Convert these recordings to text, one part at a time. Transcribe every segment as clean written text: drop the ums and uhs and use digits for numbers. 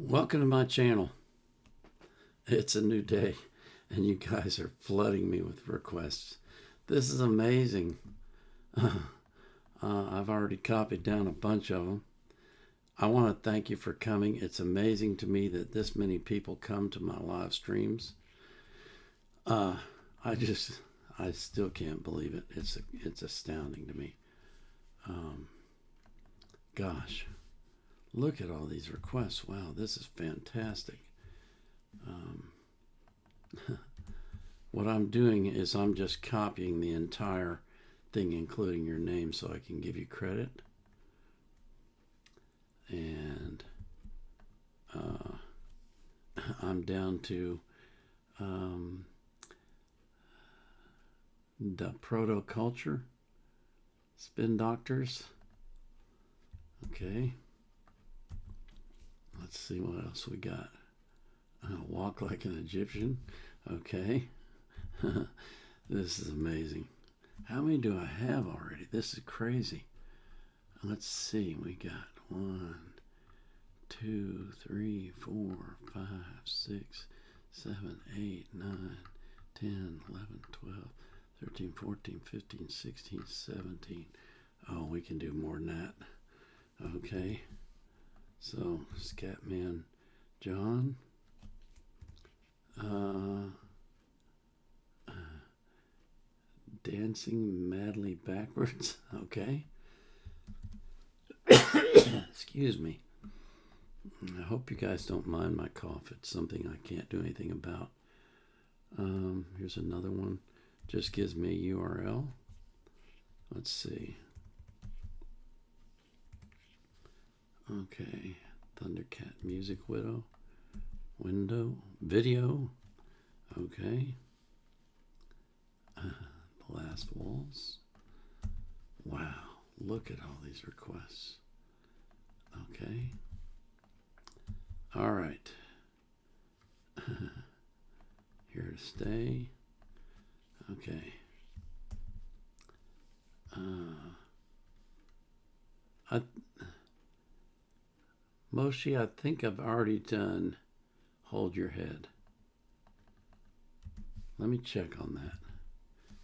Welcome to my channel. It's a new day, and you guys are flooding me with requests. This is amazing. I've already copied down a bunch of them. I want to thank you for coming. It's amazing to me that this many people come to my live streams. Uh, I still can't believe it. It's astounding to me. Um, Gosh, look at all these requests. Wow, this is fantastic. Um, what I'm doing is I'm just copying the entire thing, including your name, so I can give you credit. And I'm down to the proto culture, spin doctors. Okay. Let's see what else we got. Walk like an Egyptian. Okay. This is amazing. How many do I have already? This is crazy. Let's see. We got 1, 2, 3, 4, 5, 6, 7, 8, 9, 10, 11, 12, 13, 14, 15, 16, 17. Oh, we can do more than that. Okay. So, Scatman John. Dancing madly backwards. Okay. Excuse me. I hope you guys don't mind my cough. It's something I can't do anything about. Here's another one. Just gives me a URL. Let's see. Okay. Thundercat Music Video. Okay. The Last Waltz. Wow. Look at all these requests. Okay. All right. Here to stay. Okay. Moshi, I think I've already done Hold Your Head. Let me check on that.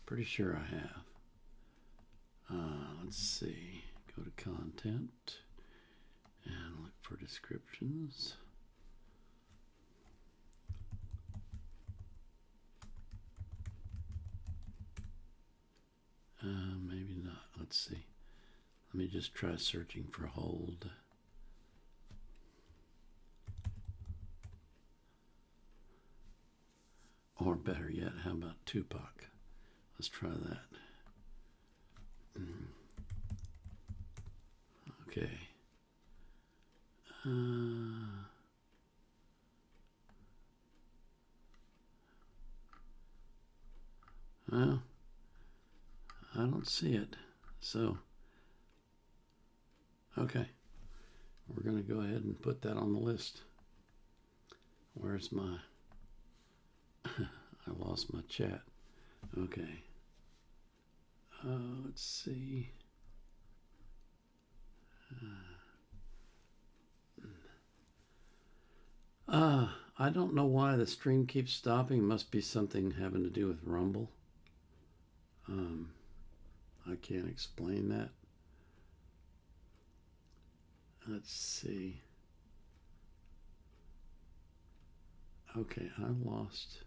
Pretty sure I have. Let's see. Go to content and look for descriptions. Maybe not. Let's see. Let me just try searching for hold. Or better yet, how about Tupac? Let's try that. Okay. Well, I don't see it. So, okay. We're going to go ahead and put that on the list. Where's my... I lost my chat. Okay. Let's see. I don't know why the stream keeps stopping. Must be something having to do with Rumble. I can't explain that. Let's see. Okay, I lost.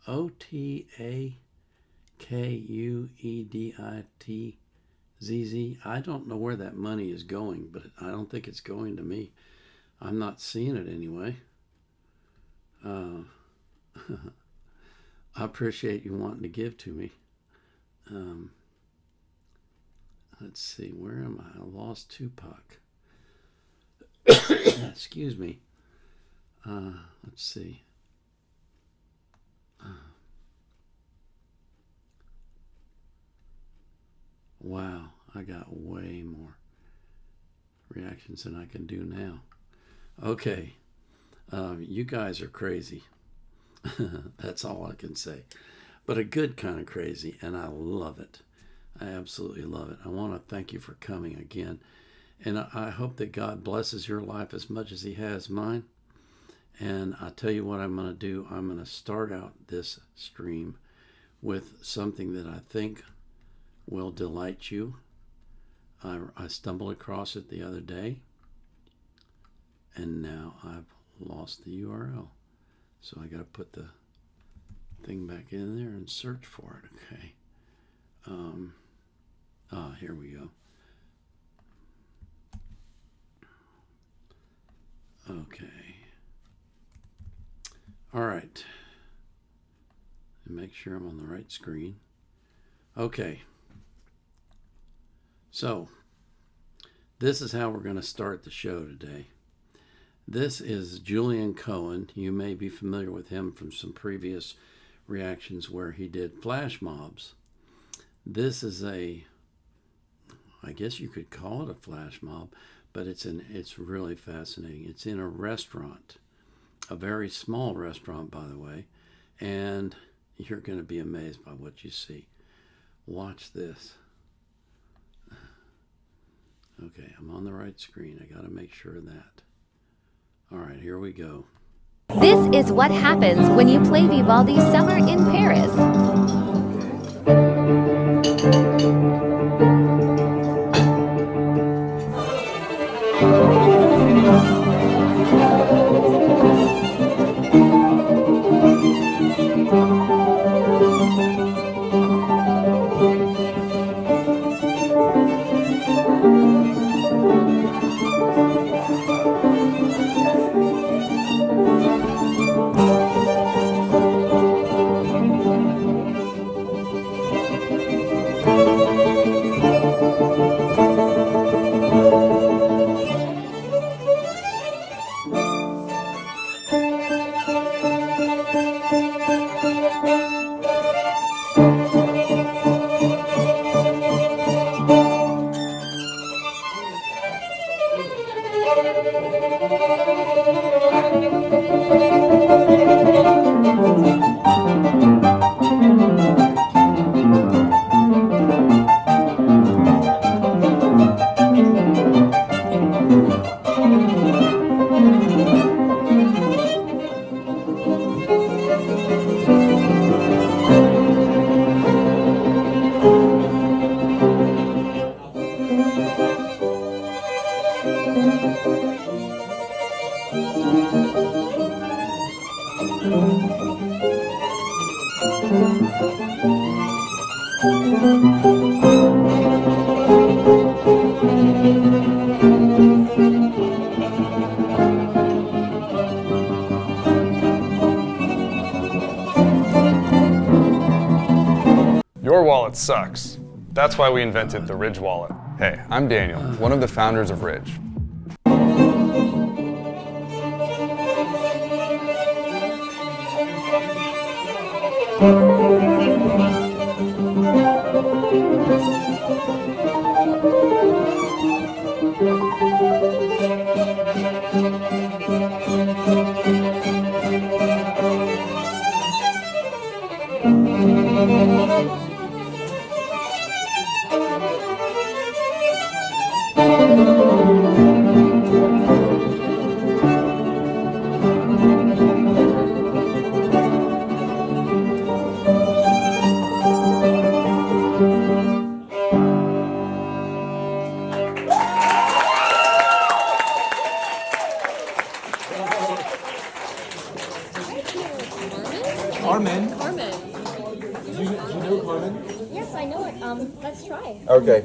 OTAKUEDITZZ. I don't know where that money is going, but I don't think it's going to me. I'm not seeing it anyway. I appreciate you wanting to give to me. Let's see, where am I? I lost Tupac. Excuse me. Let's see. Wow, I got way more reactions than I can do now. Okay, you guys are crazy. That's all I can say. But a good kind of crazy, and I love it. I absolutely love it. I want to thank you for coming again. And I hope that God blesses your life as much as He has mine. And I tell you what I'm going to do. I'm going to start out this stream with something that I think will delight you. I stumbled across it the other day, and now I've lost the URL. So I got to put the thing back in there and search for it. Okay. Here we go. Okay. All right. And make sure I'm on the right screen. Okay. So, this is how we're going to start the show today. This is Julian Cohen. You may be familiar with him from some previous reactions where he did flash mobs. This is I guess you could call it a flash mob, but it's really fascinating. It's in a restaurant, a very small restaurant, by the way, and you're going to be amazed by what you see. Watch this. Okay, I'm on the right screen. I got to make sure of that. All right, here we go. This is what happens when you play Vivaldi's Summer in Paris. Your wallet sucks. That's why we invented the Ridge wallet. Hey, I'm Daniel, one of the founders of Ridge. Carmen. Carmen. Do you know Carmen? Yes, I know it. Let's try. Okay.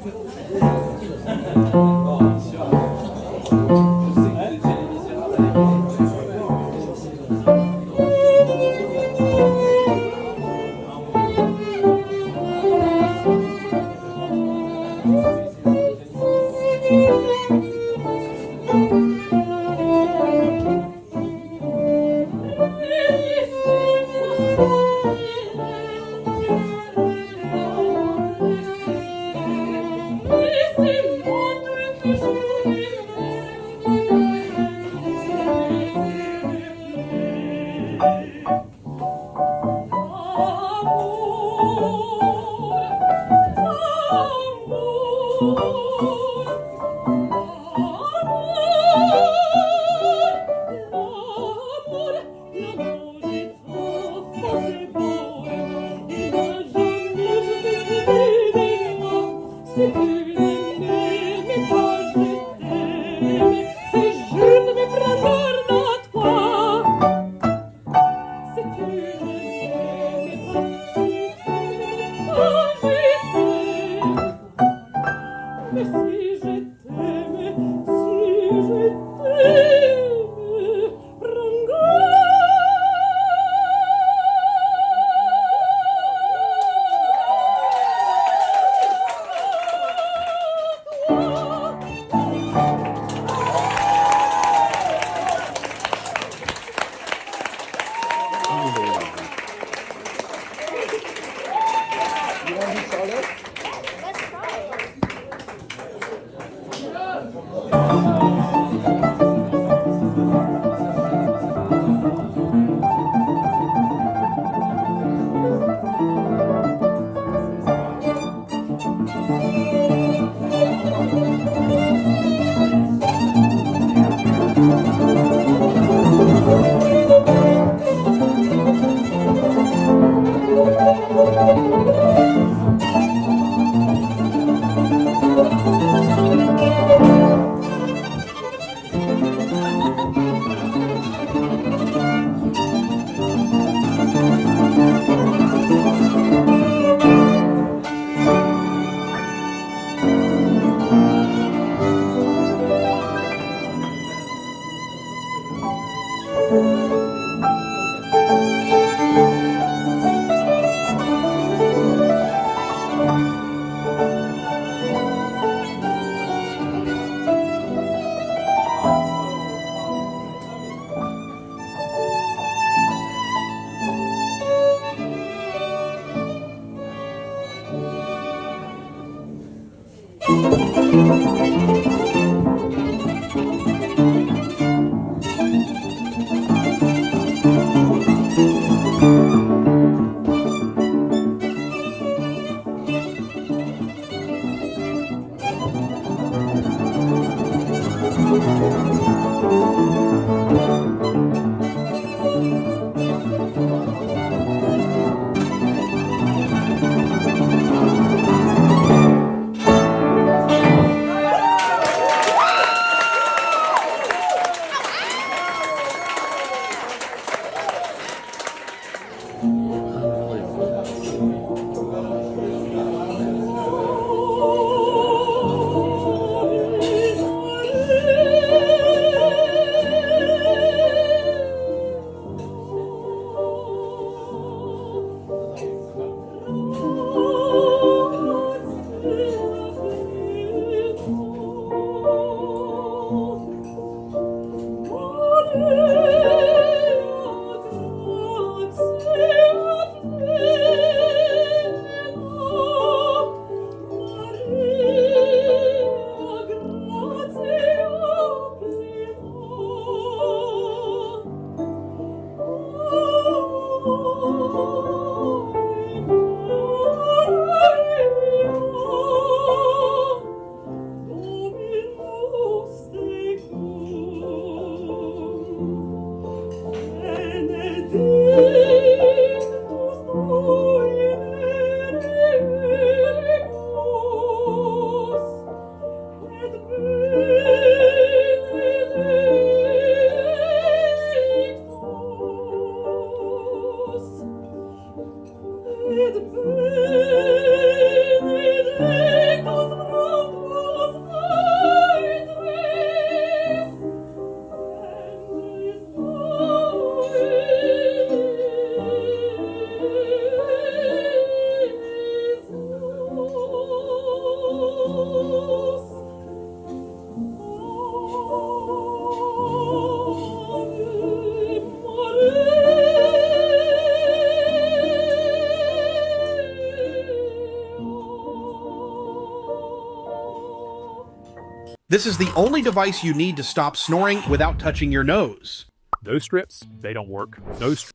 This is the only device you need to stop snoring without touching your nose. Those strips, they don't work. Those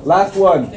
Last one.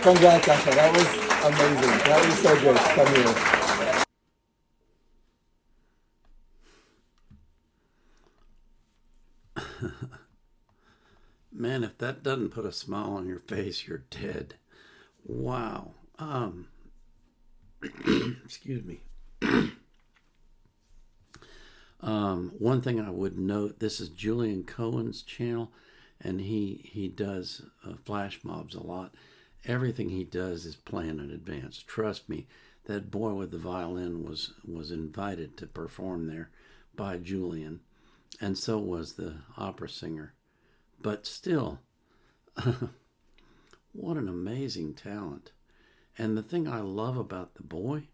Congrats, Asha. That was amazing. That was so good. Come here. Man, if that doesn't put a smile on your face, you're dead. Wow. Excuse me. One thing I would note, this is Julian Cohen's channel, and he does flash mobs a lot. Everything he does is planned in advance. Trust me, that boy with the violin was invited to perform there by Julian, and so was the opera singer. But still, what an amazing talent. And the thing I love about the boy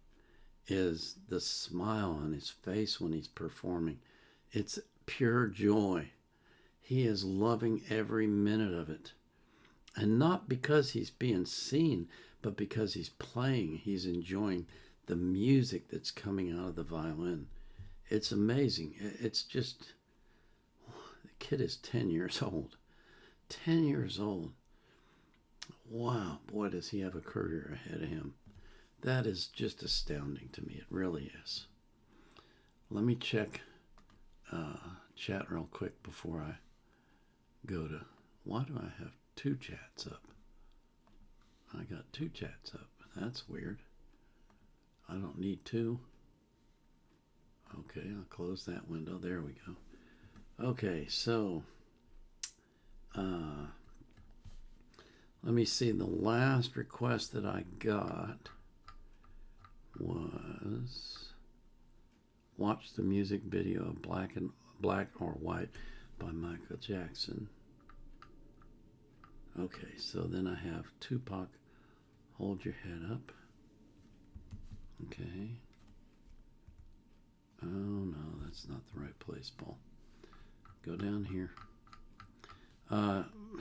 is the smile on his face when he's performing. It's pure joy. He is loving every minute of it. And not because he's being seen, but because he's playing. He's enjoying the music that's coming out of the violin. It's amazing. It's just, the kid is 10 years old. 10 years old. Wow, boy, does he have a career ahead of him. That is just astounding to me. It really is. Let me check chat real quick before I go to... Why do I have 2 chats up? I got 2 chats up. That's weird. I don't need 2. Okay, I'll close that window. There we go. Okay, so... let me see. The last request that I got was watch the music video of Black or White by Michael Jackson. Okay, so then I have Tupac, Hold Your Head Up. Okay. Oh no, that's not the right place, Paul. Go down here.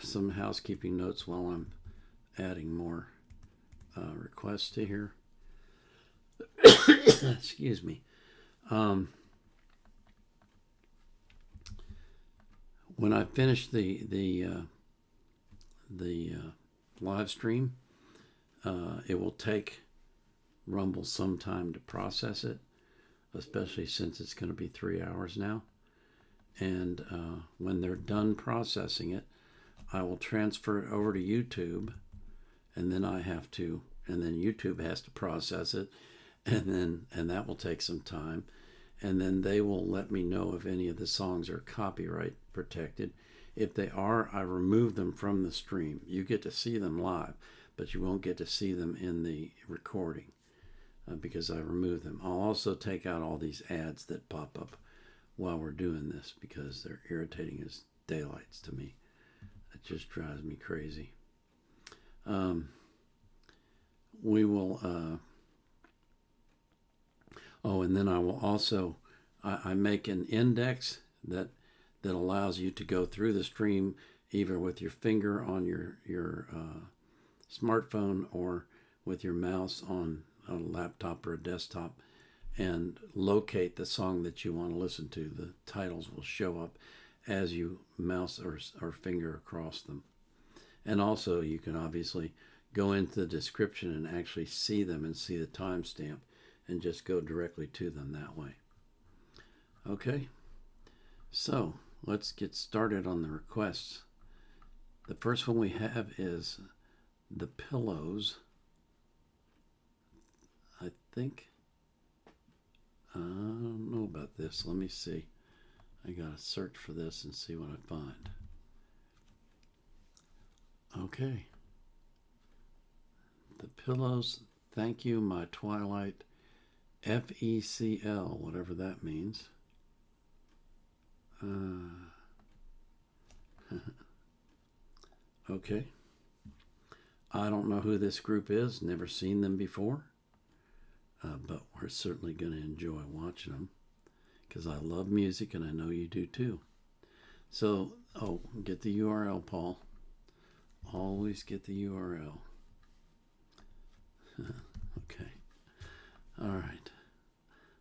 Some housekeeping notes while I'm adding more requests to here. Excuse me. When I finish the live stream, it will take Rumble some time to process it, especially since it's going to be 3 hours now. And when they're done processing it, I will transfer it over to YouTube, and then YouTube has to process it, and that will take some time. And then they will let me know if any of the songs are copyright protected. If they are, I remove them from the stream. You get to see them live, but you won't get to see them in the recording because I remove them. I'll also take out all these ads that pop up while we're doing this because they're irritating as daylights to me. It just drives me crazy. We will, oh, and then I will also, I make an index that allows you to go through the stream either with your finger on your smartphone or with your mouse on a laptop or a desktop and locate the song that you want to listen to. The titles will show up as you mouse or finger across them. And also you can obviously go into the description and actually see them and see the timestamp and just go directly to them that way. Okay, so let's get started on the requests. The first one we have is The Pillows. I think, I don't know about this. Let me see. I gotta search for this and see what I find. Okay. The Pillows, Thank You, My Twilight, FECL, whatever that means. Okay. I don't know who this group is, never seen them before, but we're certainly going to enjoy watching them because I love music and I know you do too. So, oh, get the URL, Paul. Always get the URL. Okay. All right.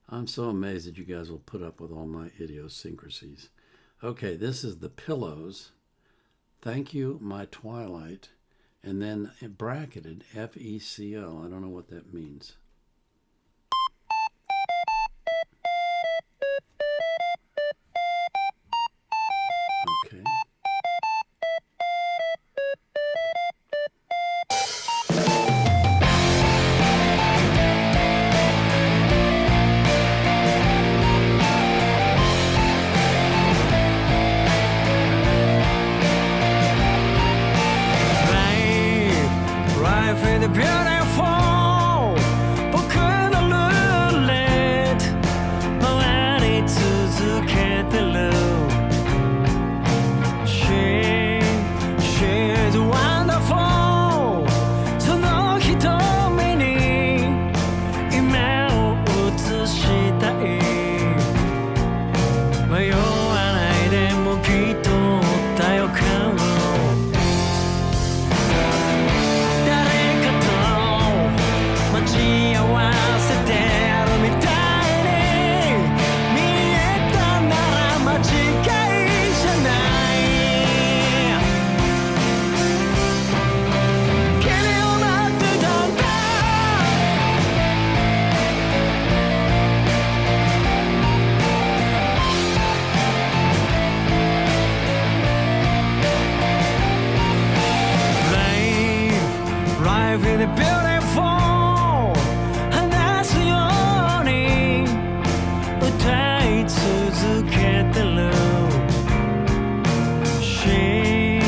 I'm so amazed that you guys will put up with all my idiosyncrasies. Okay, this is The Pillows. Thank You, My Twilight. And then bracketed FECL. I don't know what that means. Okay. The beautiful 僕のルーレット回り続けてる She's wonderful その瞳に夢を映したい迷わないでもきっとだよかも幸せてあるみたいに見えたなら間違いじゃない君を待ってたんだLife is beautiful話すように歌い続けてる She's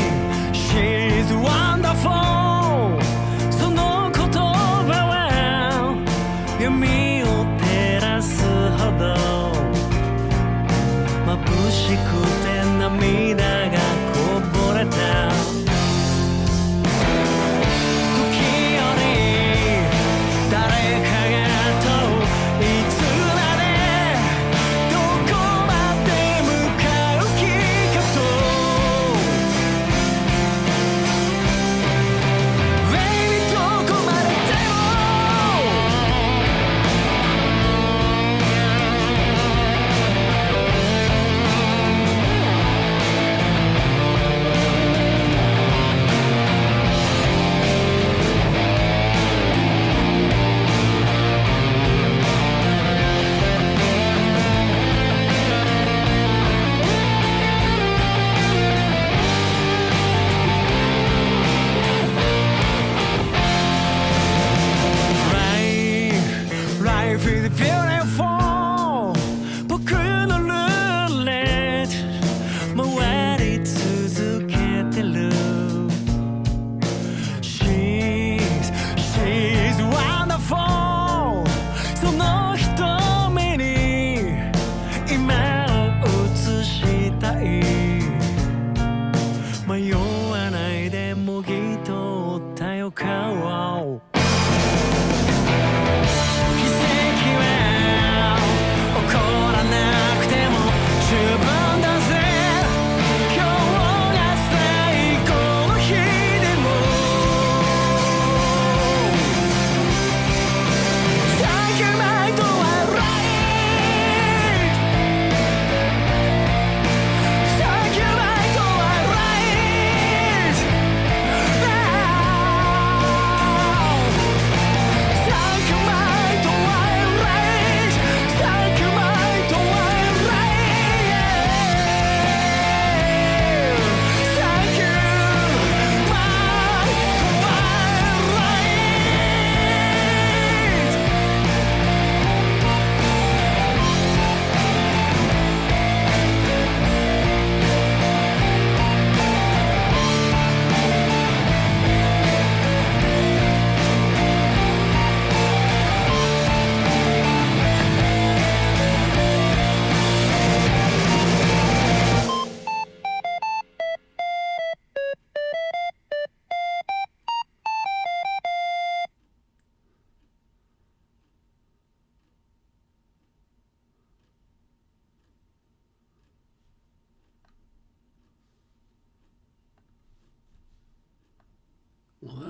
wonderful その言葉は闇を照らすほど眩しくて涙がこぼれたいつまでどこまで向か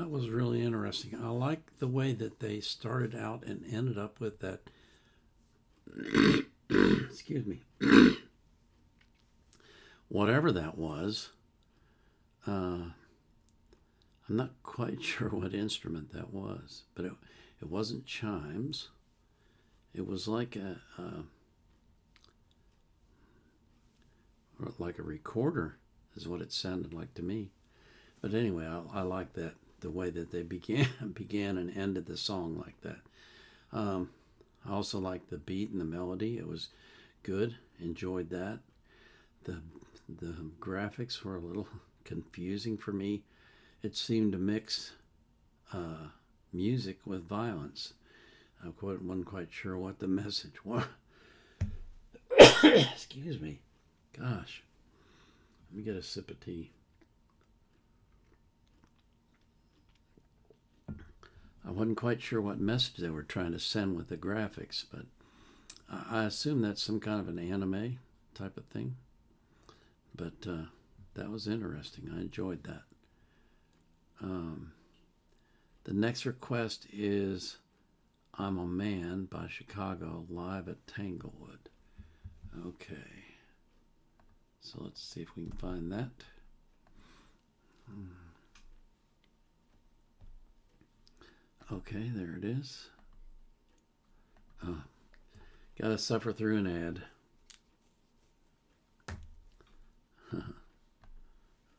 that was really interesting. I like the way that they started out and ended up with that. Excuse me. Whatever that was. I'm not quite sure what instrument that was, but it wasn't chimes. It was like a recorder, is what it sounded like to me. But anyway, I like that, the way that they began and ended the song like that. I also liked the beat and the melody. It was good. Enjoyed that. The graphics were a little confusing for me. It seemed to mix music with violence. I wasn't quite sure what the message was. Excuse me. Gosh. Let me get a sip of tea. I wasn't quite sure what message they were trying to send with the graphics, but I assume that's some kind of an anime type of thing. But that was interesting. I enjoyed that. The next request is I'm a Man by Chicago, live at Tanglewood. Okay. So let's see if we can find that. Okay, there it is. Gotta suffer through an ad.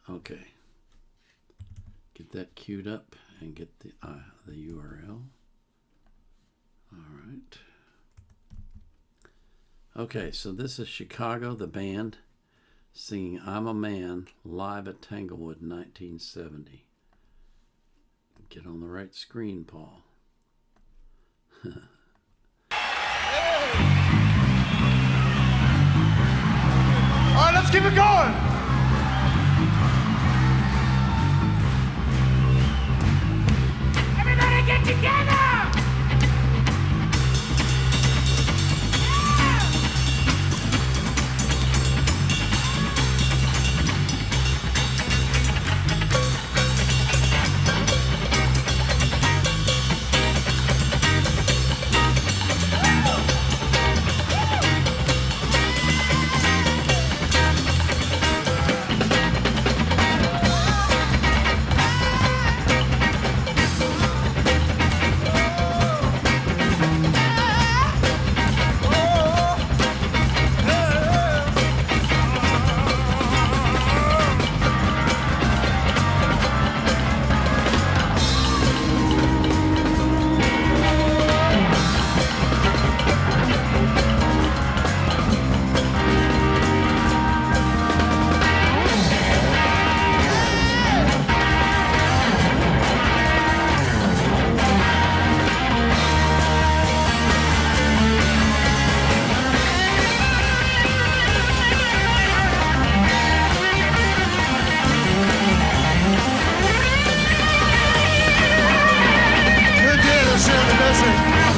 Okay. Get that queued up and get the URL. All right. Okay, so this is Chicago, the band, singing I'm a Man, live at Tanglewood in 1970. Get on the right screen, Paul. All right, let's keep it going. Everybody get together.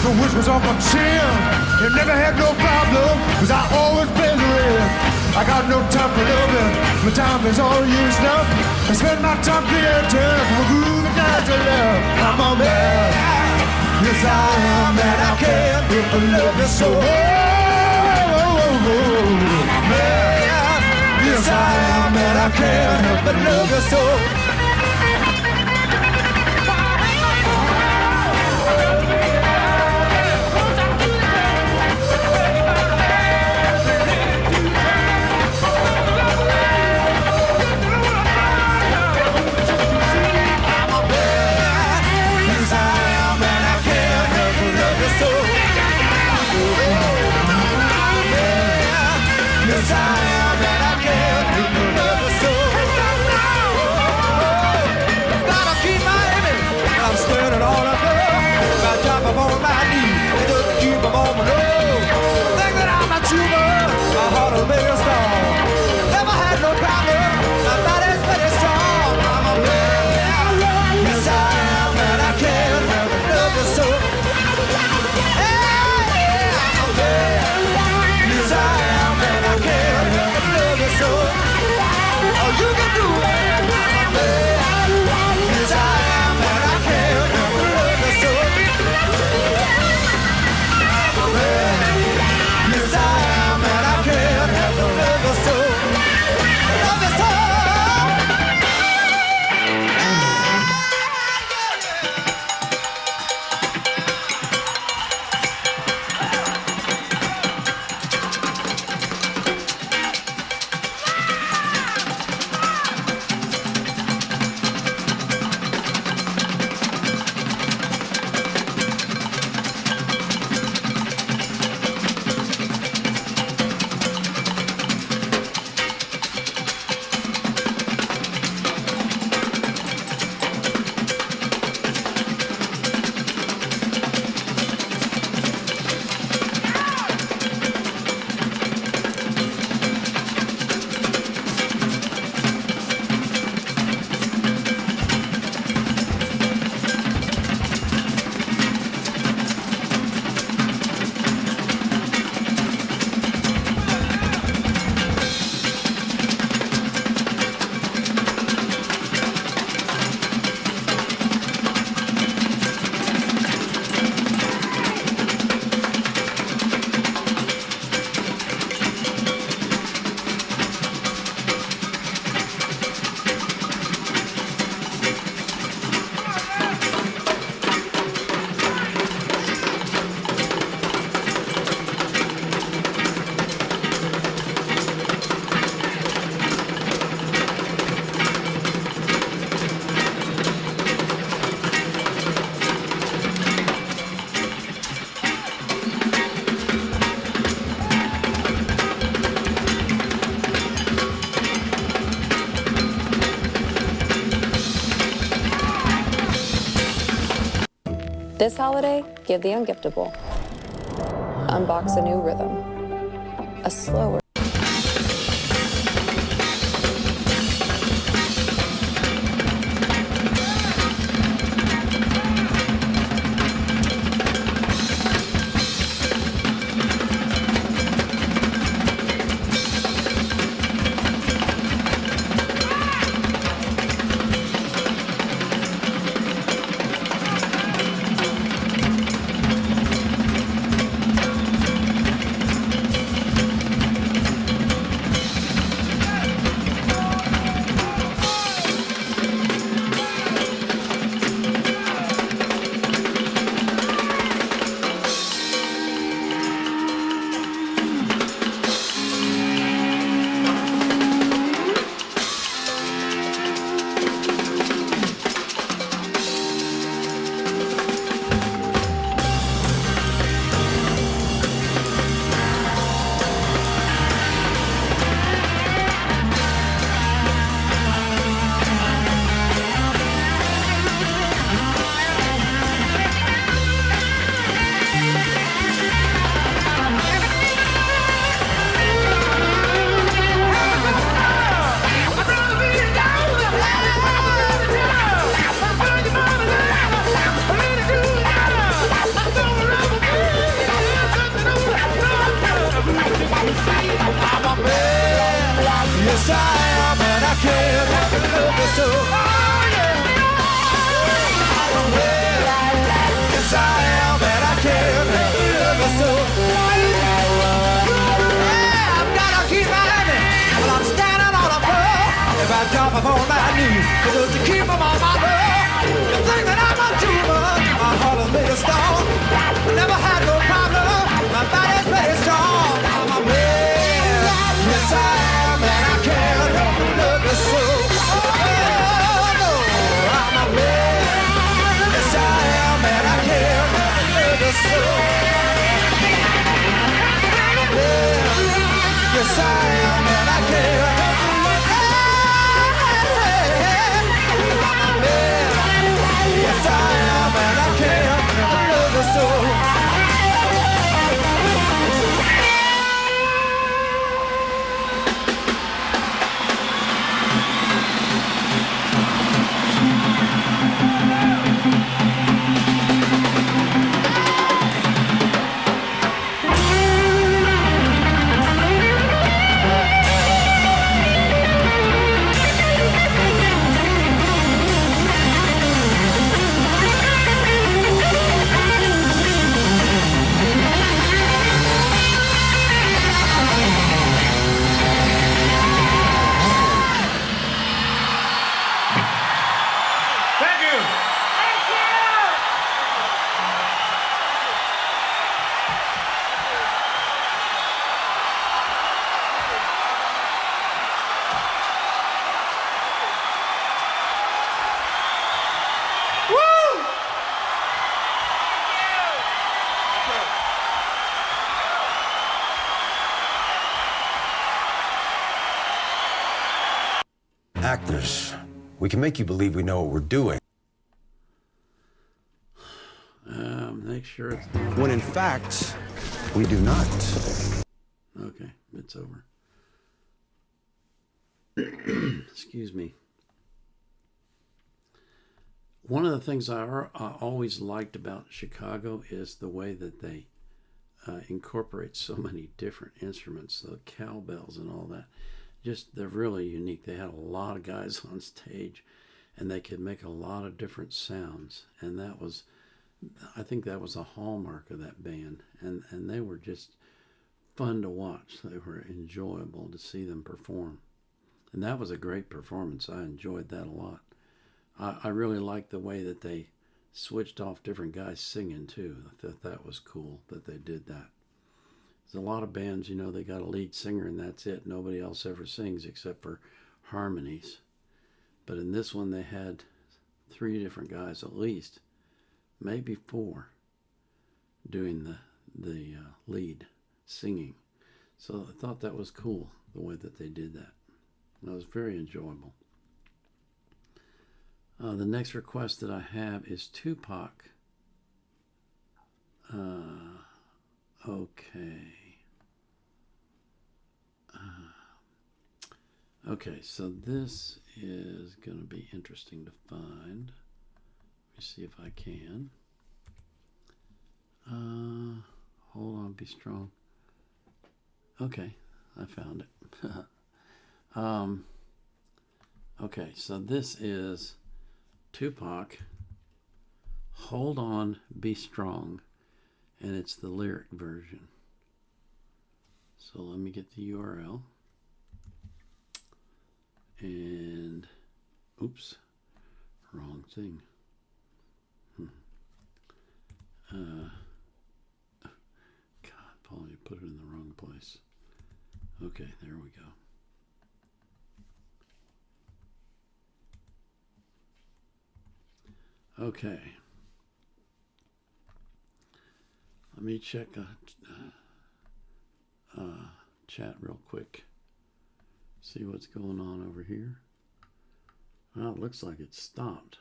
Which was on my chin. You never had no problem, cause I always play the rhythm. I got no time for loving, my time is all used up. I spend my time creating from a groove and dance to love. I'm a man, yes I am, and I can't help but love you so. I'm a man, yes I am, and I can't help but love you so. Yes, I am, and I can't help but love you so. This holiday, give the ungiftable. Unbox a new rhythm. A slower. Yes, I am, and I can't help but love you so. Yes, I am, and I can't help but love you so. I've gotta keep running while I'm standing on a pole. If I drop upon my knees, just to keep them on my road. You think that I'm not too much? My heart is made of stone. I never had no problem. My body's very strong. I'm a man. Yes, I am, and I can't help but love you so. Oh, no, I'm a man. Yes, I am, and I can't help but love you so. I'm a man. Yes, I am, and I can't help but love you so. I'm a man. Yes, I am, and I can't help but love you so. Thank you. Actors, we can make you believe we know what we're doing, Make sure it's when in fact, we do not. okay. It's over. Excuse me. One of the things I always liked about Chicago is the way that they incorporate so many different instruments, the cowbells and all that. Just, they're really unique. They had a lot of guys on stage, and they could make a lot of different sounds. And that was, I think that was a hallmark of that band. And they were just fun to watch. They were enjoyable to see them perform. And that was a great performance. I enjoyed that a lot. I really liked the way that they switched off different guys singing too. I thought that was cool that they did that. There's a lot of bands, you know, they got a lead singer and that's it. Nobody else ever sings except for harmonies. But in this one they had 3 different guys at least, maybe 4, doing the lead singing. So I thought that was cool, the way that they did that. It was very enjoyable. The next request that I have is Tupac Okay. Okay, so this is going to be interesting to find. Let me see if I can. Hold on, be strong. Okay, I found it. Okay, so this is Tupac, Hold On, Be Strong, and it's the lyric version. So let me get the URL. And, oops, wrong thing. God, Paul, you put it in the wrong place. Okay, there we go. Okay. Let me check chat real quick. See what's going on over here. Well, it looks like it stopped.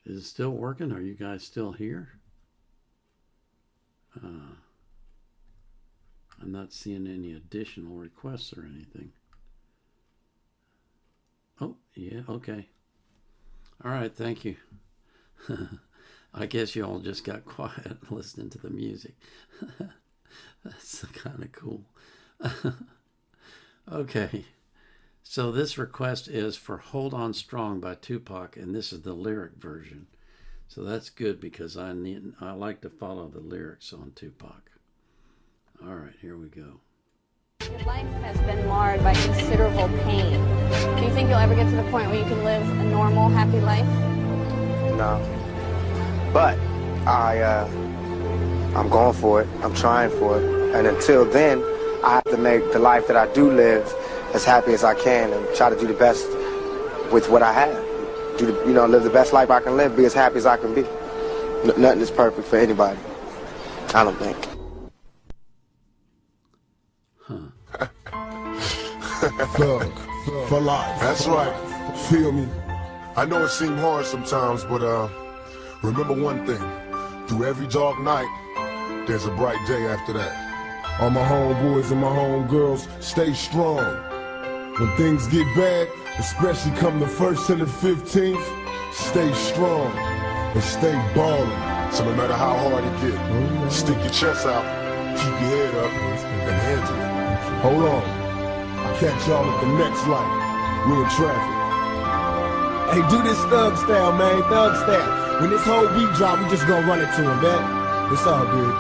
Is it still working? Are you guys still here? I'm not seeing any additional requests or anything. Oh, yeah, okay. All right, thank you. I guess you all just got quiet listening to the music. That's kind of cool. Okay, so this request is for Hold On Strong by Tupac, and this is the lyric version. So that's good because I like to follow the lyrics on Tupac. All right, here we go. Your life has been marred by considerable pain. Do you think you'll ever get to the point where you can live a normal, happy life? No. But I'm going for it. I'm trying for it. And until then, I have to make the life that I do live as happy as I can and try to do the best with what I have. Live the best life I can live, be as happy as I can be. Nothing is perfect for anybody. I don't think. Thug for life. That's right. Feel me? I know it seems hard sometimes, but remember one thing. Through every dark night, there's a bright day after that. All my homeboys and my homegirls, stay strong. When things get bad, especially come the 1st and the 15th, stay strong and stay ballin'. So no matter how hard it gets, stick your chest out, keep your head up, and handle it. Hold on. I'll catch y'all at the next light. We in traffic. Hey, do this thug style, man, thug style. When this whole beat drop, we just gonna run it to him, man. It's all good.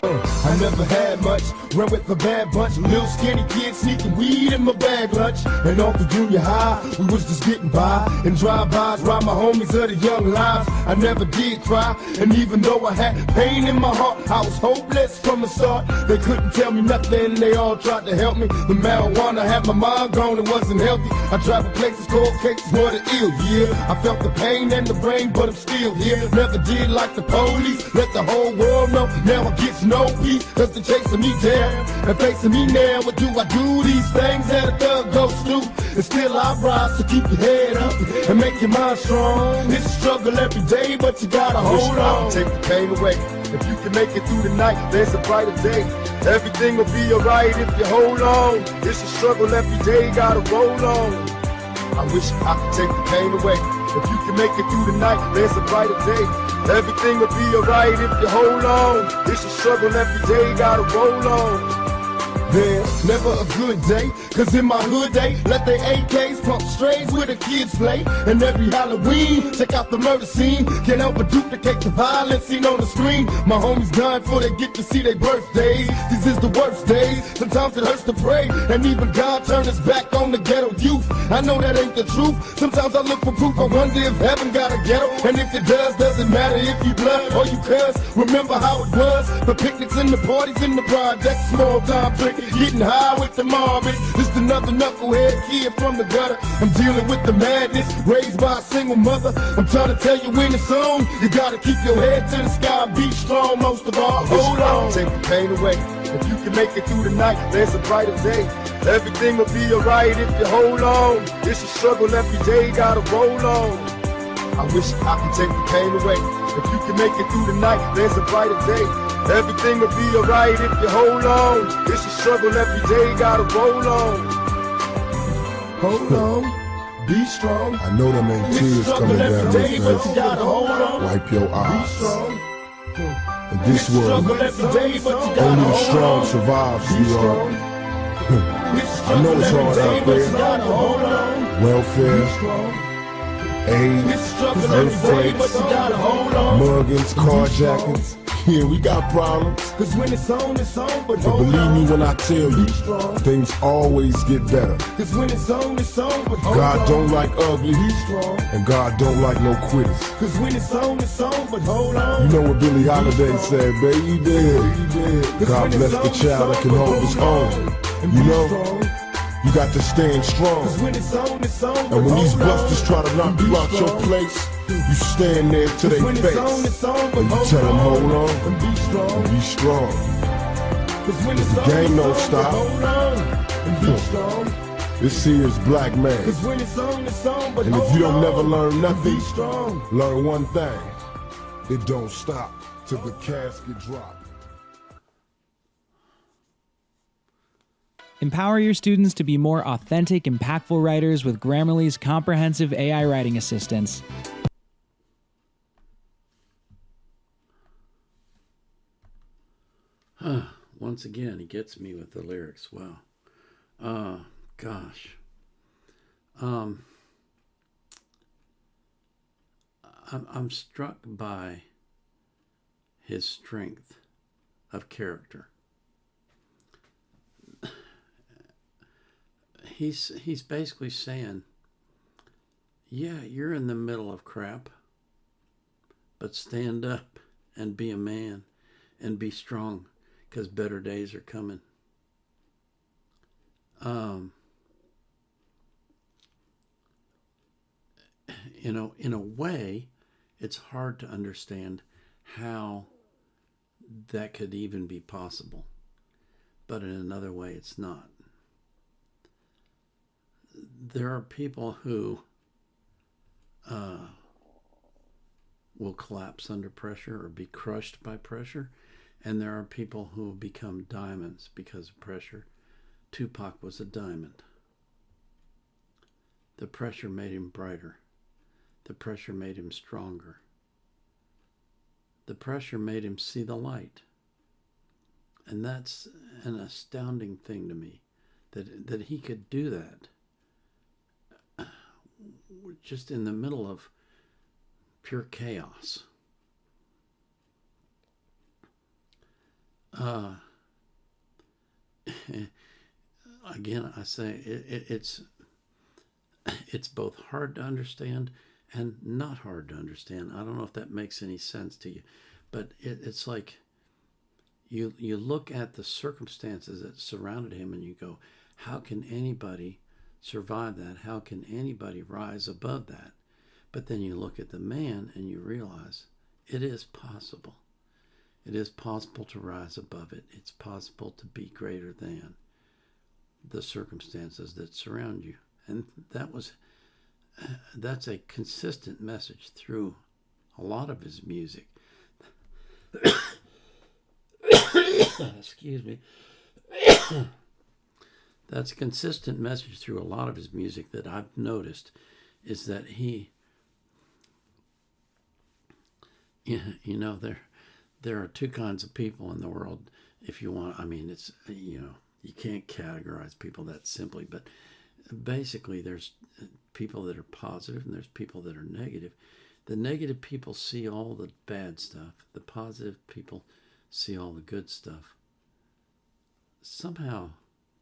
I never had much, run with the bad bunch. Little skinny kid sneaking weed in my bag lunch. And off the junior high, we was just getting by. And drive-bys, ride my homies of the young lives. I never did cry, and even though I had pain in my heart, I was hopeless from the start. They couldn't tell me nothing, they all tried to help me. The marijuana had my mind gone, it wasn't healthy. I traveled places, cold cases, more than ill, yeah. I felt the pain and the brain, but I'm still here. Never did like the police, let the whole world know. Now I get no peace, cause they're chasing me down and facing me now. What do I do? These things that a thug goes through, and still I rise. So keep your head up and make your mind strong. It's a struggle every day, but you gotta hold on. Take the pain away. If you can make it through the night, there's a brighter day. Everything will be alright if you hold on. It's a struggle every day, gotta roll on. I wish I could take the pain away. If you can make it through the night, there's a brighter day. Everything will be alright if you hold on. It's a struggle every day, gotta roll on. There's never a good day, cause in my hood they let their AKs pump strays where the kids play. And every Halloween, check out the murder scene. Can't help but duplicate the violence seen on the screen. My homies dying before they get to see their birthdays. These is the worst days, sometimes it hurts to pray. And even God turned his back on the ghetto youth. I know that ain't the truth, sometimes I look for proof. I wonder if heaven got a ghetto, and if it does, doesn't matter if you blood or you cuss. Remember how it was, the picnics and the parties in the projects, small time drinking, getting high with the Marvin. Just another knucklehead kid from the gutter. I'm dealing with the madness, raised by a single mother. I'm trying to tell you in the song, you gotta keep your head to the sky, be strong most of all. Hold on, take the pain away. If you can make it through the night, there's a brighter day. Everything will be alright if you hold on. It's a struggle every day, gotta roll on. I wish I could take the pain away. If you can make it through the night, there's a brighter day. Everything will be alright if you hold on. It's a struggle every day, gotta roll on. Hold on, be strong. I know them ain't tears coming down your face. Wipe your eyes. In this world, only the strong survive, sweetheart. I know it's hard out there. Welfare, AIDS, earthquakes, muggings, carjackings. Yeah, we got problems. Cause when it's on, it's on. But believe me when I tell you, things always get better. Cause when it's on, it's on. But God don't like ugly, and God don't like no quitters. Cause when it's on, but hold on. You know what Billie Holiday said, baby? God bless the child that can hold his own. You know, you got to stand strong. And when these busters try to knock you out your place, you stand there to their face. And you tell them, hold on, and be strong. Cause the game don't stop. This here is Black Man. And if you don't never learn nothing, learn one thing. It don't stop till the casket drop. Empower your students to be more authentic, impactful writers with Grammarly's comprehensive AI writing assistance. Once again, he gets me with the lyrics. Wow. Gosh. I'm struck by his strength of character. He's basically saying, yeah, you're in the middle of crap, but stand up and be a man and be strong, because better days are coming. In a way, it's hard to understand how that could even be possible. But in another way, it's not. There are people who will collapse under pressure or be crushed by pressure. And there are people who become diamonds because of pressure. Tupac was a diamond. The pressure made him brighter. The pressure made him stronger. The pressure made him see the light. And that's an astounding thing to me, that he could do that just in the middle of pure chaos. Again, I say it's both hard to understand and not hard to understand. I don't know if that makes any sense to you, but it's like you look at the circumstances that surrounded him and you go, how can anybody survive that? How can anybody rise above that? But then you look at the man and you realize it is possible. It is possible to rise above it. It's possible to be greater than the circumstances that surround you. And that's a consistent message through a lot of his music. Excuse me. That's a consistent message through a lot of his music that I've noticed, is that he, there are two kinds of people in the world. If you want, it's, you can't categorize people that simply, but basically there's people that are positive and there's people that are negative. The negative people see all the bad stuff. The positive people see all the good stuff. Somehow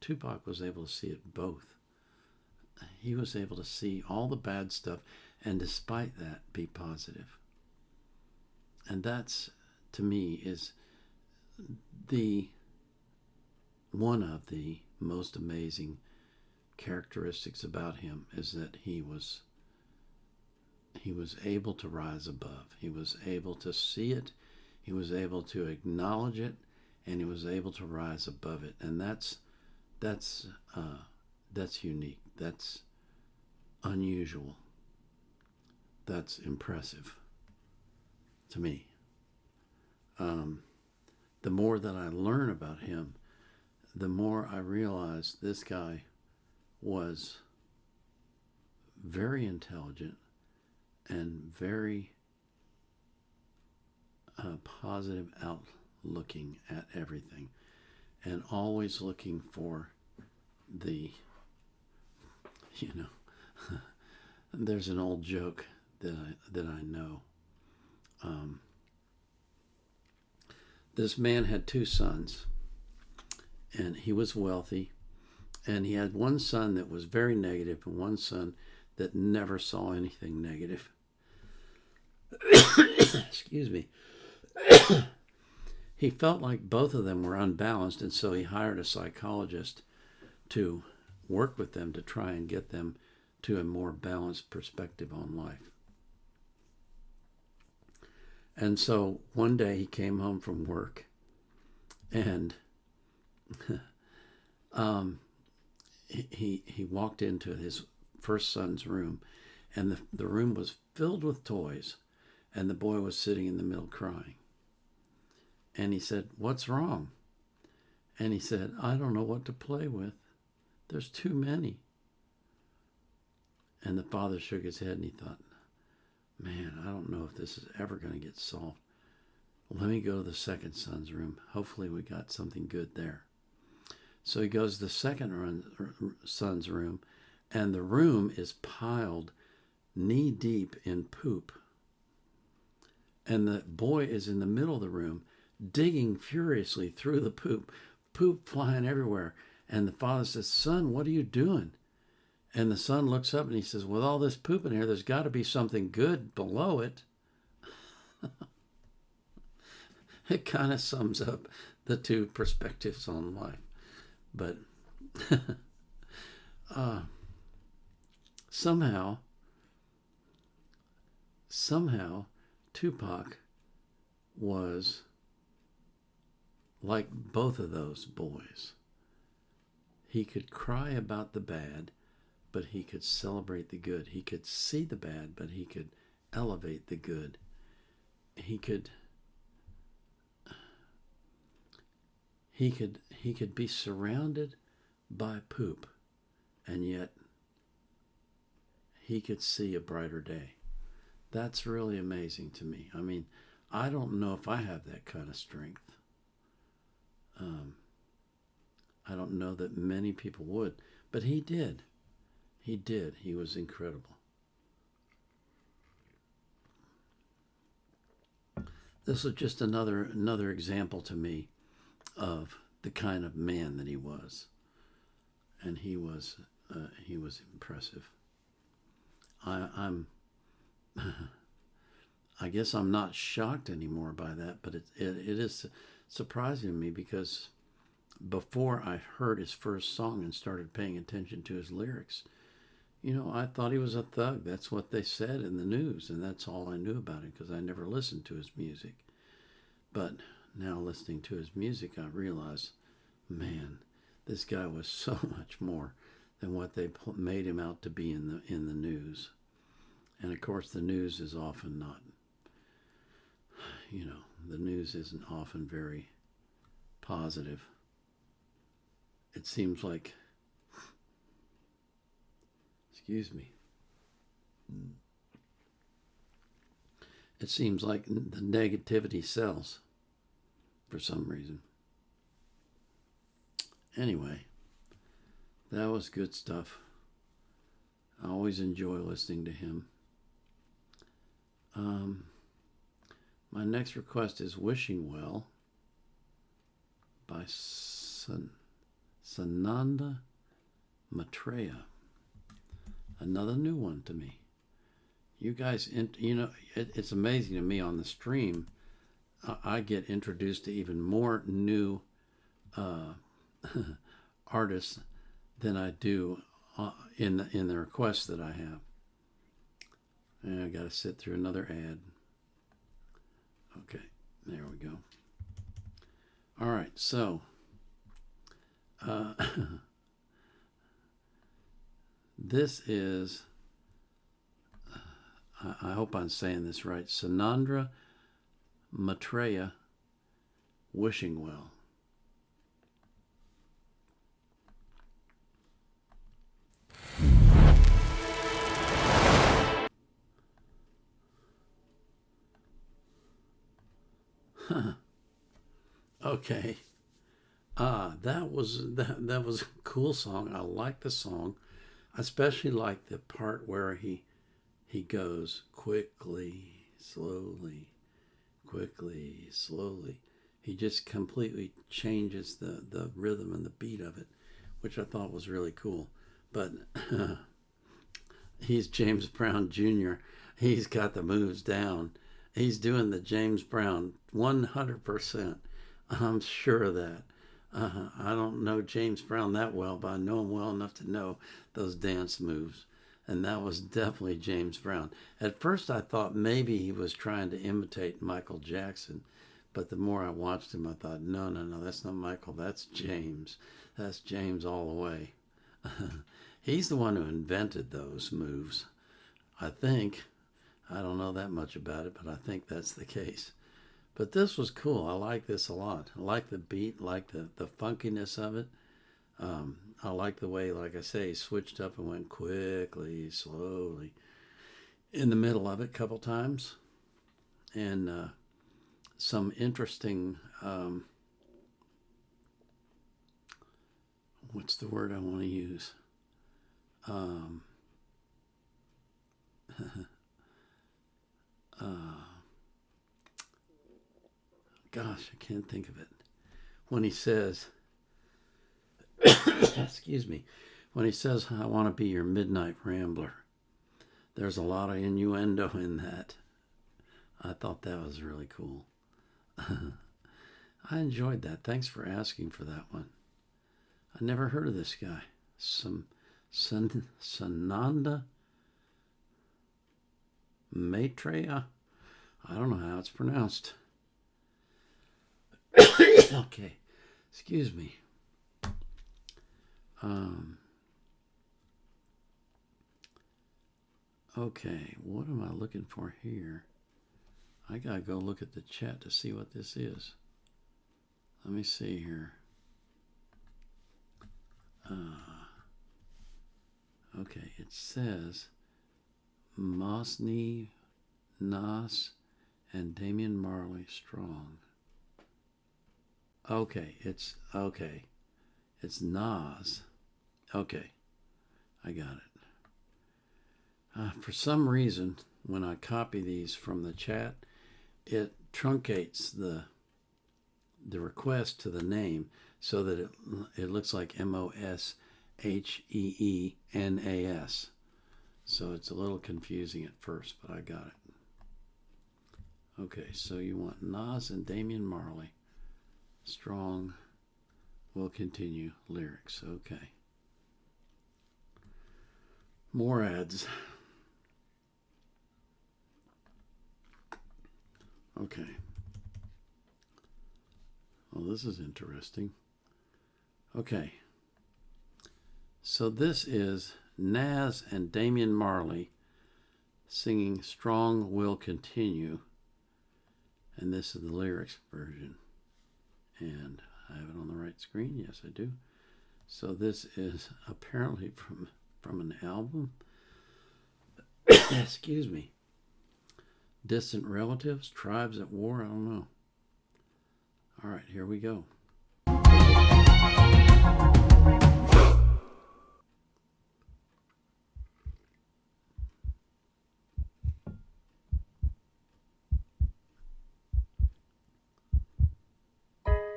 Tupac was able to see it both. He was able to see all the bad stuff and despite that be positive. And that's, to me, is one of the most amazing characteristics about him, is that he was able to rise above. He was able to see it. He was able to acknowledge it, and he was able to rise above it. And that's unique. That's unusual. That's impressive. to me. The more that I learn about him, the more I realize this guy was very intelligent and very positive outlooking at everything, and always looking for the, there's an old joke that I know. This man had 2 sons, and he was wealthy, and he had one son that was very negative and one son that never saw anything negative. Excuse me. He felt like both of them were unbalanced, and so he hired a psychologist to work with them to try and get them to a more balanced perspective on life. And so one day he came home from work, and he walked into his first son's room, and the room was filled with toys, and the boy was sitting in the middle crying. And he said, "What's wrong?" And he said, "I don't know what to play with. There's too many." And the father shook his head, and he thought, "Man, I don't know if this is ever going to get solved. Let me go to the second son's room. Hopefully we got something good there." So he goes to the second son's room, and the room is piled knee deep in poop. And the boy is in the middle of the room, digging furiously through the poop flying everywhere. And the father says, "Son, what are you doing?" And the son looks up and he says, "With all this poop in here, there's got to be something good below it." It kind of sums up the two perspectives on life. But somehow, Tupac was like both of those boys. He could cry about the bad, but he could celebrate the good. He could see the bad, but he could elevate the good. He could be surrounded by poop, and yet he could see a brighter day. That's really amazing to me. I mean, I don't know if I have that kind of strength. I don't know that many people would, but he did. He did. He was incredible. This was just another example to me of the kind of man that he was, and he was impressive. I guess I'm not shocked anymore by that, but it is surprising to me, because before I heard his first song and started paying attention to his lyrics, I thought he was a thug. That's what they said in the news, and that's all I knew about him, because I never listened to his music. But now listening to his music, I realize, man, this guy was so much more than what they made him out to be in the news. And of course, the news is often not, the news isn't often very positive. It seems like, excuse me, it seems like the negativity sells for some reason. Anyway, that was good stuff. I always enjoy listening to him. My next request is "Wishing Well" by Sananda Maitreya. Another new one to me. You guys, it's amazing to me on the stream. I get introduced to even more new artists than I do in the requests that I have. And I got to sit through another ad. Okay, there we go. All right, so this is, I hope I'm saying this right, Sananda Maitreya Wishing Well. Okay. That was a cool song. I like the song. I especially like the part where he goes quickly, slowly, quickly, slowly. He just completely changes the rhythm and the beat of it, which I thought was really cool. But he's James Brown Jr. He's got the moves down. He's doing the James Brown 100%. I'm sure of that. I don't know James Brown that well, but I know him well enough to know those dance moves. And that was definitely James Brown. At first I thought maybe he was trying to imitate Michael Jackson. But the more I watched him, I thought, no, that's not Michael. That's James. That's James all the way. He's the one who invented those moves. I think. I don't know that much about it, but I think that's the case. But this was cool. I like this a lot. I like the beat, like the funkiness of it. I like the way, like I say, he switched up and went quickly, slowly in the middle of it a couple times. And some interesting, what's the word I want to use? Gosh, I can't think of it. When he says, excuse me, when he says, I want to be your midnight rambler, there's a lot of innuendo in that. I thought that was really cool. I enjoyed that. Thanks for asking for that one. I never heard of this guy. Sananda Maitreya. I don't know how it's pronounced. Okay, excuse me. Okay, what am I looking for here? I gotta go look at the chat to see what this is. Let me see here. Okay, it says Mosny, Nas, and Damian Marley Strong. Okay, it's Nas. Okay, I got it. For some reason, when I copy these from the chat, it truncates the request to the name so that it looks like Mosheenas. So it's a little confusing at first, but I got it. Okay, so you want Nas and Damian Marley. Strong will continue lyrics. Okay. More ads. Okay. Well, this is interesting. Okay. So this is Nas and Damian Marley singing Strong Will Continue. And this is the lyrics version. And I have it on the right screen. Yes, I do. So this is apparently from an album. Excuse me. Distant relatives, tribes at war, I don't know. All right, here we go.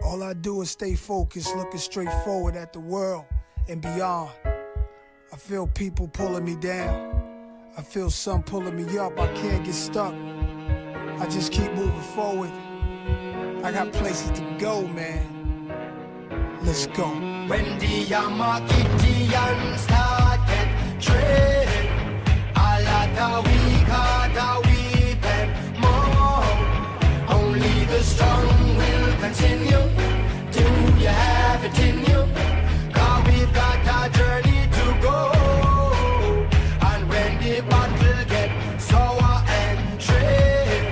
All I do is stay focused, looking straight forward at the world and beyond. I feel people pulling me down. I feel some pulling me up. I can't get stuck. I just keep moving forward. I got places to go, man. Let's go. When the Armageddon started trade, all of the weak are the weeping more. Only the strong will continue. Do you have it in you? 'Cause we've got a journey to go. And when the battle gets sour and trade,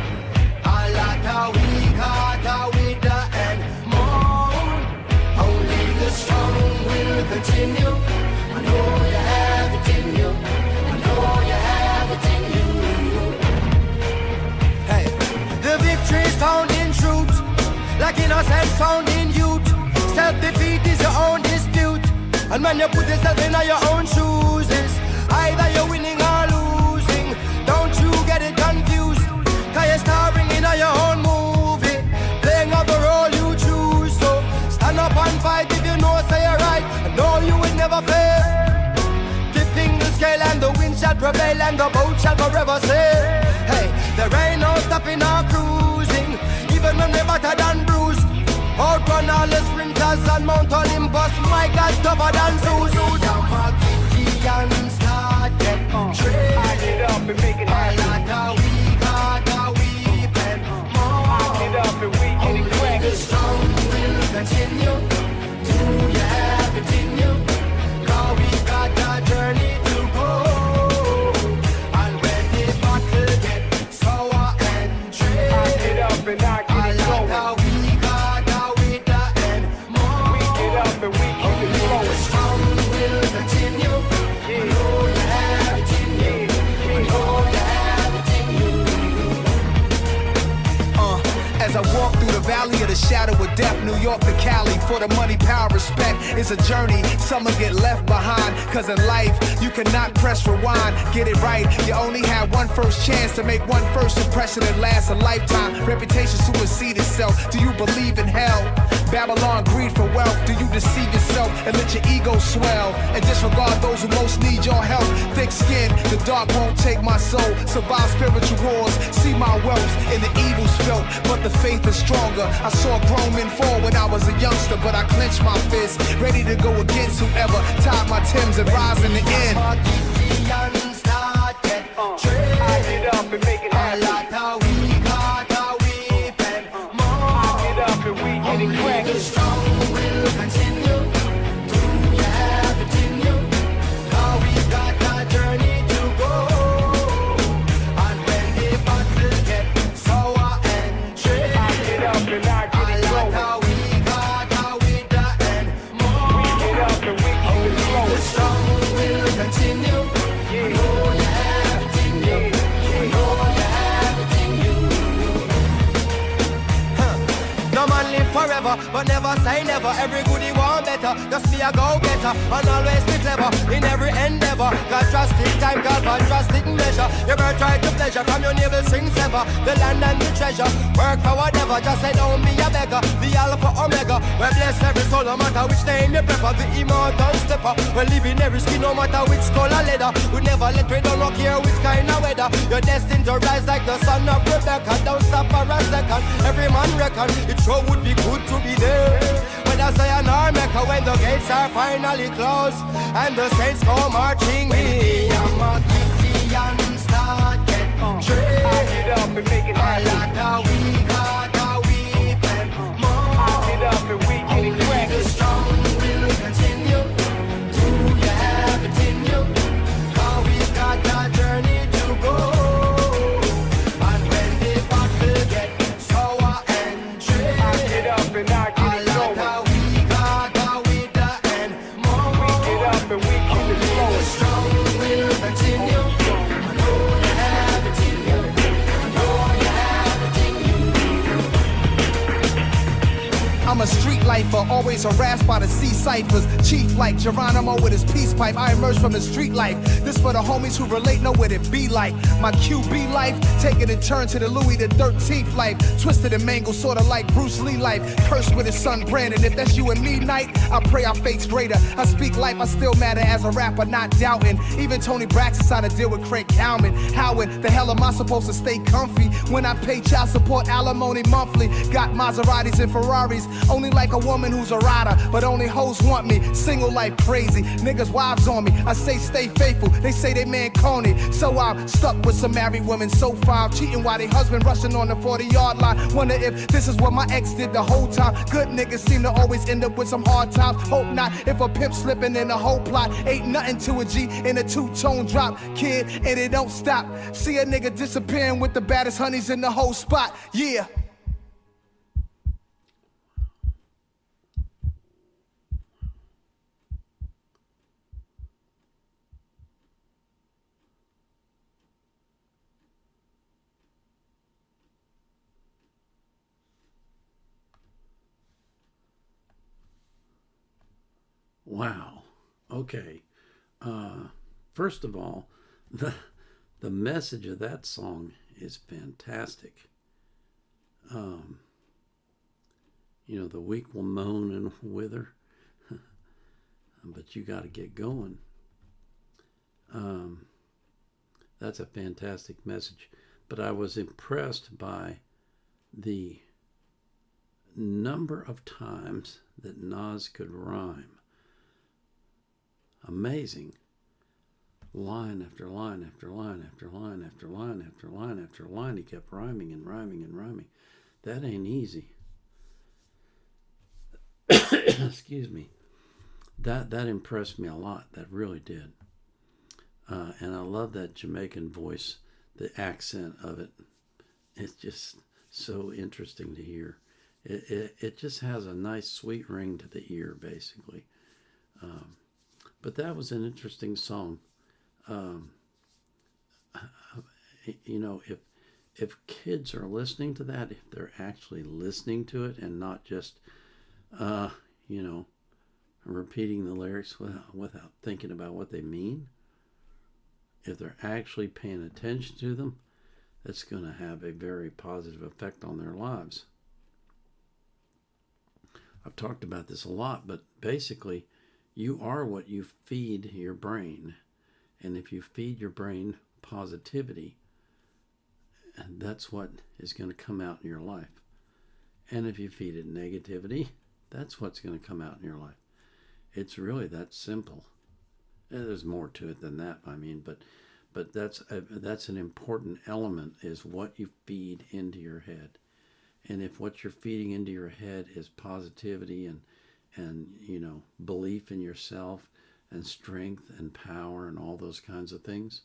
all of the weak I know you have it in you. I know you have it in you. Hey, the victory's found in truth, like innocence found in youth. Self-defeat is your own dispute, and when you put yourself in your own shoes, it's either you're winning or losing. Don't you get it confused, cause you're starring in your own movie, playing out the role you choose. So stand up and fight if you know say you're right, and know you will never fail. Tipping the scale and the wind shall prevail, and the boat shall forever sail. Hey, there ain't no stopping or cruising, even when we're battered and bruised. Outrun all the sprinters and Mount Olympus, my God, tougher than Zeus. And start get trade. I get up and make it happen. We got weeping more. I get up and we get it crack. The strong will continue. Do you have it in you? Cause we got a journey to go. And when the battle get sour and trade, I get up and I get it going. We got with the end more. We get up and we keep it going. The strong will continue. As I walk through the valley of the shadow of death, New York to Cali, for the money, power, respect, it's a journey. Some get left behind, cause in life, you cannot press rewind. Get it right, you only have one first chance to make one first impression that lasts a lifetime. Reputation supersedes itself. Do you believe in hell? Babylon, greed for wealth. Do you deceive yourself and let your ego swell? And disregard those who most need your help. Thick skin, the dark won't take my soul. Survive spiritual wars, see my wealth in the evil spilt, but the faith is stronger. I saw grown men fall when I was a youngster, but I clenched my fist, ready to go against whoever tied my Timbs and rise in the end. I get up and make it happen. We got weeping more. I get up and we get it crack. The strong will continue. Do you have it in you? Now we got a journey to go. And when the battle get sour and trade, I get up and I get it going. We got with the end more. We get up and we keep it going. The strong will continue. I know you have it in you. I know you have it in you. No man live forever, but never say never. Every goodie want better, just be a go-getter and always be clever in every endeavor. Got drastic time, got drastic measure. You better try to pleasure from your navel string sever. The land and the treasure, work for whatever. Just say don't be a beggar, the alpha omega. We bless every soul, no matter which name you prefer. The immortal stepper, we live in every skin, no matter which skull or leather. We never let we don't care which kind of weather. You're destined to rise like the son of Rebecca. Don't stop for a second, every man reckon it sure would be good to be there. When I say an arm maker, when the gates are finally closed and the saints go marching in. And start get trade. I get up and make it happen. We got weeping more. I get up and we get it crack. The strong will continue. Do you have it in you? Now we've got a journey to go. And when the battle get sour and trade, I get up and I get it going. We got with the end more. We get up and we keep it going. The strong will continue. I know you have it in you. I know you have it in you. I'm a street lifer, always harassed by the C ciphers. Chief like Geronimo with his peace pipe. I emerged from the street life. This for the homies who relate, know what it be like. My QB life, taking a turn to the Louis the 13th life. Twisted and mangled, sorta like Bruce Lee life. Cursed with his son Brandon. If that's you and me night, I pray our fate's greater. I speak life, I still matter as a rapper, not doubting. Even Tony Braxton's trying to deal with Craig Cowman. How in the hell am I supposed to stay comfy when I pay child support alimony monthly? Got Maseratis and Ferraris. Only like a woman who's a rider, but only hoes want me. Single life crazy, niggas wives on me. I say stay faithful, they say they man corny. So I'm stuck with some married women so far, cheating while they husband rushing on the 40-yard line. Wonder if this is what my ex did the whole time. Good niggas seem to always end up with some hard times. Hope not, if a pimp slipping in the whole plot. Ain't nothing to a G in a two-tone drop, kid, and it don't stop. See a nigga disappearing with the baddest honeys in the whole spot, yeah. Wow. Okay. First of all, the message of that song is fantastic. You know, the weak will moan and wither, but you got to get going. That's a fantastic message. But I was impressed by the number of times that Nas could rhyme. Amazing. Line after line after line after line after line after line after line. He kept rhyming and rhyming and rhyming. That ain't easy. Excuse me. That impressed me a lot. That really did. And I love that Jamaican voice, the accent of it. It's just so interesting to hear. It just has a nice sweet ring to the ear, basically. But that was an interesting song. You know, if kids are listening to that, if they're actually listening to it and not just, you know, repeating the lyrics without thinking about what they mean, if they're actually paying attention to them, that's going to have a very positive effect on their lives. I've talked about this a lot, but basically, you are what you feed your brain. And if you feed your brain positivity, that's what is going to come out in your life. And if you feed it negativity, that's what's going to come out in your life. It's really that simple. And there's more to it than that, I mean, but that's an important element, is what you feed into your head. And if what you're feeding into your head is positivity and you know, belief in yourself and strength and power and all those kinds of things,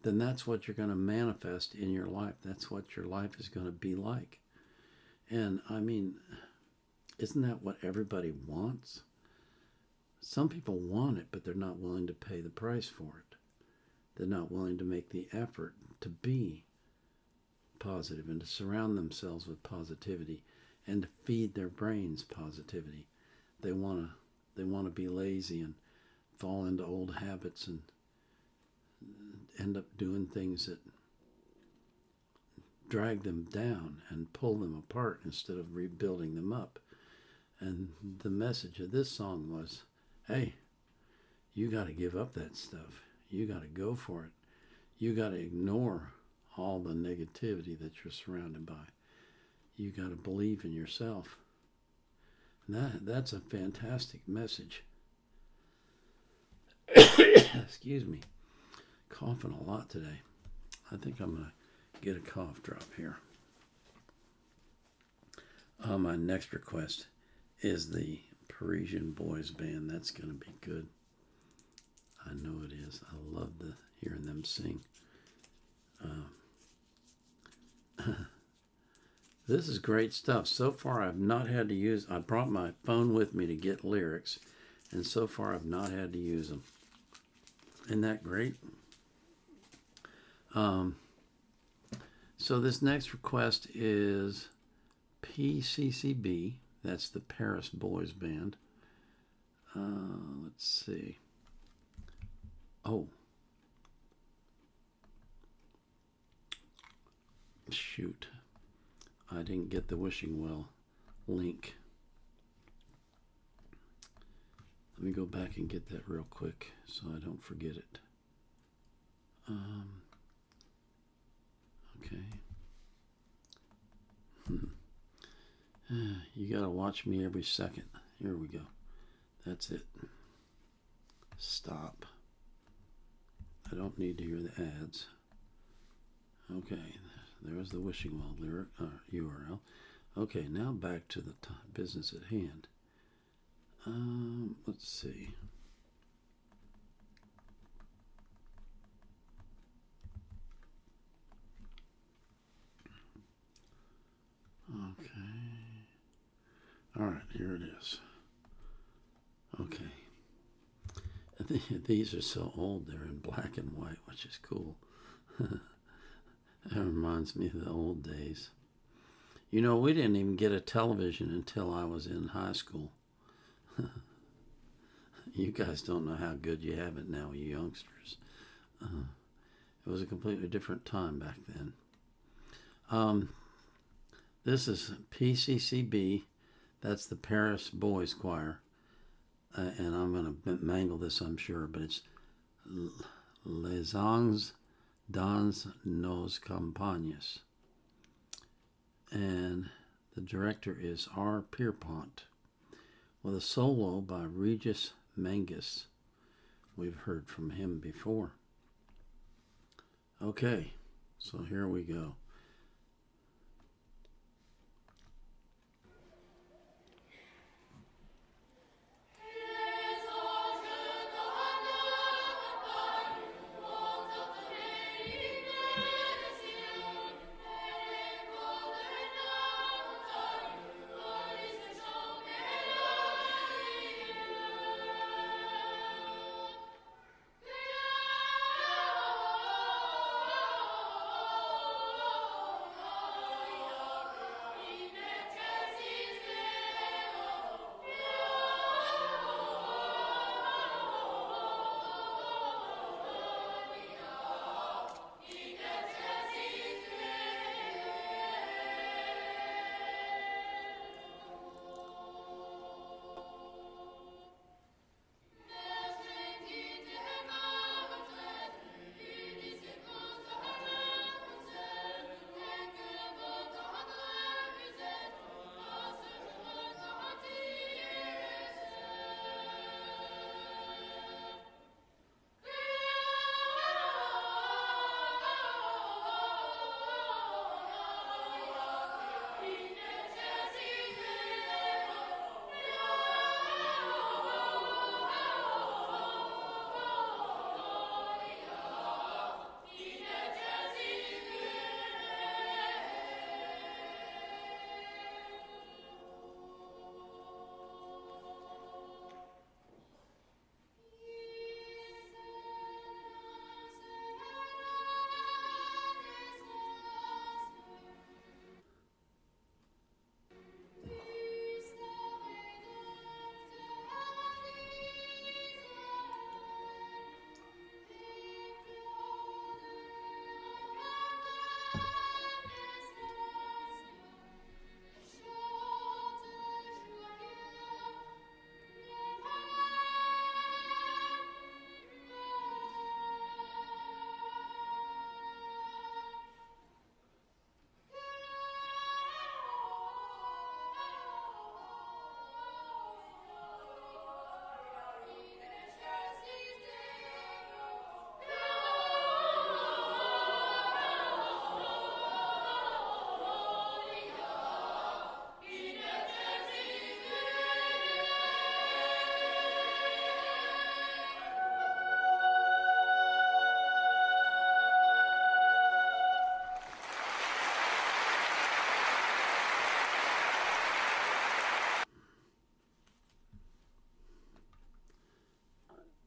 then that's what you're going to manifest in your life. That's what your life is going to be like. And I mean, isn't that what everybody wants? Some people want it, but they're not willing to pay the price for it. They're not willing to make the effort to be positive and to surround themselves with positivity and to feed their brains positivity. They want to be lazy and fall into old habits and end up doing things that drag them down and pull them apart instead of rebuilding them up. And the message of this song was, hey, you got to give up that stuff. You got to go for it. You got to ignore all the negativity that you're surrounded by. You got to believe in yourself. And that's a fantastic message. Excuse me. Coughing a lot today. I think I'm going to get a cough drop here. My next request is the Parisian Boys Band. That's going to be good. I know it is. I love hearing them sing. This is great stuff. So far, I've not had to use... I brought my phone with me to get lyrics, and so far, I've not had to use them. Isn't that great? So this next request is PCCB. That's the Paris Boys Band. Let's see. Oh. Shoot. I didn't get the Wishing Well link. Let me go back and get that real quick so I don't forget it. Okay. You gotta watch me every second. Here we go. That's it. Stop. I don't need to hear the ads. Okay, there's the Wishing Well lyric URL. Okay, now back to the business at hand. Let's see. Okay. All right, here it is. Okay. These are so old, they're in black and white, which is cool. That reminds me of the old days. You know, we didn't even get a television until I was in high school. You guys don't know how good you have it now, you youngsters. It was a completely different time back then. This is PCCB. That's the Paris Boys Choir. And I'm going to mangle this, I'm sure, but it's Les Anges dans nos campagnes. And the director is R. Pierpont, with a solo by Regis Mangus. We've heard from him before. Okay, so here we go.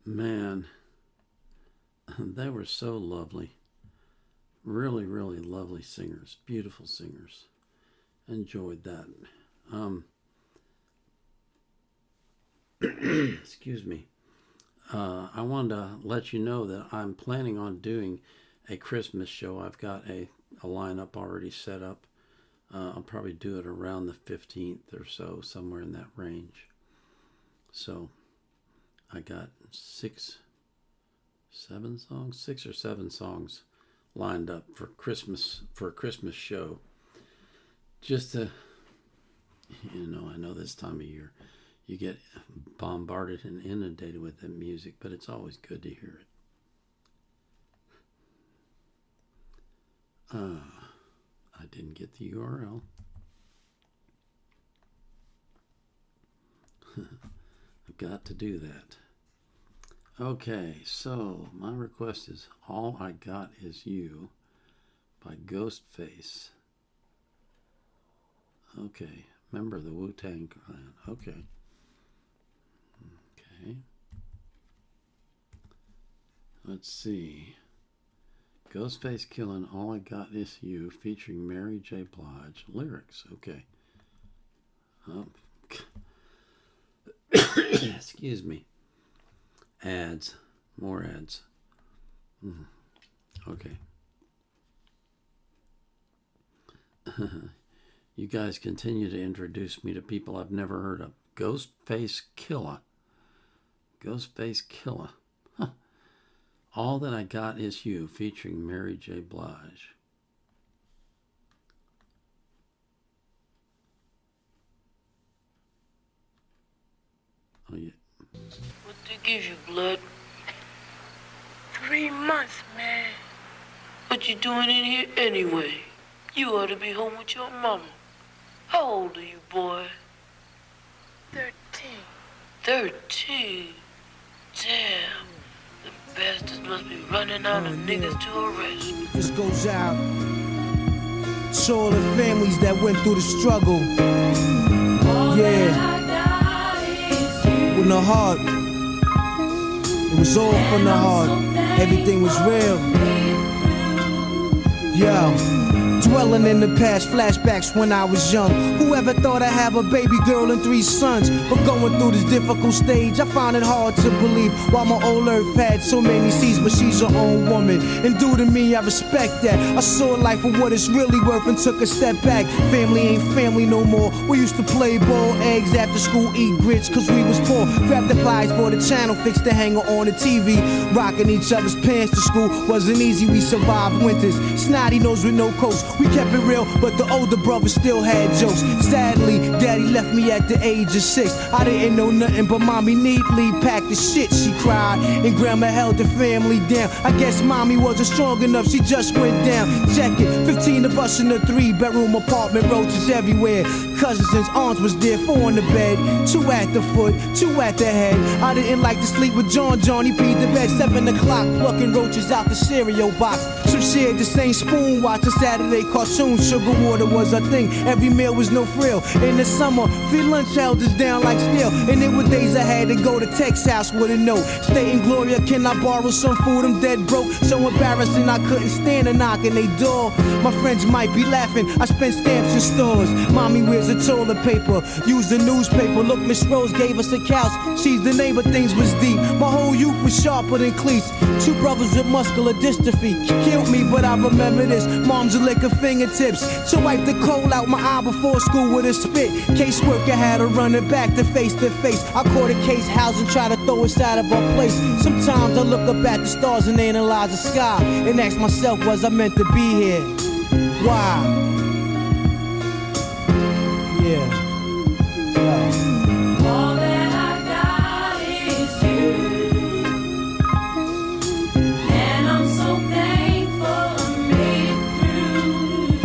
Man, they were so lovely. Really, really lovely singers. Beautiful singers. Enjoyed that. Excuse me. I wanted to let you know that I'm planning on doing a Christmas show. I've got a lineup already set up. I'll probably do it around the 15th or so, somewhere in that range. So I got 6 or 7 songs lined up for Christmas, for a Christmas show. Just to, I know this time of year you get bombarded and inundated with that music, but it's always good to hear it. I didn't get the URL. I've got to do that. Okay, so my request is All I Got Is You by Ghostface. Okay, member of the Wu-Tang Clan. Okay. Let's see. Ghostface Killing All I Got Is You featuring Mary J. Blige. Lyrics. Okay. Excuse me. Ads. More ads. Okay. You guys continue to introduce me to people I've never heard of. Ghostface Killah. Ghostface Killah. Huh. All That I Got Is You, featuring Mary J. Blige. Oh, yeah. What they give you, blood? 3 months, man. What you doing in here anyway? You ought to be home with your mama. How old are you, boy? 13. 13? Damn. The bastards must be running out of niggas to arrest. This goes out to all the families that went through the struggle. Yeah. With the heart. It was all from the heart. Everything was real. Yo. Dwelling in the past, flashbacks when I was young. Whoever thought I'd have a baby girl and 3 sons? But going through this difficult stage, I found it hard to believe. While my old earth had so many seas, but she's her own woman. And due to me, I respect that. I saw life for what it's really worth and took a step back. Family ain't family no more. We used to play ball, eggs after school, eat grits, cause we was poor. Grab the pliers for the channel, fix the hanger on the TV. Rocking each other's pants to school wasn't easy, we survived winters. Snotty nose with no coats. We kept it real, but the older brother still had jokes. Sadly, daddy left me at the age of 6. I didn't know nothing, but mommy neatly packed the shit, she cried. And grandma held the family down. I guess mommy wasn't strong enough, she just went down. Check it, 15 of us in a 3-bedroom apartment, roaches everywhere. Cousins and aunts was there, 4 in the bed, 2 at the foot, 2 at the head. I didn't like to sleep with John, he peed the bed. 7 o'clock, plucking roaches out the cereal box. Some shared the same spoon, watching Saturday cartoons. Sugar water was a thing, every meal was no frill. In the summer, free lunch held us down like steel. And there were days I had to go to Tech's house with a note stating, Gloria, can I borrow some food? I'm dead broke. So embarrassing, I couldn't stand a knock on they door. My friends might be laughing, I spent stamps in stores. Mommy wears a toilet paper, use the newspaper. Look, Miss Rose gave us a couch, she's the neighbor, things was deep. My whole youth was sharper than cleats. 2 brothers with muscular dystrophy killed me, but I remember this. Mom's a lick of fingertips to wipe the coal out my eye before school with a spit. Caseworker had her running back to face. I caught a case house and try to throw us out of our place. Sometimes I look up at the stars and analyze the sky and ask myself, was I meant to be here? Why? Yeah. All that I got is you, and I'm so thankful I made it through.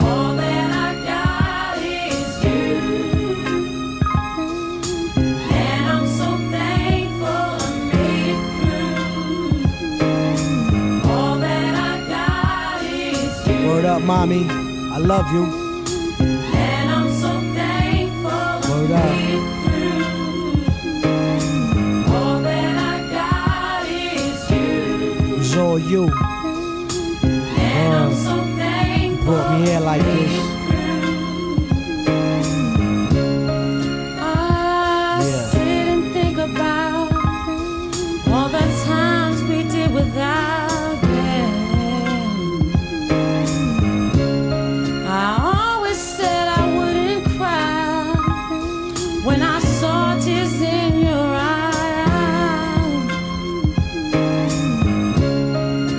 All that I got is you, and I'm so thankful I made it through. All that I got is you. Word up, mommy, I love you. And I'm so thankful Word I up. made it through. All that I got is you. It's all you. And I'm so thankful Brought me here like this. I sit and think about all the times we did without them. I always said I wouldn't cry when I saw tears in your eyes.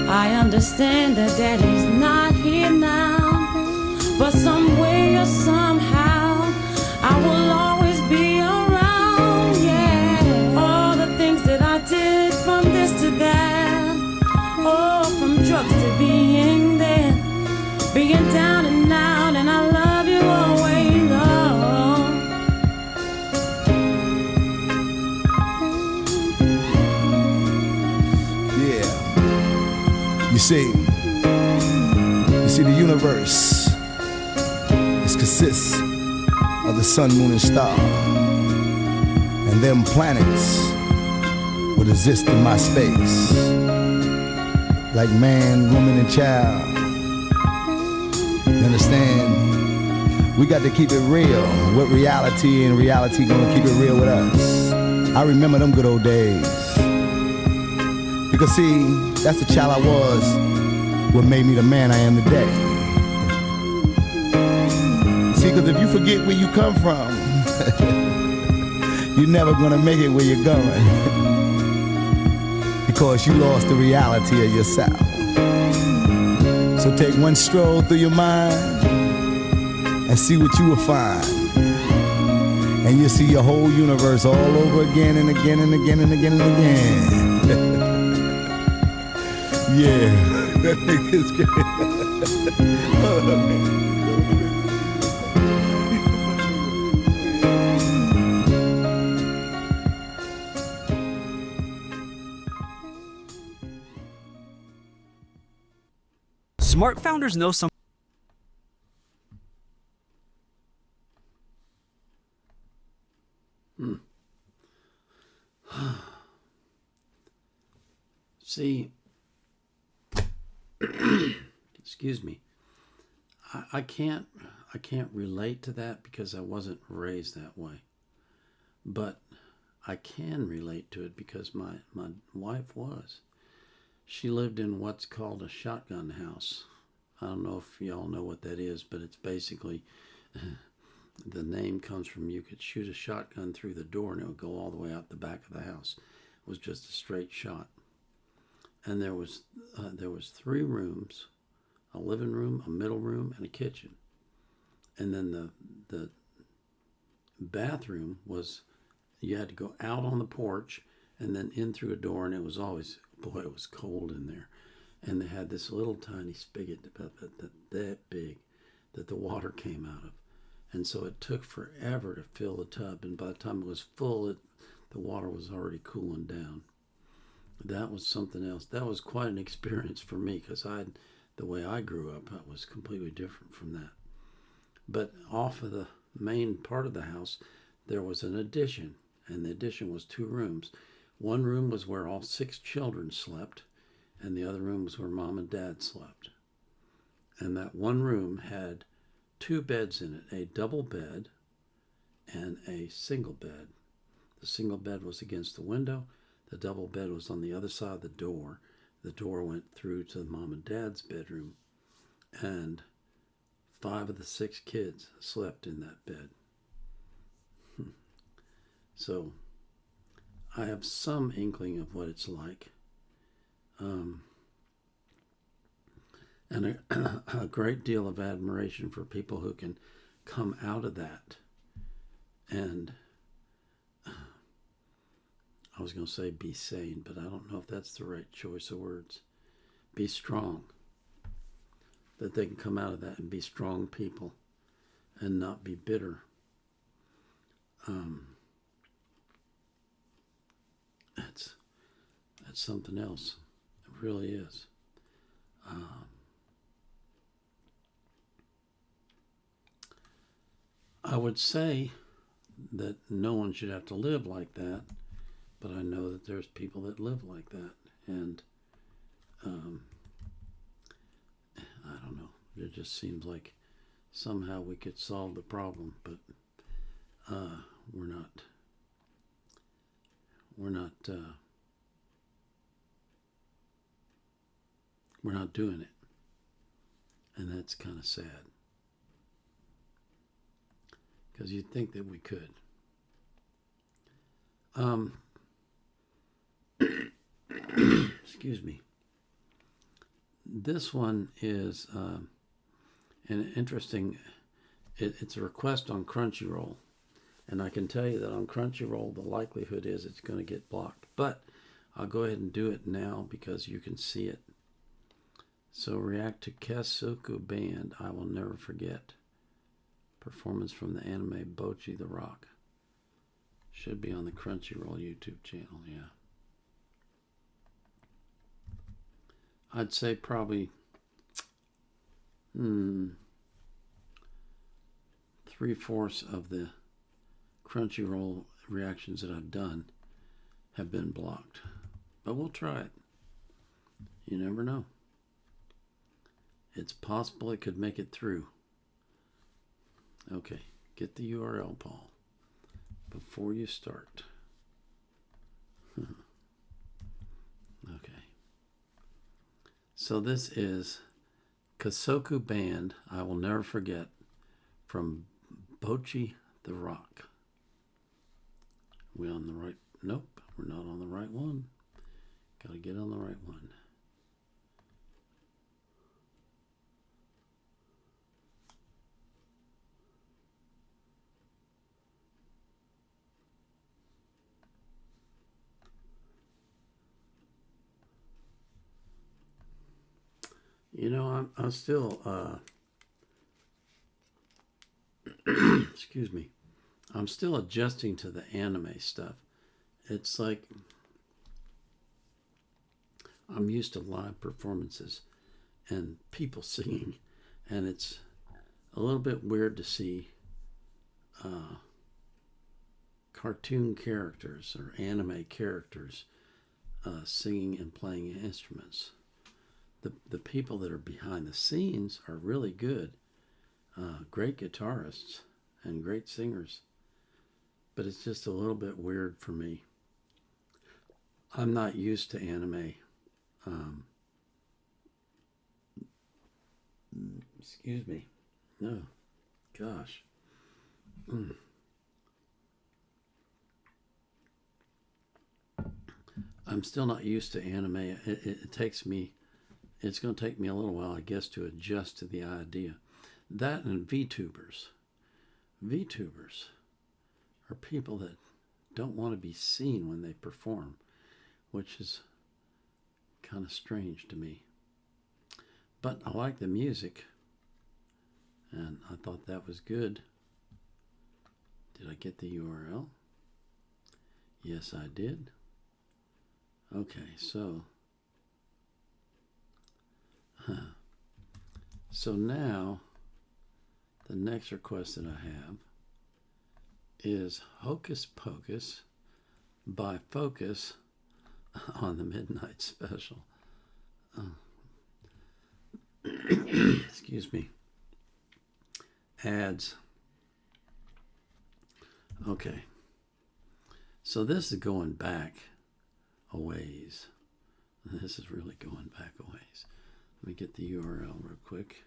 I understand that Daddy's not here now, but some way or somehow I will always be around, yeah. All the things that I did, from this to that, oh, from drugs to being there, being down and out, and I love you always, oh. Yeah. You see, the universe consists of the sun, moon, and star. And them planets would exist in my space. Like man, woman, and child. You understand? We got to keep it real with reality, and reality gonna keep it real with us. I remember them good old days. Because see, that's the child I was, what made me the man I am today. See, because if you forget where you come from, you're never gonna make it where you're going. Because you lost the reality of yourself. So take one stroll through your mind and see what you will find. And you'll see your whole universe all over again and again and again and again and again. Yeah, that nigga's great. Smart founders know some. See, excuse me. I can't relate to that because I wasn't raised that way. But I can relate to it because my wife was. She lived in what's called a shotgun house. I don't know if y'all know what that is, but it's basically, the name comes from you could shoot a shotgun through the door and it would go all the way out the back of the house. It was just a straight shot. And there was 3 rooms, a living room, a middle room, and a kitchen. And then the bathroom was, you had to go out on the porch and then in through a door, and it was always, boy, it was cold in there. And they had this little tiny spigot about that big that the water came out of. And so it took forever to fill the tub, and by the time it was full, the water was already cooling down. That was something else. That was quite an experience for me because the way I grew up, I was completely different from that. But off of the main part of the house, there was an addition, and the addition was 2 rooms. One room was where all 6 children slept, and the other room was where Mom and Dad slept. And that one room had 2 beds in it, a double bed and a single bed. The single bed was against the window. The double bed was on the other side of the door. The door went through to Mom and Dad's bedroom, and 5 of the 6 kids slept in that bed. So I have some inkling of what it's like. And a great deal of admiration for people who can come out of that and, I was going to say be sane, but I don't know if that's the right choice of words. Be strong. That they can come out of that and be strong people and not be bitter. That's something else. It really is. I would say that no one should have to live like that, but I know that there's people that live like that, and I don't know. It just seems like somehow we could solve the problem, but we're not doing it, and that's kind of sad. Because you'd think that we could. Excuse me. This one is an interesting, it's a request on Crunchyroll. And I can tell you that on Crunchyroll, the likelihood is it's going to get blocked. But I'll go ahead and do it now because you can see it. So react to Keisuke Band, I Will Never Forget. Performance from the anime Bocchi the Rock. Should be on the Crunchyroll YouTube channel, yeah. I'd say probably 3/4 of the Crunchyroll reactions that I've done have been blocked. But we'll try it. You never know. It's possible it could make it through. Okay, get the URL, Paul, before you start. So this is Kasoku Band, I Will Never Forget, from Bocce the Rock. We on the right? Nope, we're not on the right one. Got to get on the right one. You know, I'm still, excuse me, I'm still adjusting to the anime stuff. It's like, I'm used to live performances and people singing, and it's a little bit weird to see cartoon characters or anime characters singing and playing instruments. The people that are behind the scenes are really good, great guitarists and great singers, but it's just a little bit weird for me. I'm not used to anime. Excuse me. No, gosh. I'm still not used to anime. It takes me. It's going to take me a little while, I guess, to adjust to the idea. That and VTubers. VTubers are people that don't want to be seen when they perform, which is kind of strange to me. But I like the music, and I thought that was good. Did I get the URL? Yes, I did. Okay, so... So now, the next request that I have is Hocus Pocus by Focus on the Midnight Special. Excuse me. Ads. Okay. So this is going back a ways. This is really going back a ways. Let me get the URL real quick.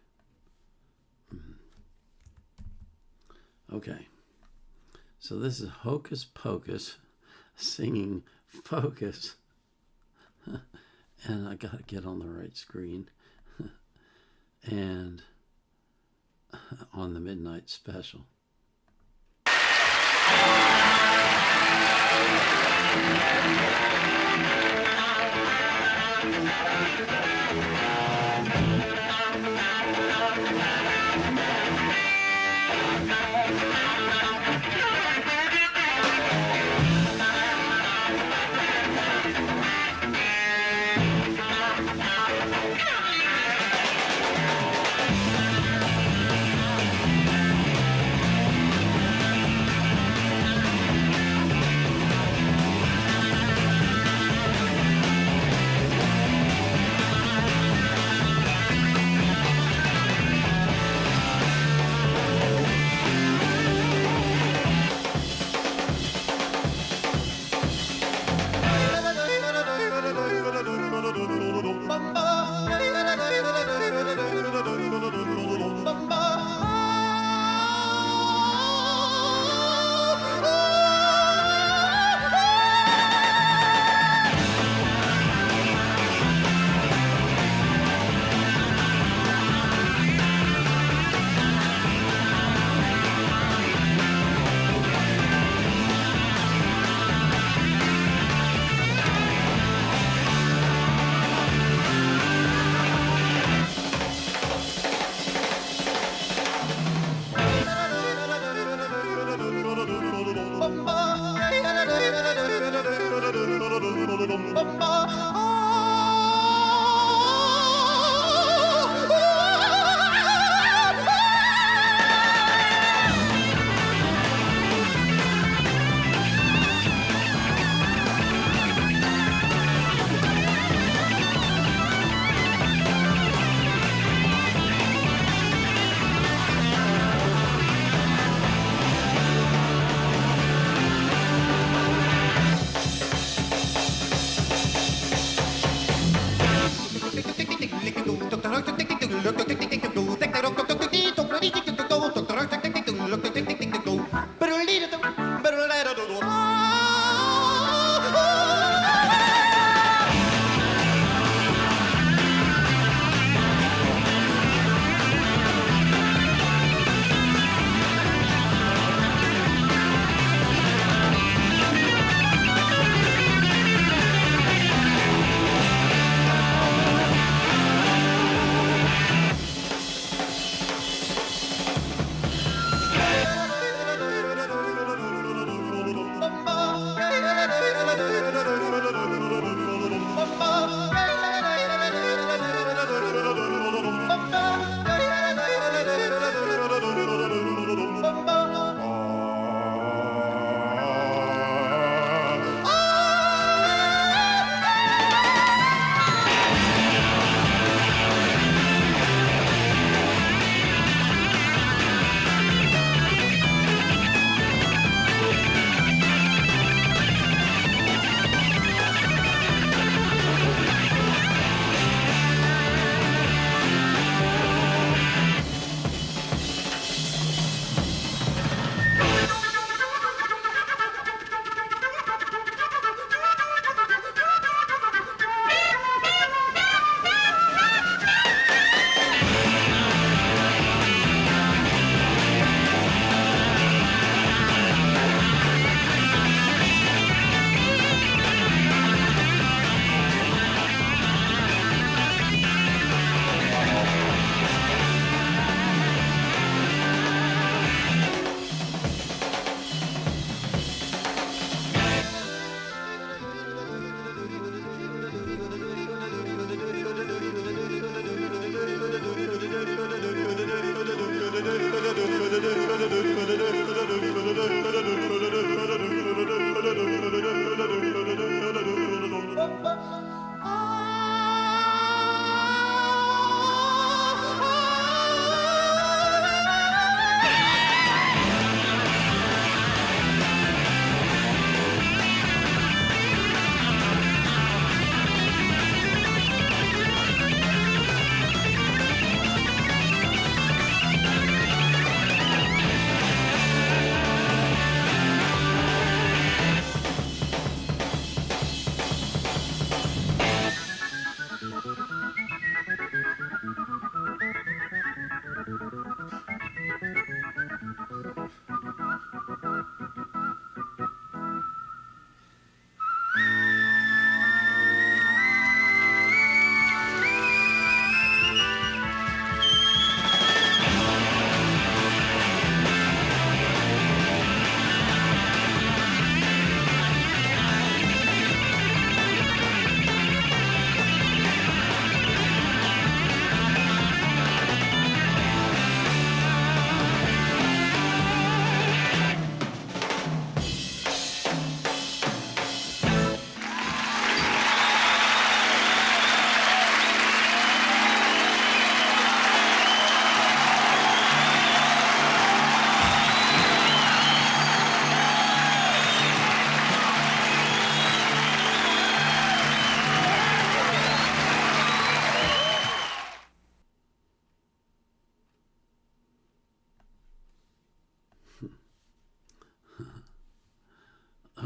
Okay. So this is Hocus Pocus singing Focus. And I got to get on the right screen. And on the Midnight Special.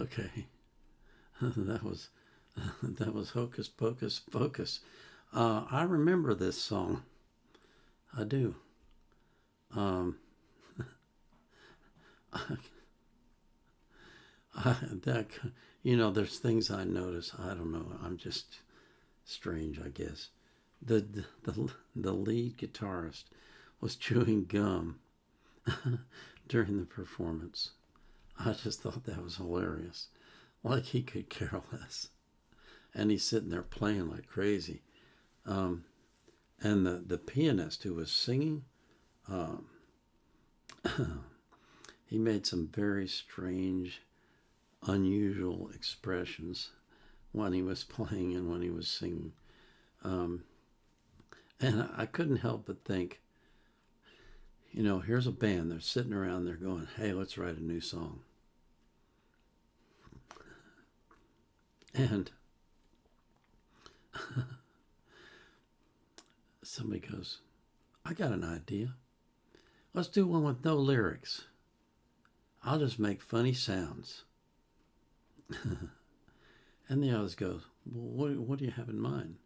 Okay. that was Hocus Pocus Focus. I remember this song. I do. There's things I notice. I don't know. I'm just strange, I guess. The lead guitarist was chewing gum during the performance. I just thought that was hilarious. Like he could care less. And he's sitting there playing like crazy. And the pianist who was singing, he made some very strange, unusual expressions when he was playing and when he was singing. And I couldn't help but think, here's a band. They're sitting around there going, hey, let's write a new song. And somebody goes, I got an idea. Let's do one with no lyrics. I'll just make funny sounds. And the others go, well, what do you have in mind?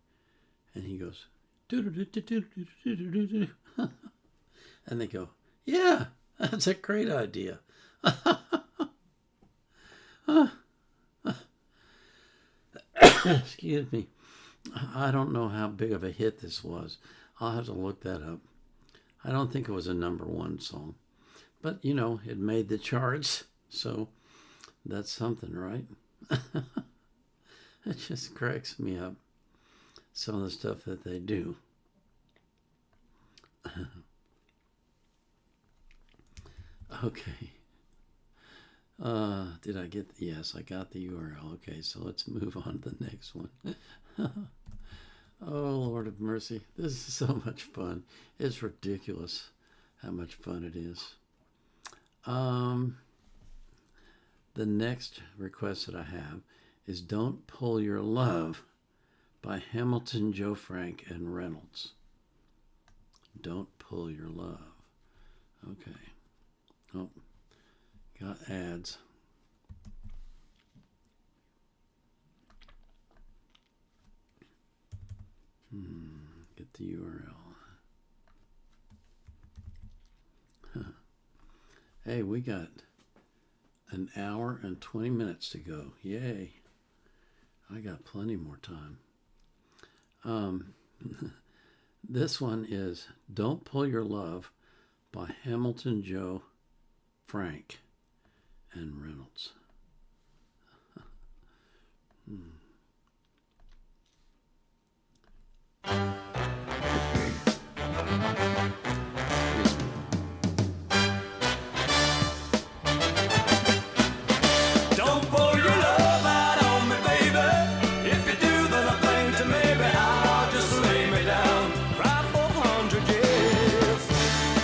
And he goes, do-do-do-do-do-do-do-do-do. And they go, yeah, that's a great idea. Excuse me. I don't know how big of a hit this was. I'll have to look that up. I don't think it was a #1 song. But, it made the charts. So that's something, right? It just cracks me up. Some of the stuff that they do. Okay. Did I get... Yes, I got the URL. Okay, so let's move on to the next one. Oh, Lord of mercy. This is so much fun. It's ridiculous how much fun it is. The next request that I have is Don't Pull Your Love by Hamilton, Joe Frank, and Reynolds. Don't Pull Your Love. Okay. Oh, got ads. Get the URL. Hey, we got an hour and 20 minutes to go. Yay. I got plenty more time. This one is Don't Pull Your Love by Hamilton, Joe Frank, and Reynolds. Don't pull your love out on me, baby. If you do, then I think that maybe I'll just lay me down, cry for 100 years.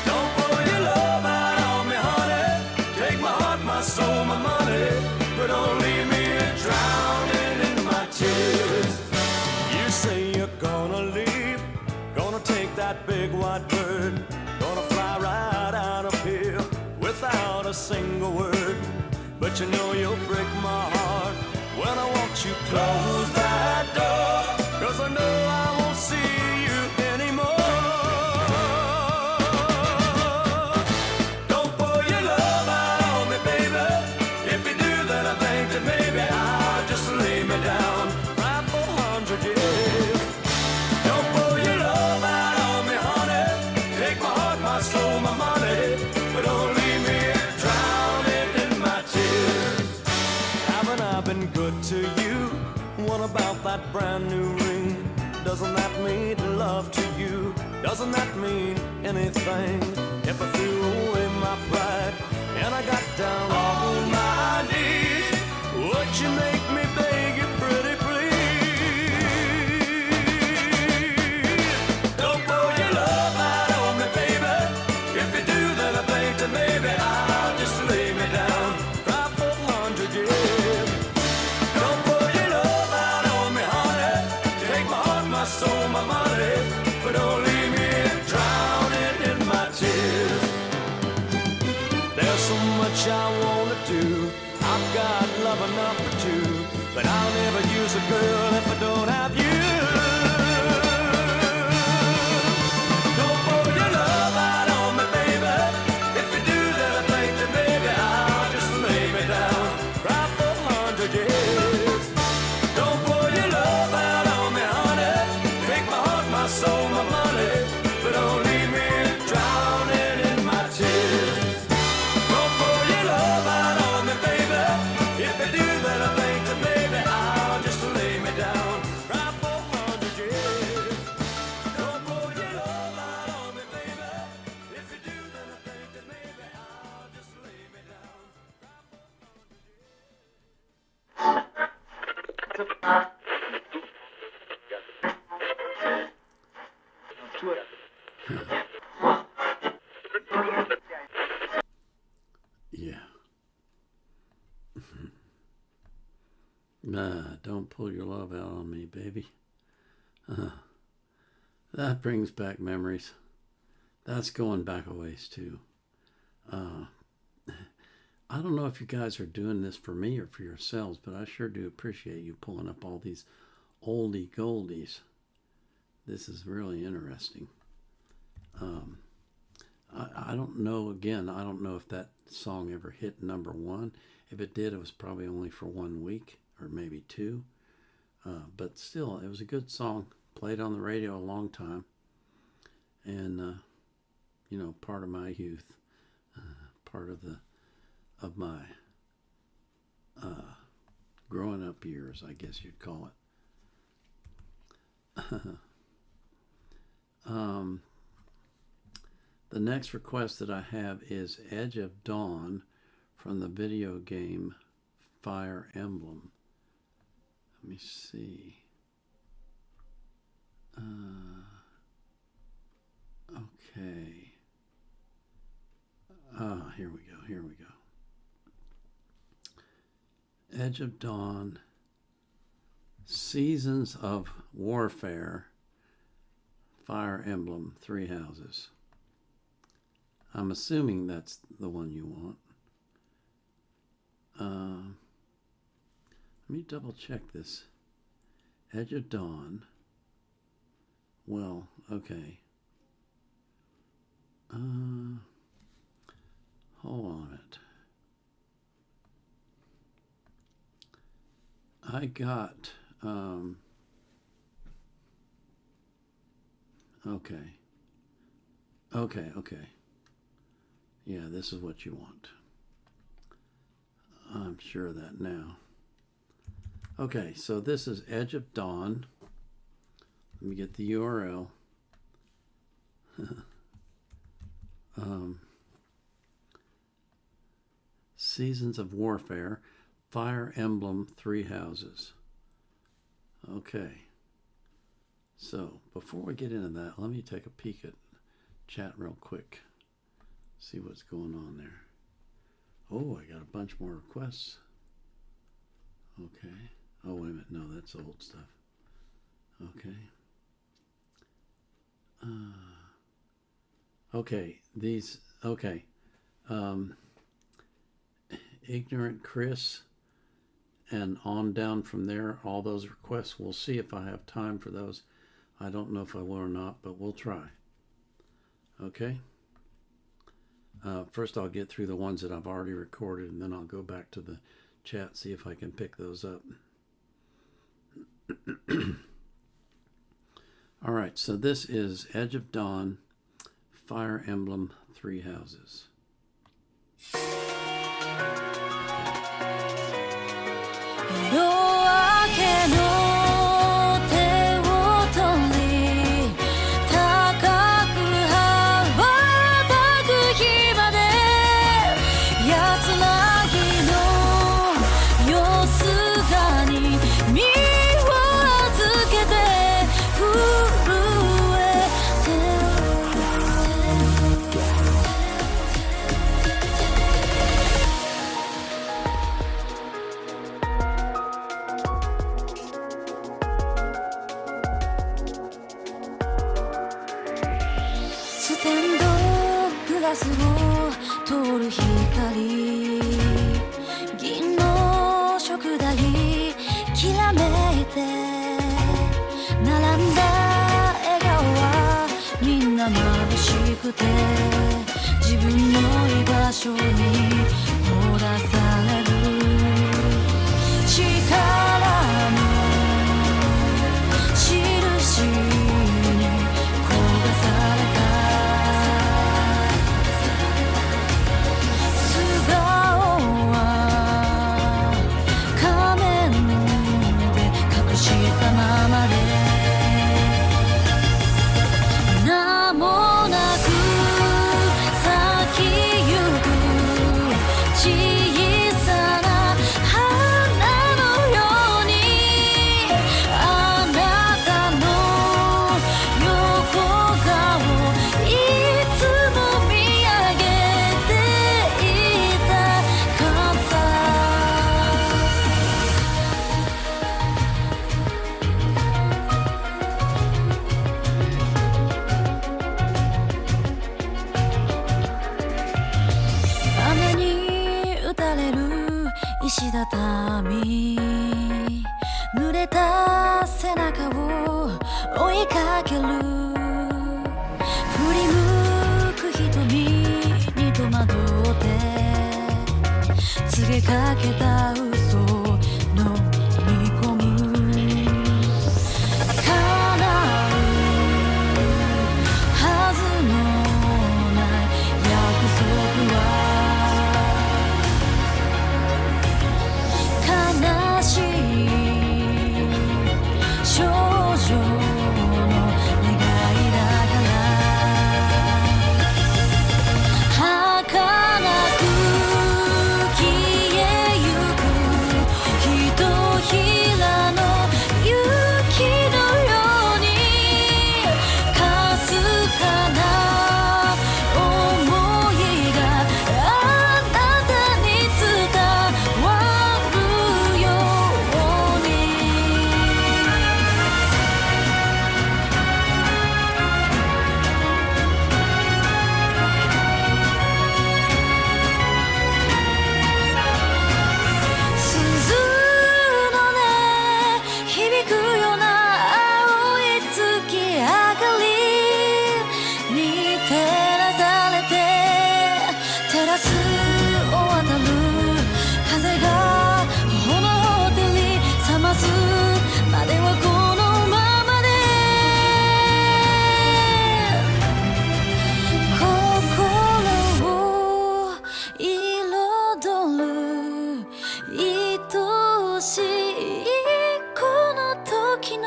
Don't pull your love out on me, honey. Take my heart, my soul, my money, but don't leave me drowning in my tears. You say you're gonna leave, gonna take that big white bird, gonna fly right out of here without a single word. But you know you'll break my heart when I watch you close that door, 'cause I know I won't see you anymore. Don't pull your love out on me, baby. If you do, then I think that maybe I'll just lay me down, cry for 100 years. Don't pull your love out on me, honey. Take my heart, my soul, my money, but don't leave me drowning in my tears. Haven't I been good to you? What about that brand new ring? Doesn't that mean love to you? Doesn't that mean anything? If I threw away my pride and I got down on my knees, would you make me beg you pretty please? Don't pull your love out on me, baby. If you do, then I think that maybe I'll just lay me down, cry for 100 years. Don't pull your love out on me, honey. Take my heart, my soul, my money, but don't leave me drowning in my tears. There's so much I wanna do. I've got love enough girl, if I don't have you. Don't pour your love out on me, baby. If you do, then I think that maybe I'll just lay me down, cry for 100 years. Don't pour your love out on me, honey. Make my heart, my soul, my money, but don't leave me drowning in my tears. Don't pour your love out on me, baby. If you do, then I think that maybe I'll just lay me down, cry for 100 years. Don't pour your love out on me, baby. If you do, then I think that maybe I'll just lay me down, cry for 100 years. Yeah. Nah, don't pull your love out on me, baby. That brings back memories. That's going back a ways, too. I don't know if you guys are doing this for me or for yourselves, but I sure do appreciate you pulling up all these oldie goldies. This is really interesting. I don't know, again, I don't know if that song ever hit #1. If it did, it was probably only for 1 week or maybe 2. But still, it was a good song. Played on the radio a long time. And, you know, part of my youth. Part of my growing up years, I guess you'd call it. The next request that I have is Edge of Dawn from the video game Fire Emblem. Let me see. Okay. Here we go. Edge of Dawn, Seasons of Warfare, Fire Emblem, 3 Houses. I'm assuming that's the one you want. Let me double check this. Edge of Dawn. Well, okay. Hold on a minute. I got, okay. Yeah, this is what you want. I'm sure of that now. Okay, so this is Edge of Dawn. Let me get the URL. Seasons of Warfare, Fire Emblem, 3 Houses. Okay. So, before we get into that, let me take a peek at chat real quick. See what's going on there. Oh, I got a bunch more requests. Okay. Oh, wait a minute. No, that's old stuff. Okay. Okay. These, okay. Ignorant Chris, and on down from there, all those requests. We'll see if I have time for those. I don't know if I will or not, but we'll try. Okay? First I'll get through the ones that I've already recorded, and then I'll go back to the chat, see if I can pick those up. All right, so this is Edge of Dawn, Fire Emblem, 3 Houses. て並んだ笑顔はみんな眩しくて自分の居場所にほだされる力の印に焦がされた素顔は仮面で隠したままで名もなく咲きゆく小さな花のようにあなたの横顔いつも見上げていたかった雨に打たれる石畳濡れた背中を追いかける振り向く瞳に戸惑って告げかけた嘘を飲み込む叶うはずのない約束は悲しい少女の願いだから儚く消えゆくひとひらの雪のようにかすかな想いがあなたに伝わるように鈴の音響くような青い月明かりに照らされてテラスを渡る風が頬のほてり冷ますまではこのままで心を彩る愛しいこの時の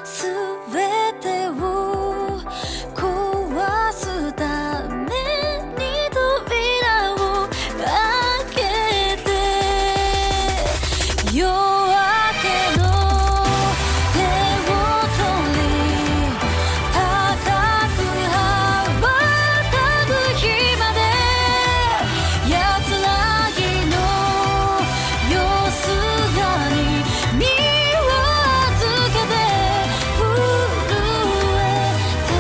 すべてを壊すために扉を開けて夜明けの手を取り高く羽ばたく日まで安らぎのよすがに身を預けて震えて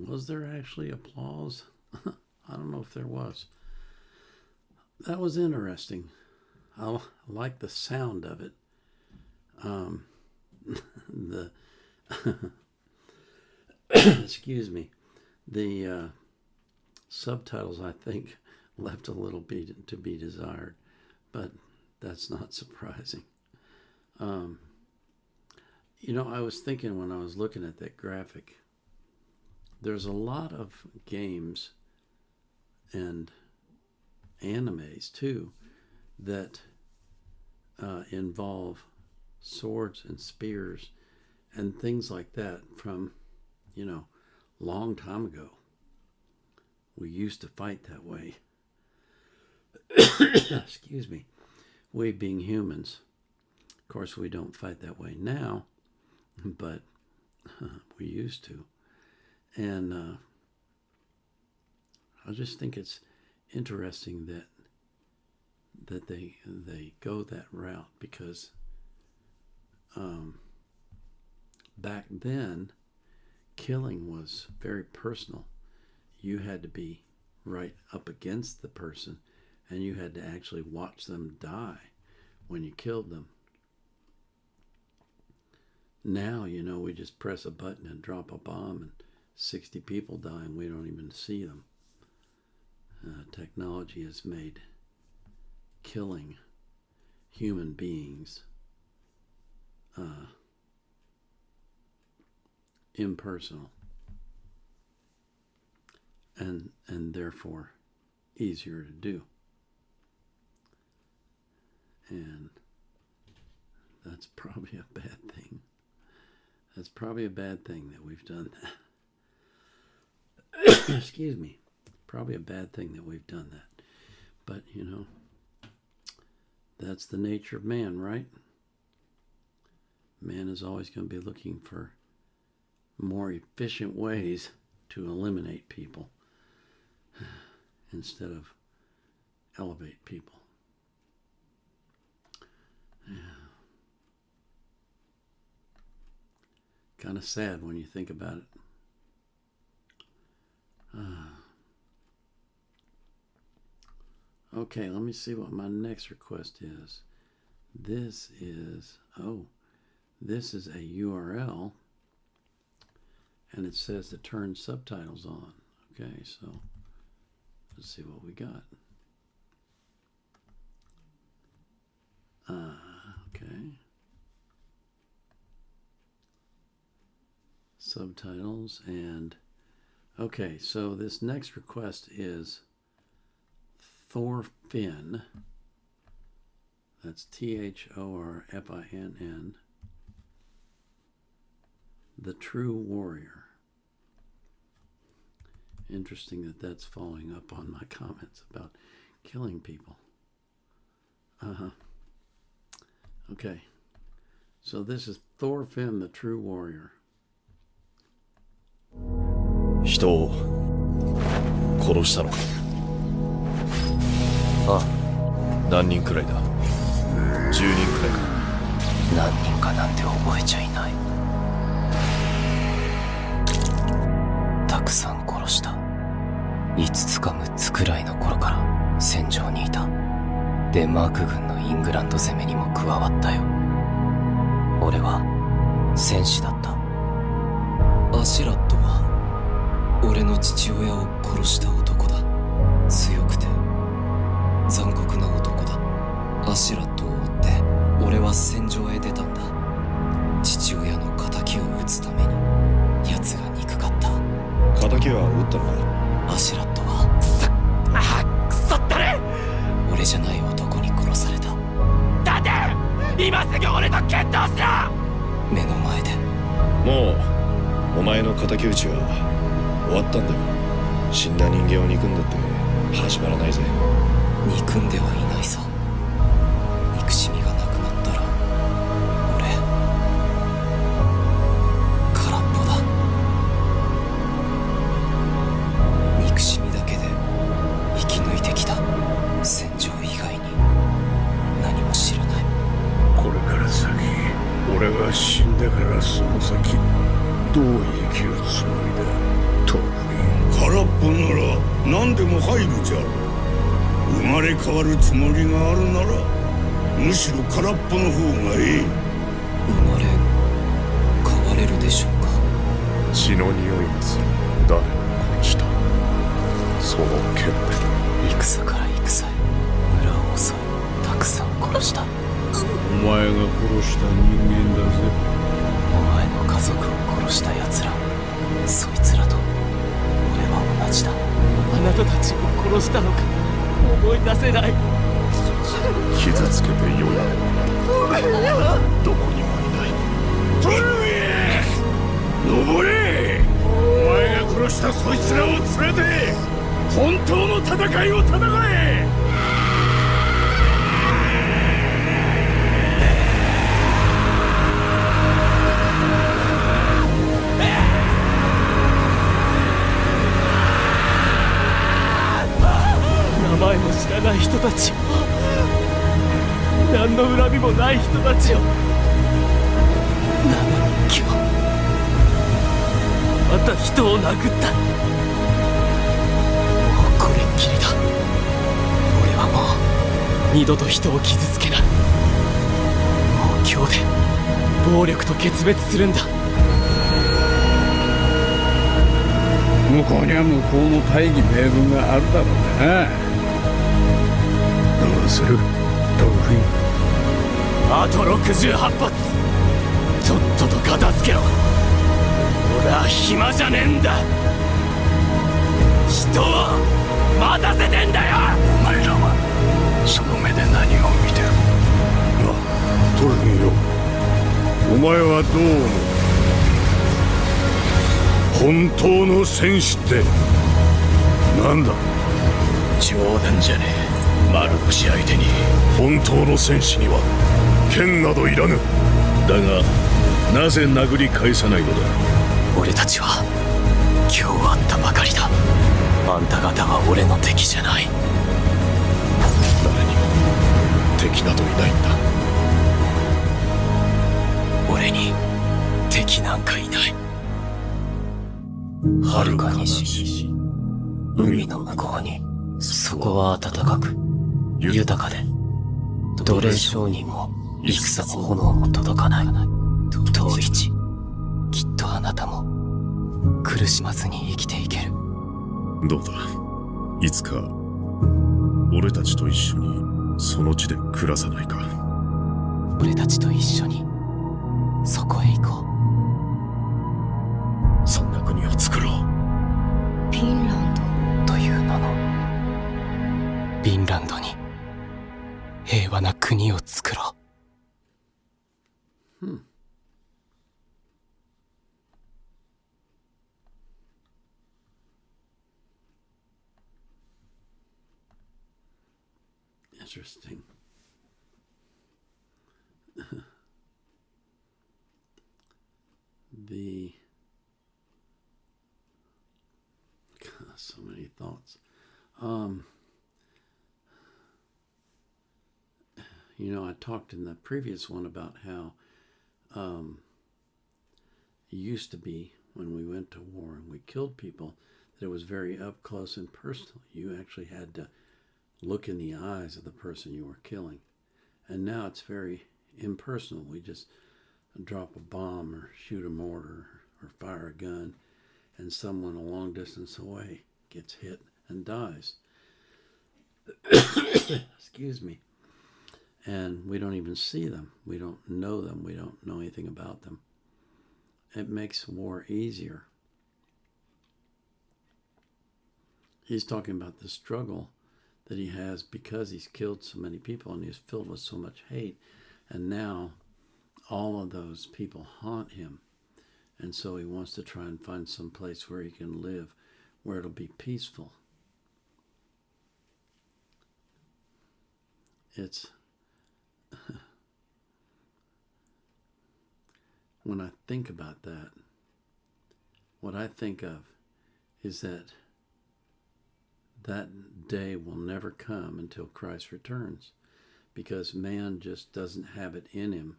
Was there actually applause? I don't know if there was. That was interesting. I like the sound of it. The excuse me. The subtitles, I think, left a little bit to be desired, but that's not surprising. You know, I was thinking when I was looking at that graphic, there's a lot of games and animes too that involve swords and spears and things like that from, you know, long time ago. We used to fight that way. Excuse me. We being humans. Of course, we don't fight that way now, but we used to. And I just think it's interesting that they go that route, because back then, killing was very personal. You had to be right up against the person, and you had to actually watch them die when you killed them. Now, we just press a button and drop a bomb, and 60 people die, and we don't even see them. Technology has made killing human beings impersonal, and therefore easier to do. And that's probably a bad thing. That's probably a bad thing that we've done that. Excuse me. Probably a bad thing that we've done that. But, that's the nature of man, right? Man is always going to be looking for more efficient ways to eliminate people instead of elevate people. Yeah. Kind of sad when you think about it. Okay, let me see what my next request is. This is a URL, and it says to turn subtitles on. Okay, so let's see what we got. Okay. Subtitles, and okay, so this next request is Thorfinn. That's Thorfinn. The True Warrior. Interesting that that's following up on my comments about killing people. Okay. So this is Thorfinn, the True Warrior. 人を殺したのか。ああ、何人くらいだ。10人くらいか。何人かなんて覚えちゃいない。たくさん殺した。5つか6つくらいの頃から戦場にいた。デンマーク軍のイングランド攻めにも加わったよ。俺は戦士だった。アシュラットは俺の父親を殺した男だ。強くて残酷な男だ。アシュラットを追って俺は戦場へ出たんだ。父親の仇を討つために。奴が憎かった。仇は撃ったのか。アシュラットはクソったれ。俺じゃない男に殺された。立て、今すぐ俺と決闘しろ。目の前で。もうお前の仇討ちは終わったんだよ。死んだ人間を憎んだって始まらないぜ。憎んではいないさ。憎しみがなくなったら俺空っぽだ。憎しみだけで生き抜いてきた。戦場以外に何も知らない。これから先、俺が死んでからその先どう生きるつもりだ。トーフィン。空っぽなら何でも入るじゃろ。生まれ変わるつもりがあるならむしろ空っぽの方がいい。生まれ変われるでしょうか。血の匂いがする。誰を殺した。その剣で戦から戦へ村を襲いたくさん殺した。お前が殺した人間だぜ。お前の家族を殺した奴ら、そいつらと俺は同じだ。あなたたちを殺したのか思い出せない。傷つけてよい。どこにもいない。トルウィー、登れ。お前が殺したそいつらを連れて本当の戦いを戦え。名前も知らない人たちを、何の恨みもない人たちを、なのに今日また人を殴った。もうこれっきりだ。俺はもう二度と人を傷つけない。もう今日で暴力と決別するんだ。向こうには向こうの大義名分があるだろうな。どうするドルフィン。あと68発とっとと片付けろ。俺は暇じゃねえんだ。人を待たせてんだよ。お前らはその目で何を見てる。トルフィンよ、お前はどう思う。本当の戦士ってなんだ。冗談じゃねえ。丸腰相手に。本当の戦士には剣などいらぬ。だがなぜ殴り返さないのだ。俺たちは今日会ったばかりだ。あんた方は俺の敵じゃない。誰にも敵などいないんだ。俺に敵なんかいない。遥か西、海の向こうに、そこは暖かく豊かで、奴隷商人も戦も炎も届かない。遠い地、きっとあなたも苦しまずに生きていける。どうだ、いつか俺たちと一緒にその地で暮らさないか。俺たちと一緒にそこへ行こう。そんな国を作ろう。フィンランドという名のフィンランドに平和な国を作ろう。Interesting. So many thoughts. You know, I talked in the previous one about how it used to be when we went to war and we killed people, that it was very up close and personal. You actually had to look in the eyes of the person you were killing. And now it's very impersonal. We just drop a bomb or shoot a mortar or fire a gun, and someone a long distance away gets hit and dies. Excuse me. And we don't even see them. We don't know them. We don't know anything about them. It makes war easier. He's talking about the struggle that he has because he's killed so many people and he's filled with so much hate. And now all of those people haunt him. And so he wants to try and find some place where he can live, where it'll be peaceful. It's... when I think about that, what I think of is that that day will never come until Christ returns, because man just doesn't have it in him.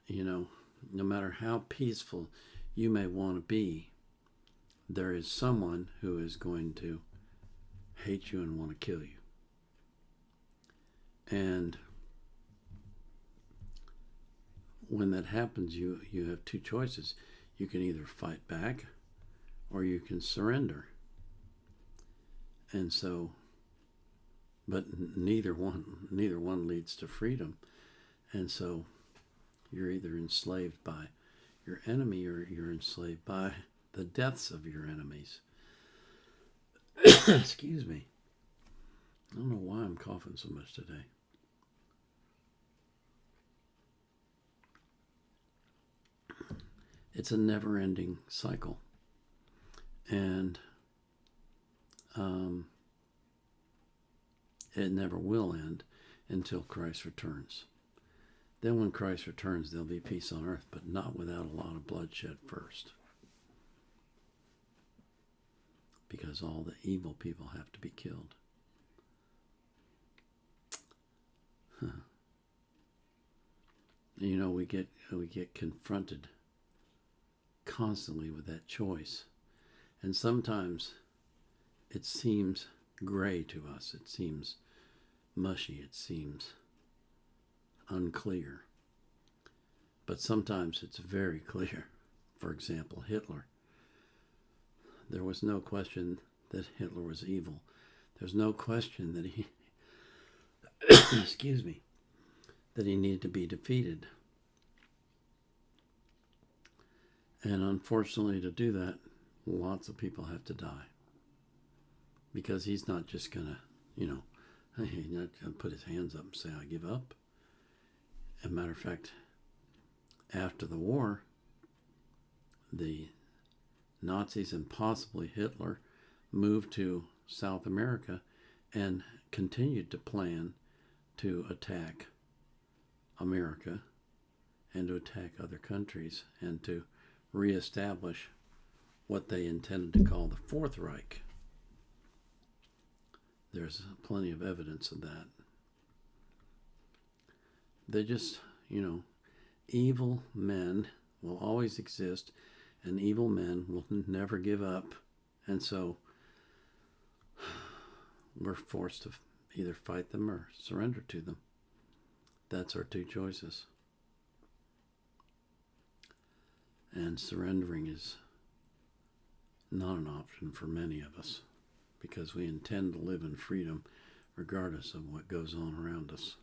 You know, no matter how peaceful you may want to be, there is someone who is going to hate you and want to kill you. And when that happens, you have two choices. You can either fight back or you can surrender. And so, but neither one leads to freedom. And so you're either enslaved by your enemy or you're enslaved by the deaths of your enemies. Excuse me. I don't know why I'm coughing so much today. It's a never-ending cycle. And it never will end until Christ returns. Then when Christ returns, there'll be peace on earth, but not without a lot of bloodshed first. Because all the evil people have to be killed. You know, we get confronted constantly with that choice. And sometimes it seems gray to us. It seems mushy. It seems unclear. But sometimes it's very clear. For example, Hitler. There was no question that Hitler was evil. There's no question that he excuse me, that he needed to be defeated. And unfortunately, to do that, lots of people have to die. Because he's not just going to, he's not going to put his hands up and say, I give up. As a matter of fact, after the war, the Nazis and possibly Hitler moved to South America and continued to plan to attack America and to attack other countries and to reestablish what they intended to call the Fourth Reich. There's plenty of evidence of that. They just, evil men will always exist, and evil men will never give up. And so we're forced to either fight them or surrender to them. That's our two choices. And surrendering is not an option for many of us because we intend to live in freedom regardless of what goes on around us.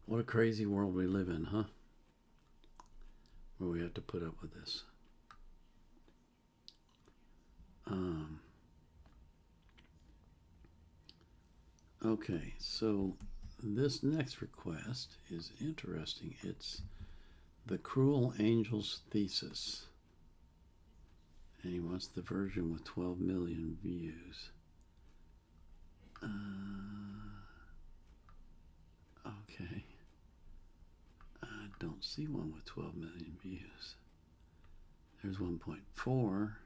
What a crazy world we live in, huh? Where we have to put up with this. Okay, so this next request is interesting. It's The Cruel Angel's Thesis. And he wants the version with 12 million views. Okay. I don't see one with 12 million views. There's 1.4.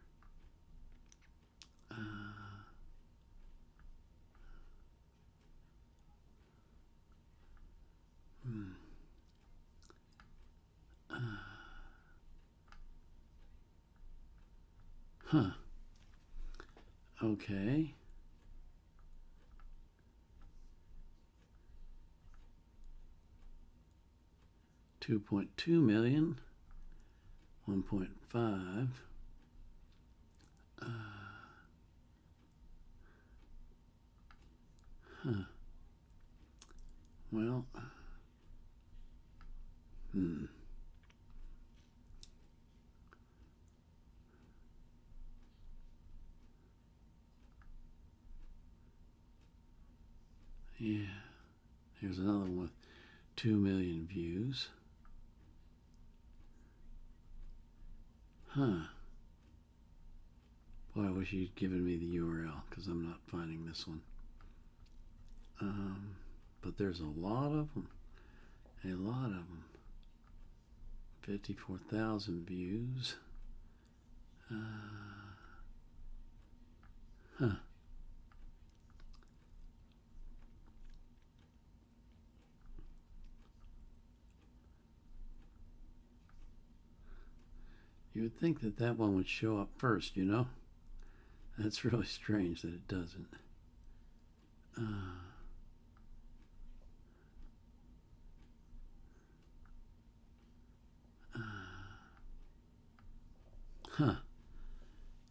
Okay. $2.2 million, 1.5. Well, yeah, here's another one with 2 million views. Boy, I wish you'd given me the URL because I'm not finding this one. But there's a lot of them. 54,000 views. You would think that that one would show up first, That's really strange that it doesn't.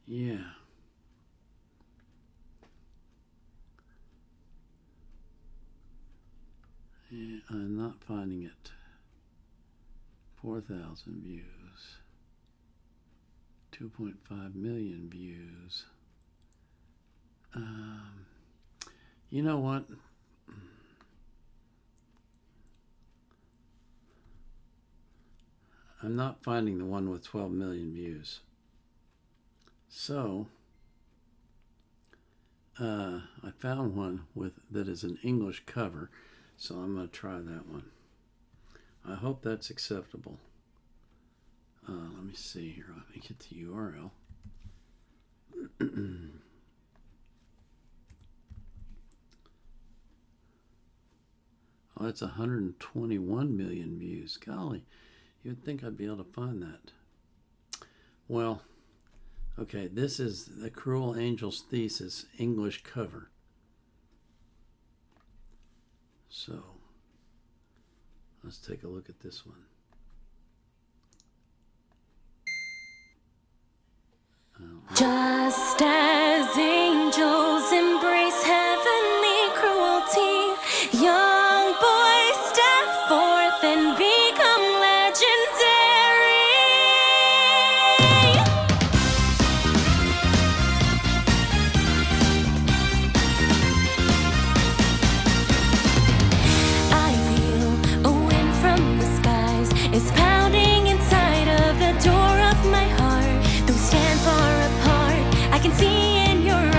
Yeah. Yeah, I'm not finding it. 4,000 views. 2.5 million views. You know what? I'm not finding the one with 12 million views. So I found one that is an English cover, so I'm going to try that one. I hope that's acceptable. Let me see here. Let me get the URL. Oh, that's 121 million views. Golly, you would think I'd be able to find that. Well, okay, this is The Cruel Angel's Thesis, English cover. So, let's take a look at this one. Just as angels embrace heavenly cruelty, young boys step forth and become legendary. I feel a wind from the skies is pounding inside of the door of my heart. Though we stand far apart, I can see in your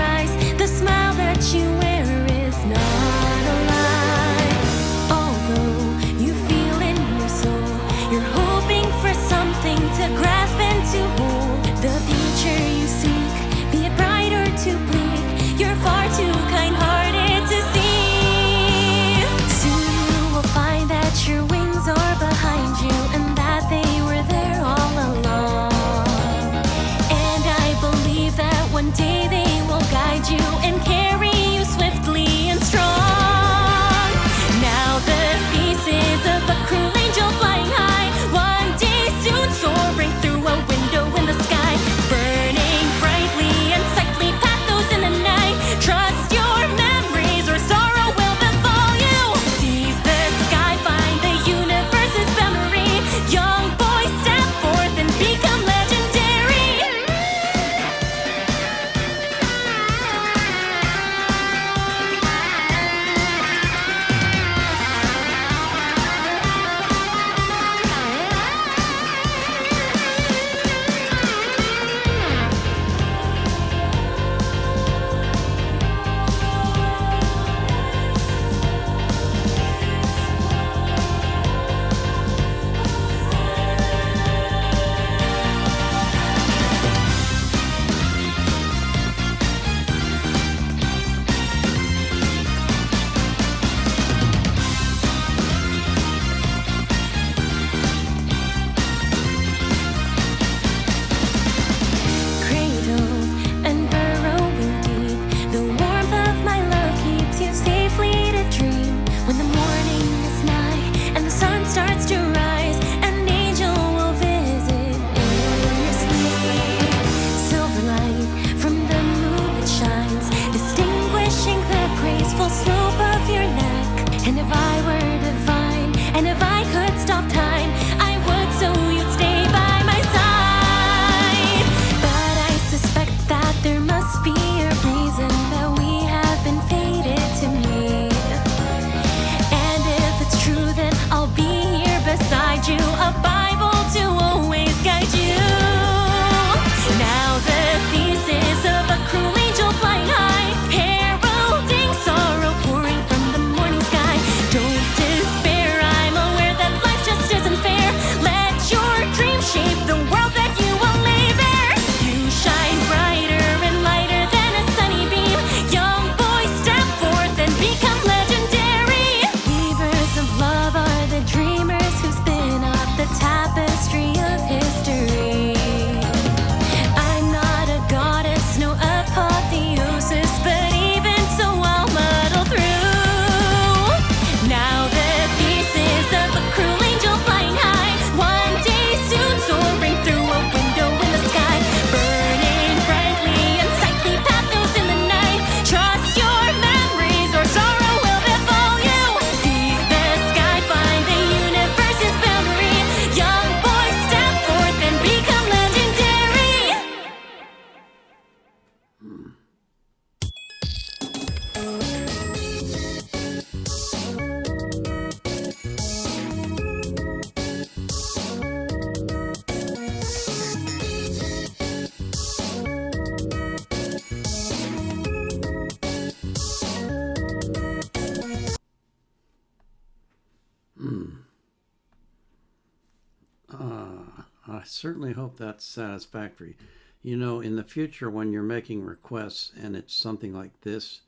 I certainly hope that's satisfactory. You know, in the future when you're making requests and it's something like this,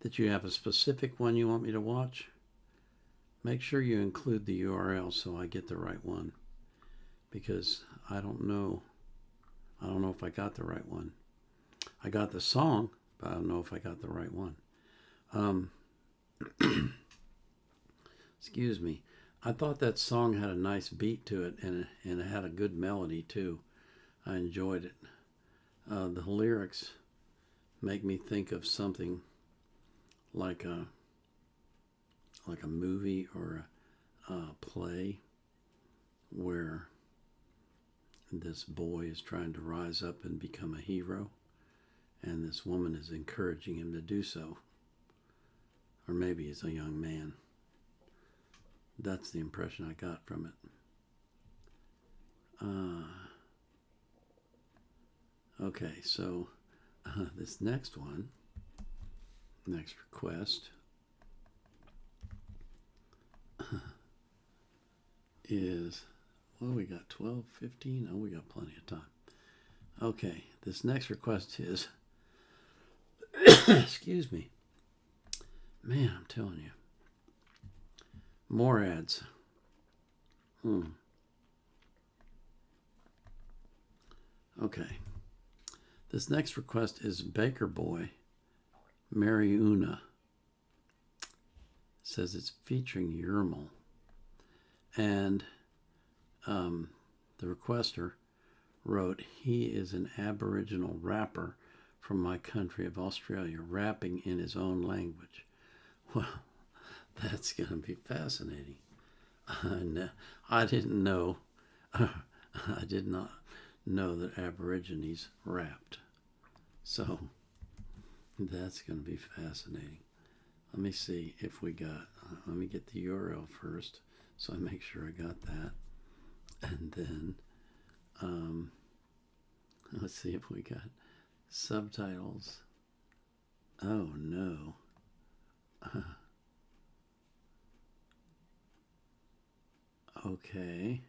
that you have a specific one you want me to watch, make sure you include the URL so I get the right one. Because I don't know if I got the right one. I got the song, but I don't know if I got the right one. Excuse me. I thought that song had a nice beat to it, and it had a good melody too. I enjoyed it. The lyrics make me think of something like a movie or a play where this boy is trying to rise up and become a hero, and this woman is encouraging him to do so. Or maybe he's a young man. That's the impression I got from it. Okay, so this next request is, well, we got 12, 15. Oh, we got plenty of time. Okay, this next request is, excuse me. Man, I'm telling you. More ads. Okay. This next request is Baker Boy, Mary Una. Says it's featuring Yermal. And the requester wrote, he is an Aboriginal rapper from my country of Australia, rapping in his own language. Well, that's going to be fascinating. I didn't know. I did not know that Aborigines rapped. So that's going to be fascinating. Let me see if we got, let me get the URL first so I make sure I got that. And then, let's see if we got subtitles. Oh no. Okay.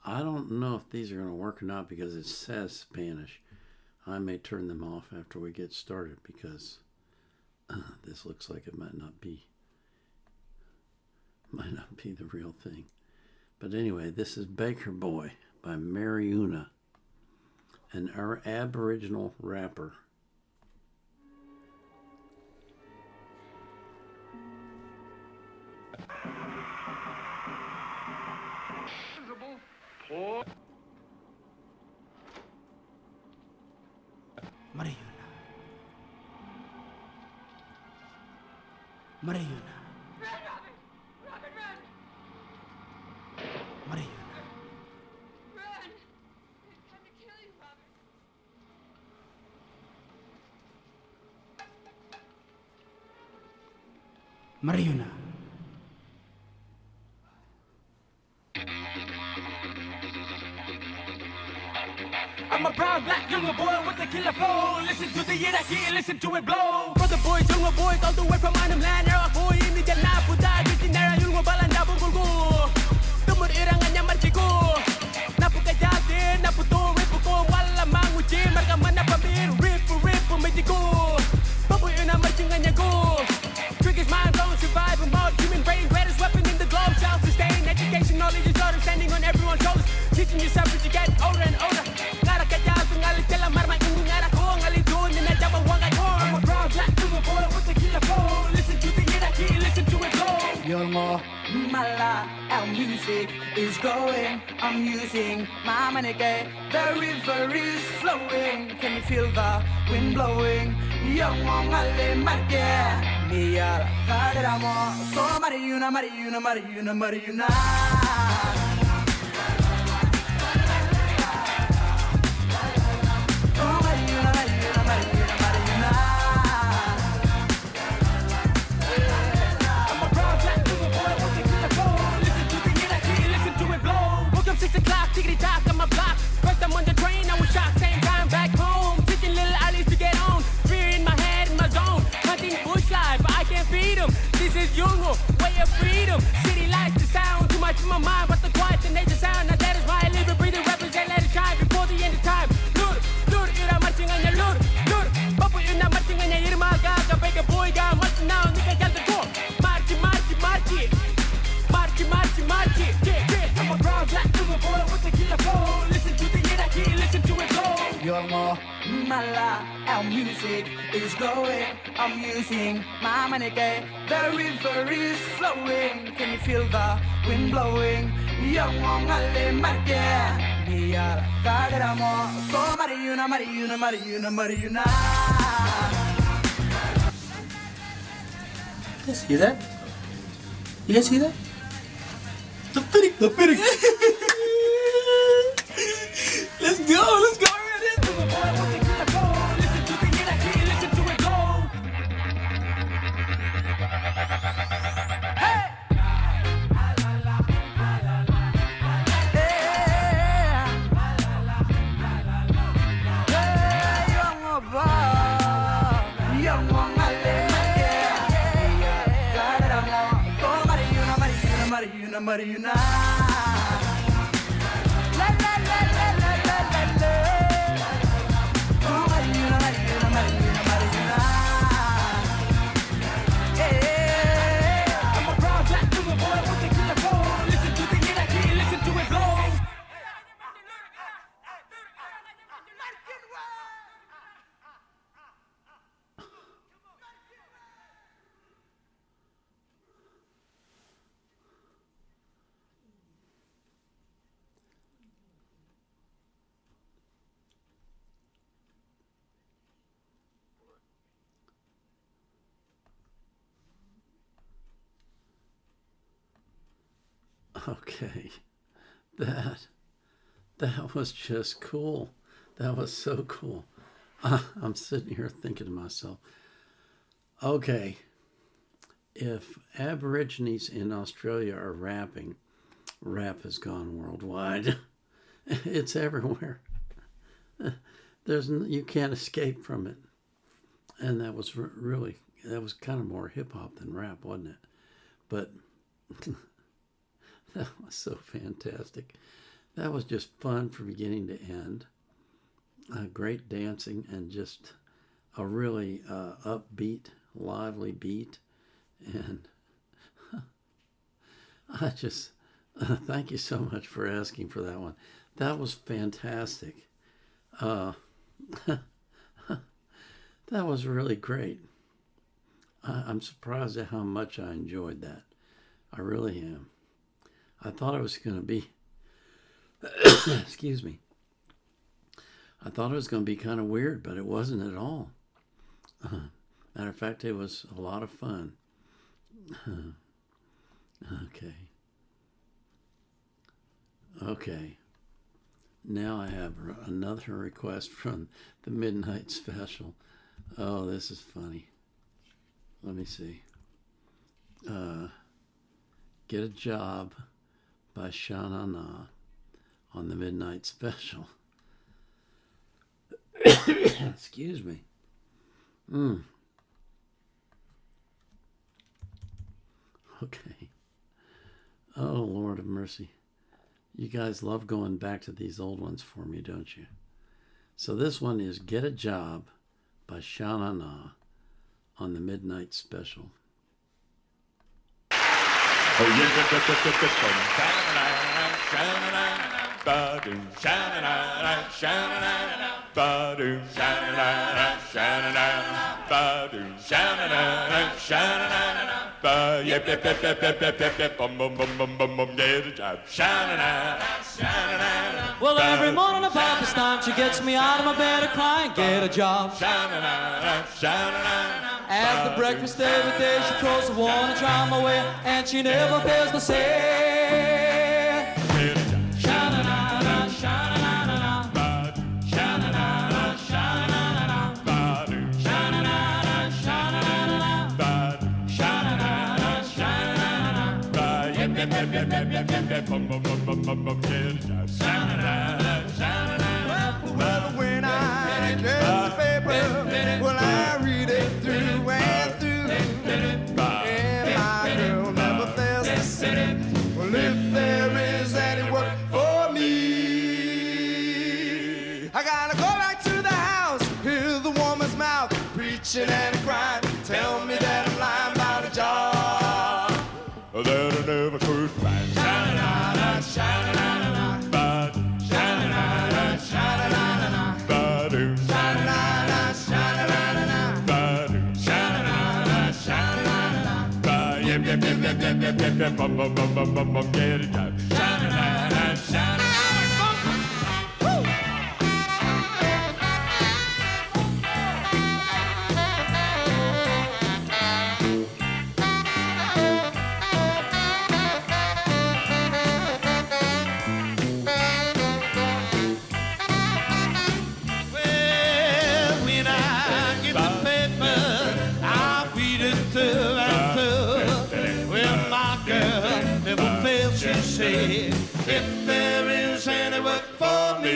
I don't know if these are going to work or not because it says Spanish. I may turn them off after we get started because this looks like it might not be the real thing. But anyway, this is Baker Boy by Mary Una, an Aboriginal rapper. Mariuna. Mariuna. I'm a proud black younger boy with a killer flow. Listen to the Iraqi, listen to it blow. Brother boys, younger boys, all the way from Arnhem Land. Era boy, ini jana puta, di nera yulgo balanda bungulgo. Tumur irangannya marciku. Napu kajate, napu to ripuko, wala manguci, marga mana pamir, ripu magico. Babu ina marcingannya go. Triggers mind blown, survive and mode. Human brain, greatest weapon in the globe. Self-sustained education, knowledge is order, standing on everyone's shoulders. Teaching yourself as you get older and older. Yolmo, Mala, our music is growing. I'm using my money, the river is flowing. Can you feel the wind blowing? Yolmo, Male, Magia, Mia, Kaderamo, so Mariuna, Mariuna, Mariuna, Mariuna. Tickety-tock on my block. First I'm on the train, I was shocked. Same time back home. Teaching little alleys to get on. Fear in my head, in my zone. Hunting bush life, but I can't feed them. This is Yungo, way of freedom. City lights, the sound to my life in my mind, but the quiet, the nature sound. Now that is why I live and breathe and represent, let it shine before the end of time. Lur, ira marching on your lur. Babu, you're not marching on your irma, gaga, beg a boy, guy, marching now, nigga, get the door. March it. I'm a brown black little boy with the killer flow. Listen to the hierarchy, listen to it flow. You're more mala, our music is growing. I'm using my money, the river is flowing. Can you feel the wind blowing? Young one, ale marke. Mia, kageramo, so Mariuna. You see that? You guys see that? The fitting. Let's go. Mariuna. Okay, that was just cool. That was so cool. I'm sitting here thinking to myself, okay, if Aborigines in Australia are rapping, rap has gone worldwide. It's everywhere. You can't escape from it. And that was that was kind of more hip hop than rap, wasn't it? But that was so fantastic. That was just fun from beginning to end. Great dancing and just a really upbeat, lively beat. And I just thank you so much for asking for that one. That was fantastic. That was really great. I'm surprised at how much I enjoyed that. I really am. I thought it was going to be, excuse me. I thought it was going to be kind of weird, but it wasn't at all. Matter of fact, it was a lot of fun. Okay. Now I have another request from the Midnight Special. Oh, this is funny. Let me see. Get a Job by Sha Na Na on the Midnight Special. Excuse me. Okay. Oh, Lord of mercy. You guys love going back to these old ones for me, don't you? So this one is Get a Job by Sha Na Na on the Midnight Special. Well, every morning about this time she gets me out of my bed a crying, get a job. After breakfast every day she throws the one and try my way, and she never fails to say, sha-na-na-na, sha-na-na-na-na, sha-na-na-na, sha-na-na-na-na, sha-na-na-na, sha-na-na-na-na, sha-na-na-na, sha-na-na-na-na, yip, yip, yip, yip, yip, yip, yip, yip, bum, bum, bum, bum, bum, bum, sha-na-na-na, sha-na-na-na. Well, when I get the paper, well, I read it through and through, and my girl never fails to say, well, if there preaching and crying. Tell me that I'm lying about a job that I never could find. Sha-na-na-na, sha-na-na-na, But sha-na-na-na, sha-na-na-na, ba-doo, sha-na-na-na, sha-na-na-na, ba-doo, sha-na-na-na, sha-na-na-na, ba yip yip yip yip yip yip yip yip bum bum bum bum bum bum get it out. sha-na-na-na, sha-na-na-na. Well, when I get the paper, I'll read it through and through. Well, my girl never fails to say, if there is any work for me.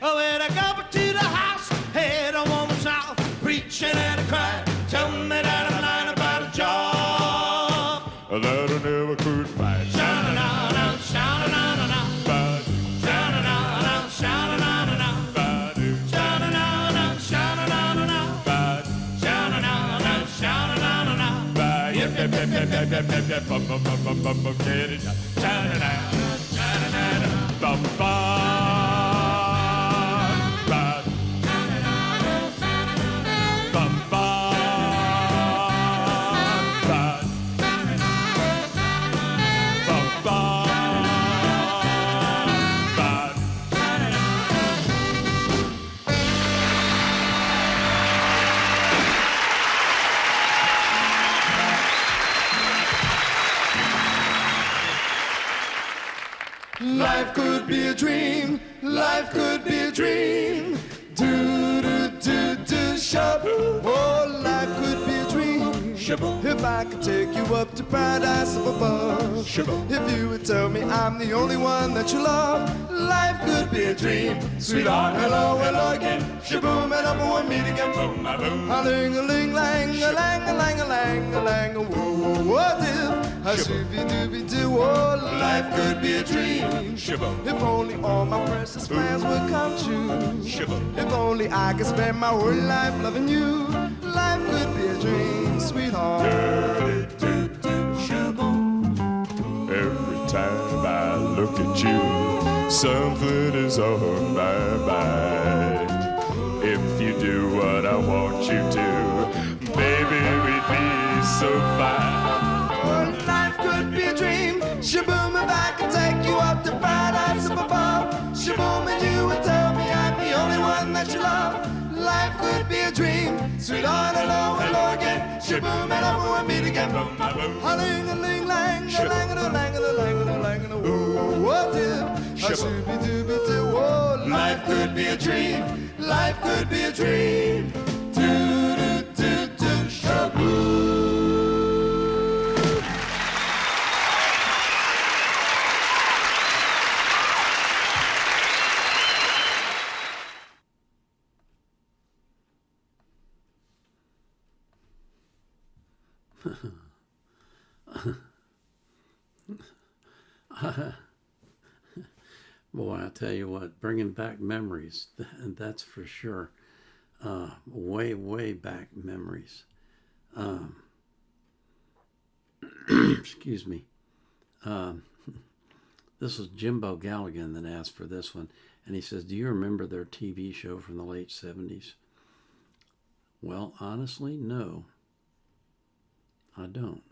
Oh, when I go to the house, head a woman's out, preaching and crying. Tell me that I'm lying about a job. That I never could find. Sha-na-na-na, sha-na-na-na-na. Sha-na-na-na, sha-na-na-na-na. Sha-na-na-na, sha-na-na-na-na. Sha-na-na-na, sha-na-na-na-na. Yip yip yip yip yip yip yip yip bum bum bum bum bum bum get it out. Sha-na-na-na, sha-na-na-na. Bum bum ba bum bum ba bum bum ba. Life could be a dream, life could be a dream. Do do do do shop. Oh, life could be a dream. If I could take you up to paradise up above. If you would tell me I'm the only one that you love. Life could be a dream. Sweetheart, hello, hello again. Shaboom, and up when we meet again. Boom, a boom. A ling a ling lang, a lang a lang a lang a lang a whoa whoa whoa do. A shooby dooby doo. Oh, life could be a dream. If only all my precious plans would come true. If only I could spend my whole life loving you. Life could be a dream, sweetheart. Every time I look at you, something is on my mind. If you do what I want you to, baby, we'd be so fine. Oh, life could be a dream. Shaboom, if I could take you up to paradise up above. Shaboom, and you would tell me I'm the only one that you love. Life could be a dream. Sweetheart, hello, hello again. Shaboom, and up when we meet again. Boom, a boom. A ling a ling lang, a lang a lang a lang a lang a whoa, whoa, do. A shooby dooby doo. Oh, life could be a dream. Life could be a dream. Do do do do shaboom. Boy, I tell you what, bringing back memories, that's for sure. Way, way back memories. Excuse me. This was Jimbo Galligan that asked for this one. And he says, do you remember their TV show from the late 70s? Well, honestly, no. I don't.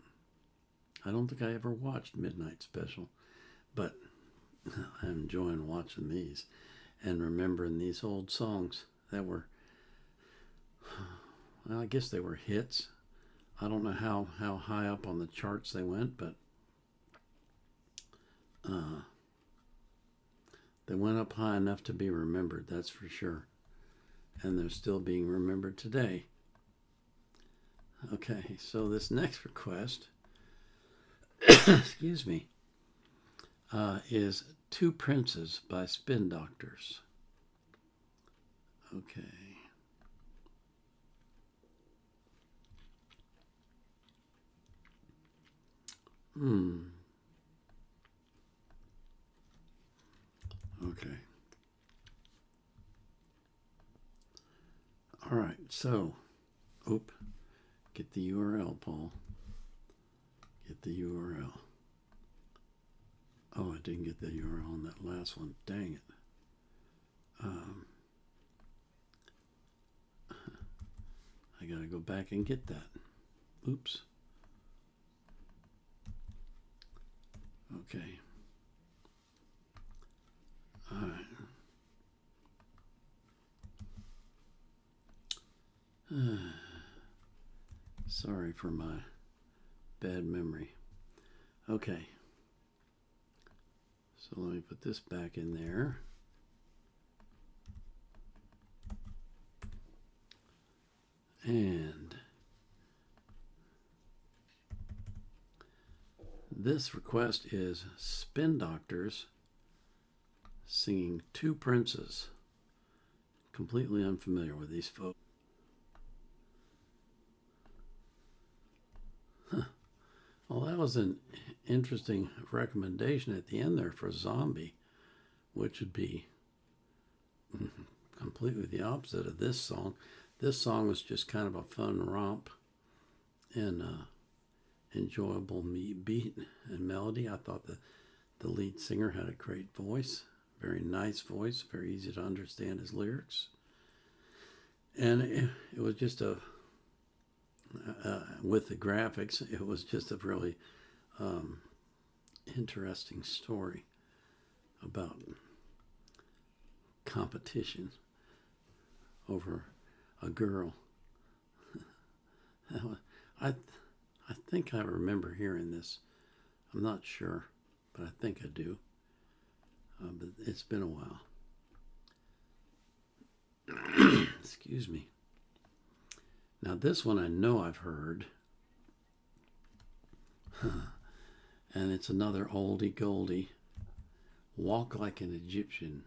I don't think I ever watched Midnight Special. But I'm enjoying watching these and remembering these old songs that were, well, I guess they were hits. I don't know how high up on the charts they went, but they went up high enough to be remembered, that's for sure. And they're still being remembered today. Okay, so this next request, excuse me, is Two Princes by Spin Doctors. Okay. Okay. All right, so, get the URL, Paul. Get the URL. Oh, I didn't get the URL on that last one. Dang it. I gotta go back and get that. Oops. Okay. All right. Sorry for my bad memory. Okay. So let me put this back in there. And this request is Spin Doctors singing Two Princes. Completely unfamiliar with these folks. Well, that was an interesting recommendation at the end there for Zombie, which would be completely the opposite of this song. This song was just kind of a fun romp and enjoyable beat and melody. I thought the lead singer had a great voice, very nice voice, very easy to understand his lyrics. And it was just with the graphics, it was just a really interesting story about competition over a girl. I think I remember hearing this. I'm not sure, but I think I do. But it's been a while. Excuse me. Now this one I know I've heard. And it's another oldie goldie. Walk Like an Egyptian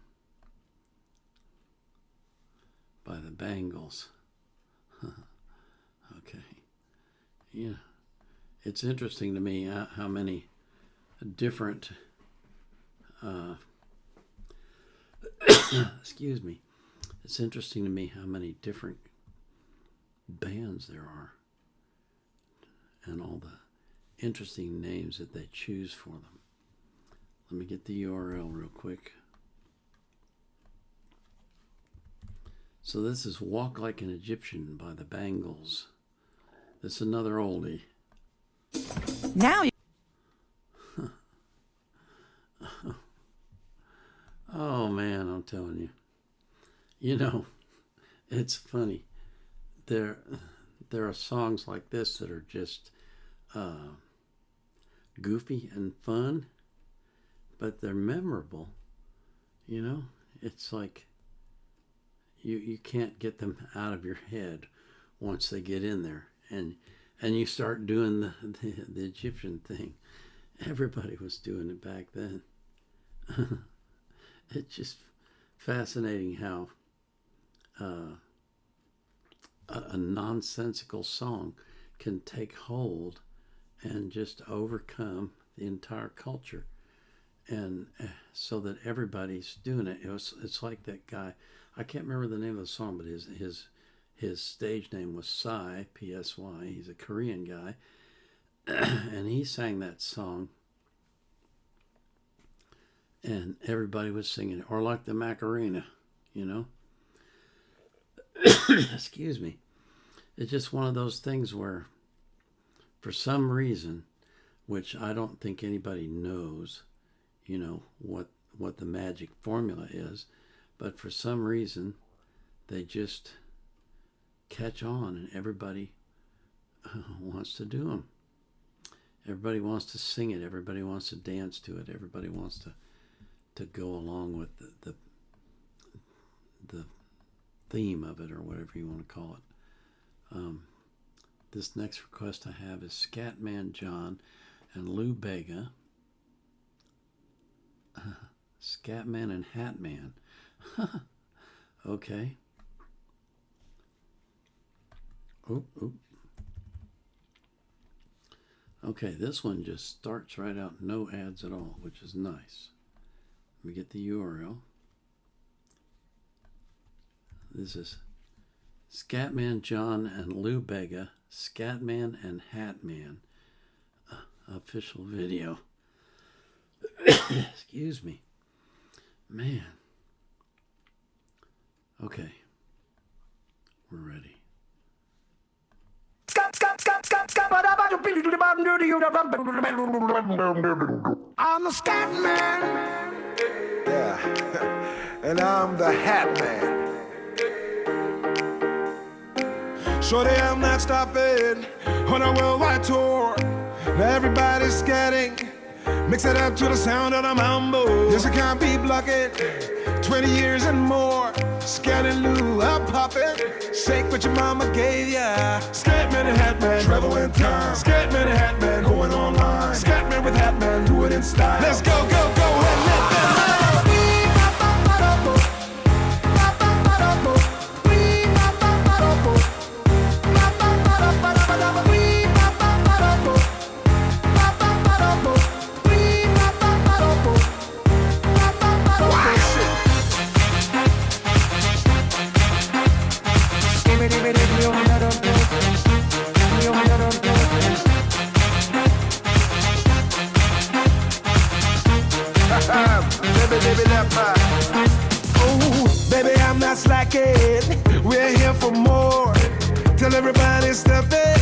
by the Bangles. Okay. Yeah. It's interesting to me how many different excuse me. It's interesting to me how many different bands there are and all the interesting names that they choose for them. Let me get the URL real quick. So this is Walk Like an Egyptian by the Bangles. This is another oldie. Now you Oh man, I'm telling you. You know, it's funny. There are songs like this that are just goofy and fun, but they're memorable. You know, it's like you can't get them out of your head once they get in there, and you start doing the Egyptian thing. Everybody was doing it back then. It's just fascinating how a nonsensical song can take hold and just overcome the entire culture, and so that everybody's doing it. It's like that guy. I can't remember the name of the song, but his stage name was Psy, P-S-Y. He's a Korean guy, and he sang that song, and everybody was singing it. Or like the Macarena, you know. Excuse me. It's just one of those things where, for some reason, which I don't think anybody knows, you know, what the magic formula is, but for some reason, they just catch on, and everybody wants to do them. Everybody wants to sing it. Everybody wants to dance to it. Everybody wants to go along with the theme of it, or whatever you want to call it. This next request I have is Scatman John and Lou Bega. Scatman and Hatman. Okay. Oop. Okay, this one just starts right out, no ads at all, which is nice. Let me get the URL. This is Scatman John and Lou Bega, Scatman and Hatman, official video. Excuse me. Man. Okay. We're ready. I'm the Scat Man. Yeah. And I'm the Hat Man. Shorty, I'm not stopping on a worldwide tour. Now everybody's scatting. Mix it up to the sound of the mambo. Yes, I can't be blocking. 20 years and more. Scatting Lou, I'm popping. Shake what your mama gave ya. Scatman and Hatman, travel in time. Scatman and Hatman, going online. Scatman with Hatman, do it in style. Let's go, go, go, and let them know. Oh, baby, I'm not slacking. We're here for more. Tell everybody step in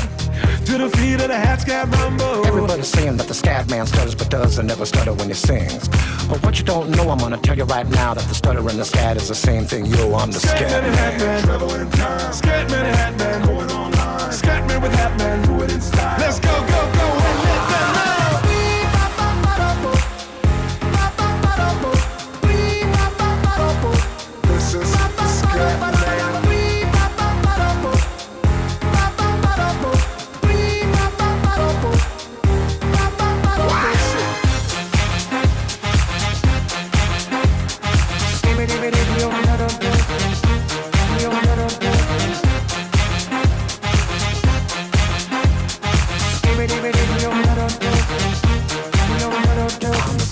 to the feet of the Hat Scat Mambo. Everybody's saying that the Scat Man stutters but does and never stutter when he sings. But what you don't know, I'm gonna tell you right now that the stutter and the scat is the same thing. Yo, I'm the Scat Man. Hatman, travel in time. Scatman and Hatman, going online. Scatman with Hatman, do it in style. Let's go, go, go, and let them know. This is the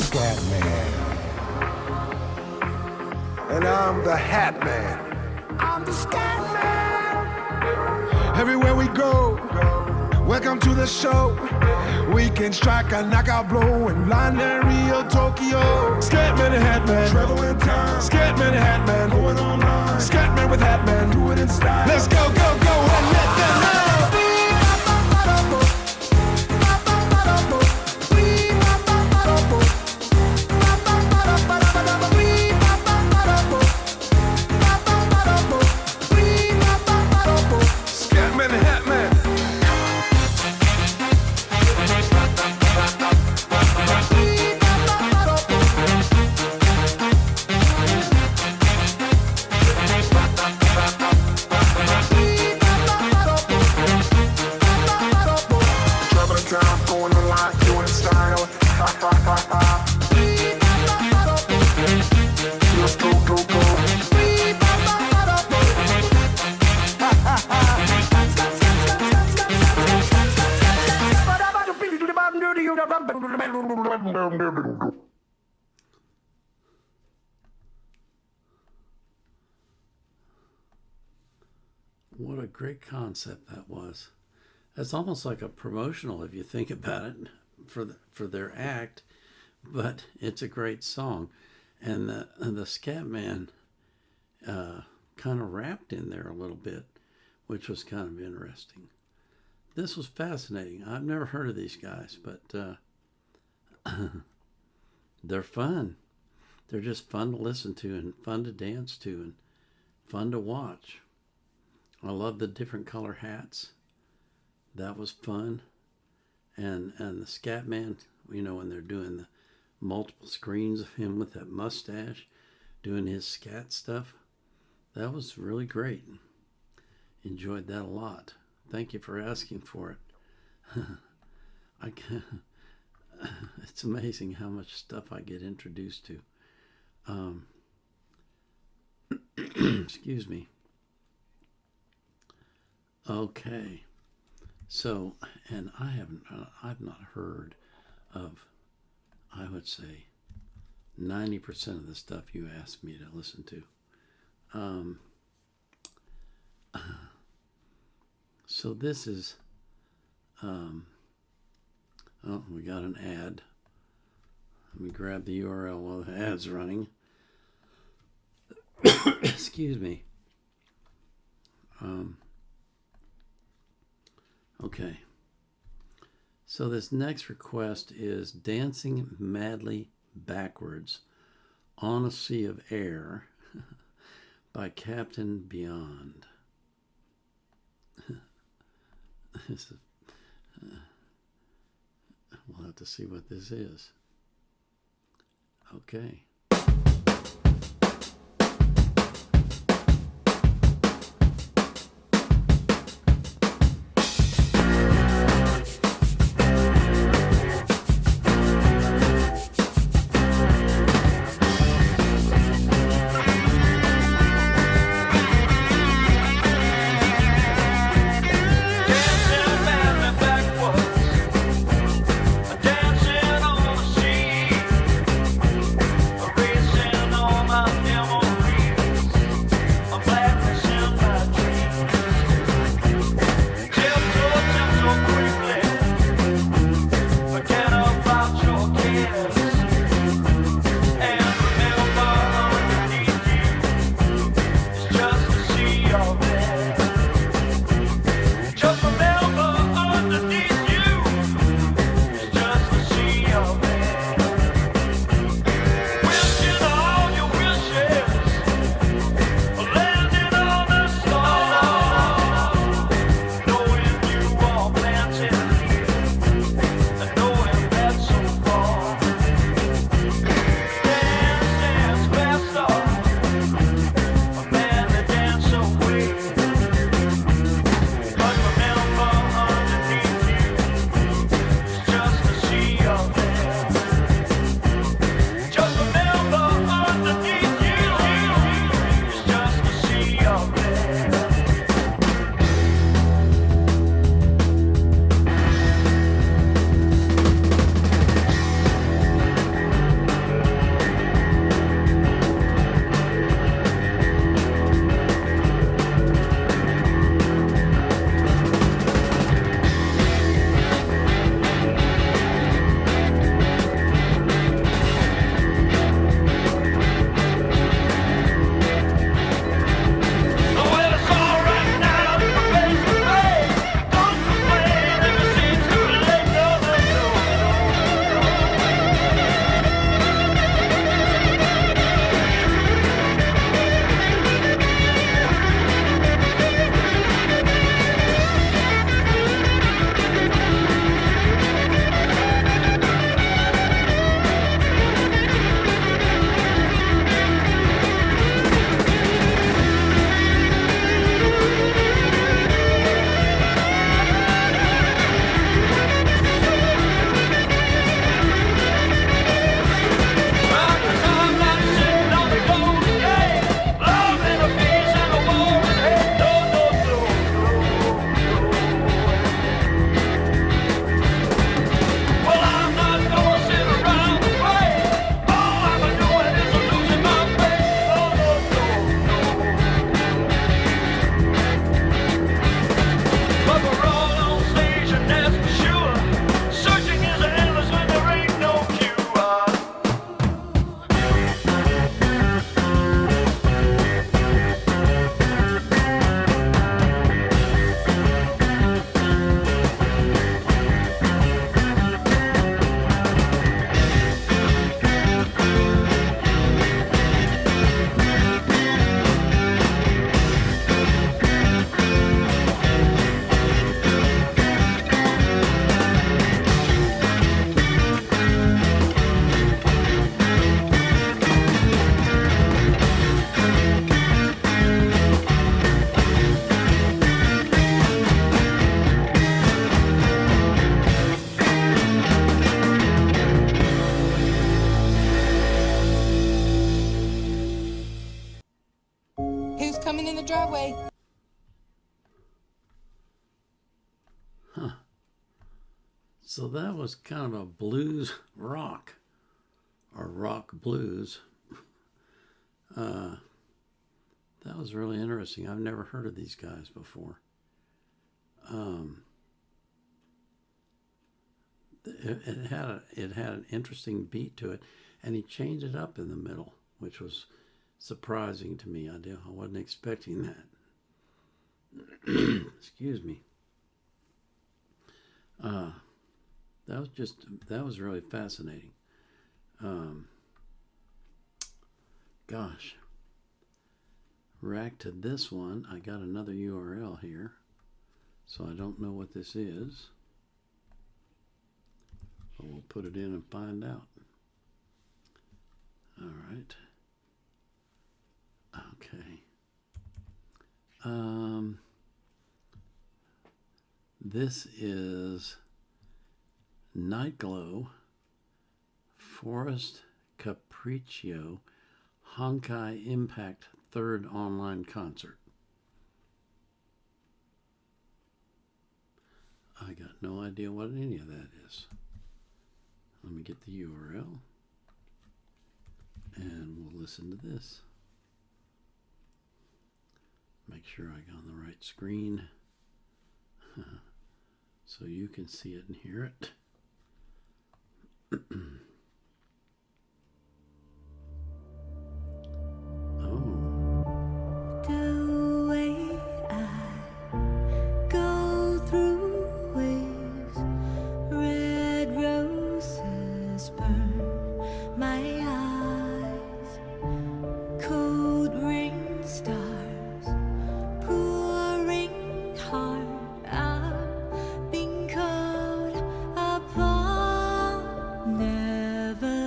Scat Man. And I'm the Hat Man. I'm the Scat Man. Everywhere we go, welcome to the show. We can strike a knockout blow in London, Rio, Tokyo. Scatman and Hatman, travel in time. Scatman and Hatman, going online. Scatman with Hatman, do it in style. Let's go, go, go, and let them know. What a great concept that was. That's almost like a promotional if you think about it for their act, but it's a great song. And the Scatman kind of rapped in there a little bit, which was kind of interesting. This was fascinating. I've never heard of these guys, but they're fun. They're just fun to listen to and fun to dance to and fun to watch. I love the different color hats. That was fun. And the Scatman, you know, when they're doing the multiple screens of him with that mustache, doing his scat stuff, that was really great. Enjoyed that a lot. Thank you for asking for it. It's amazing how much stuff I get introduced to. Excuse me. Okay. So, and I've not heard of, I would say, 90% of the stuff you asked me to listen to. so this is, oh, we got an ad. Let me grab the URL while the ad's running. Excuse me. Okay. So this next request is Dancing Madly Backwards on a Sea of Air by Captain Beyond. We'll have to see what this is. Okay. coming in the driveway. Huh. So that was kind of a blues rock, or rock blues. That was really interesting. I've never heard of these guys before. it had an interesting beat to it, and he changed it up in the middle, which was surprising to me. I wasn't expecting that. Excuse me. That was really fascinating. Gosh. Back to this one. I got another URL here, so I don't know what this is. But we'll put it in and find out. All right. Okay. This is Nightglow, Forest Capriccio, Honkai Impact 3rd online concert. I got no idea what any of that is. Let me get the URL and we'll listen to this. Make sure I got on the right screen so you can see it and hear it. The way I go through waves, red roses burn my eyes, cold rain stars pouring hard. I've been caught upon, never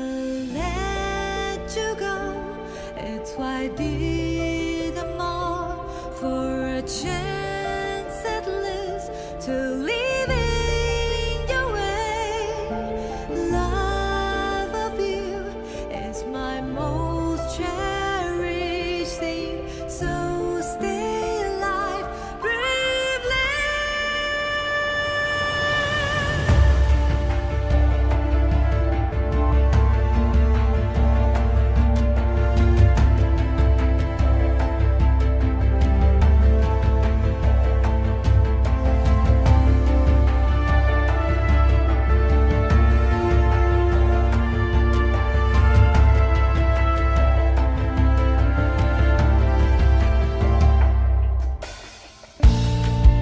let you go. It's why I did them all for a chance at least to live in your way. Love of you is my most cherished thing. So stay alive, bravely.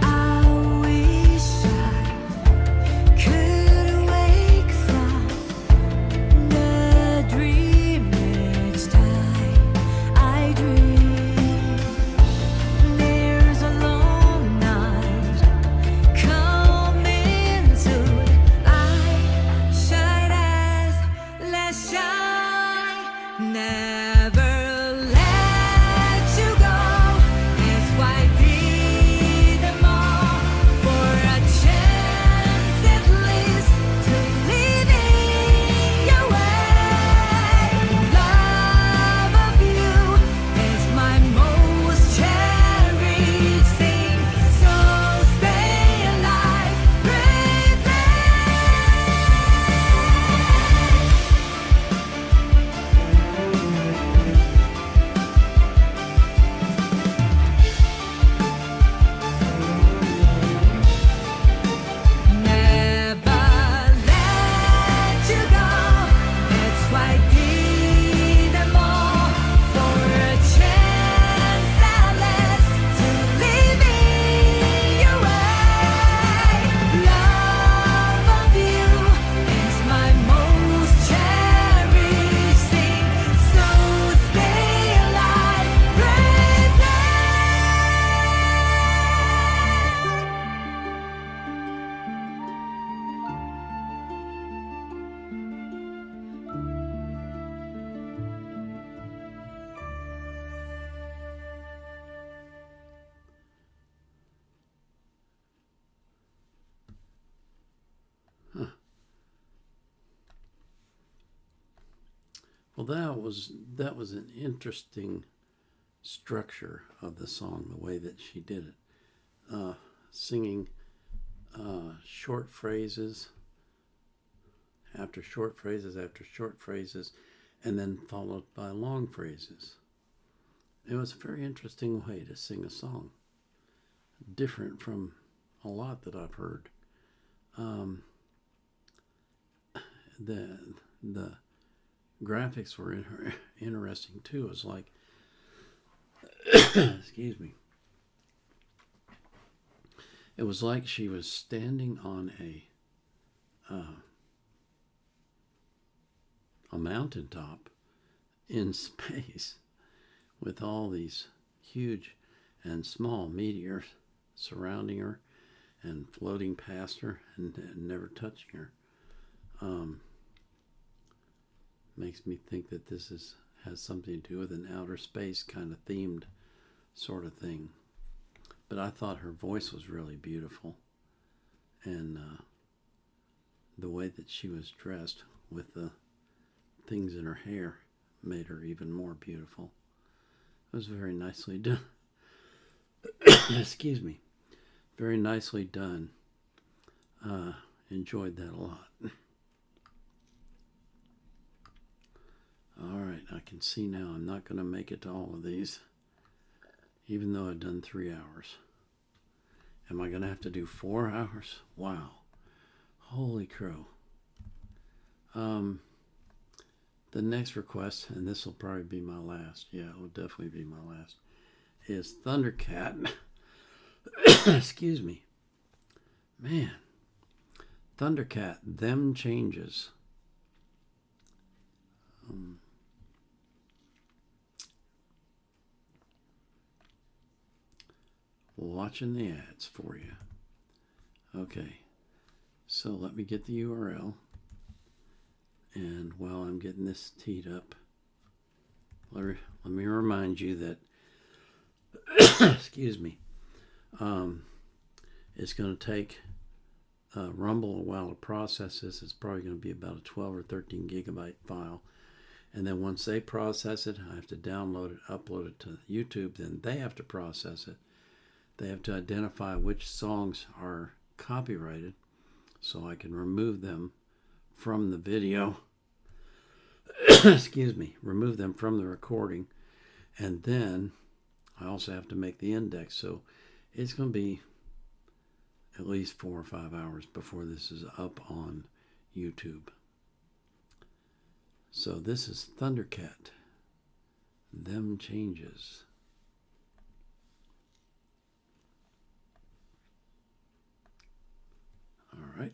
I wish I could wake from the dream each time I dream. There's a long night coming soon. I shine as let's shine. Never let you go. It's why I did them all for a chance at least to live in your way. Love of you is my most cherished thing. So stay alive, bravely. Never let you go. It's why I did them all for a chance at least to live in your way. Love of you is my most cherished thing. So stay alive, bravely. Well, that was an interesting structure of the song, the way that she did it, singing short phrases after short phrases after short phrases, and then followed by long phrases. It was a very interesting way to sing a song, different from a lot that I've heard. The graphics were interesting too. It's like, excuse me. It was like she was standing on a mountaintop in space with all these huge and small meteors surrounding her and floating past her and never touching her. Makes me think that this has something to do with an outer space kind of themed sort of thing. But I thought her voice was really beautiful, and the way that she was dressed with the things in her hair made her even more beautiful. It was very nicely done. Excuse me. Very nicely done. Enjoyed that a lot. All right, I can see now I'm not going to make it to all of these, even though I've done 3 hours. Am I going to have to do 4 hours? Wow. Holy crow. The next request, and this will probably be my last. Yeah, it will definitely be my last. Is Thundercat. Excuse me. Man. Thundercat, Them Changes. Watching the ads for you. Okay. So let me get the URL. And while I'm getting this teed up, let me remind you that excuse me, it's going to take Rumble a while to process this. It's probably going to be about a 12 or 13 gigabyte file. And then once they process it, I have to download it, upload it to YouTube. Then they have to process it. They have to identify which songs are copyrighted so I can remove them from the video. Excuse me, remove them from the recording. And then I also have to make the index. So it's going to be at least 4 or 5 hours before this is up on YouTube. So this is Thundercat, Them Changes. All right.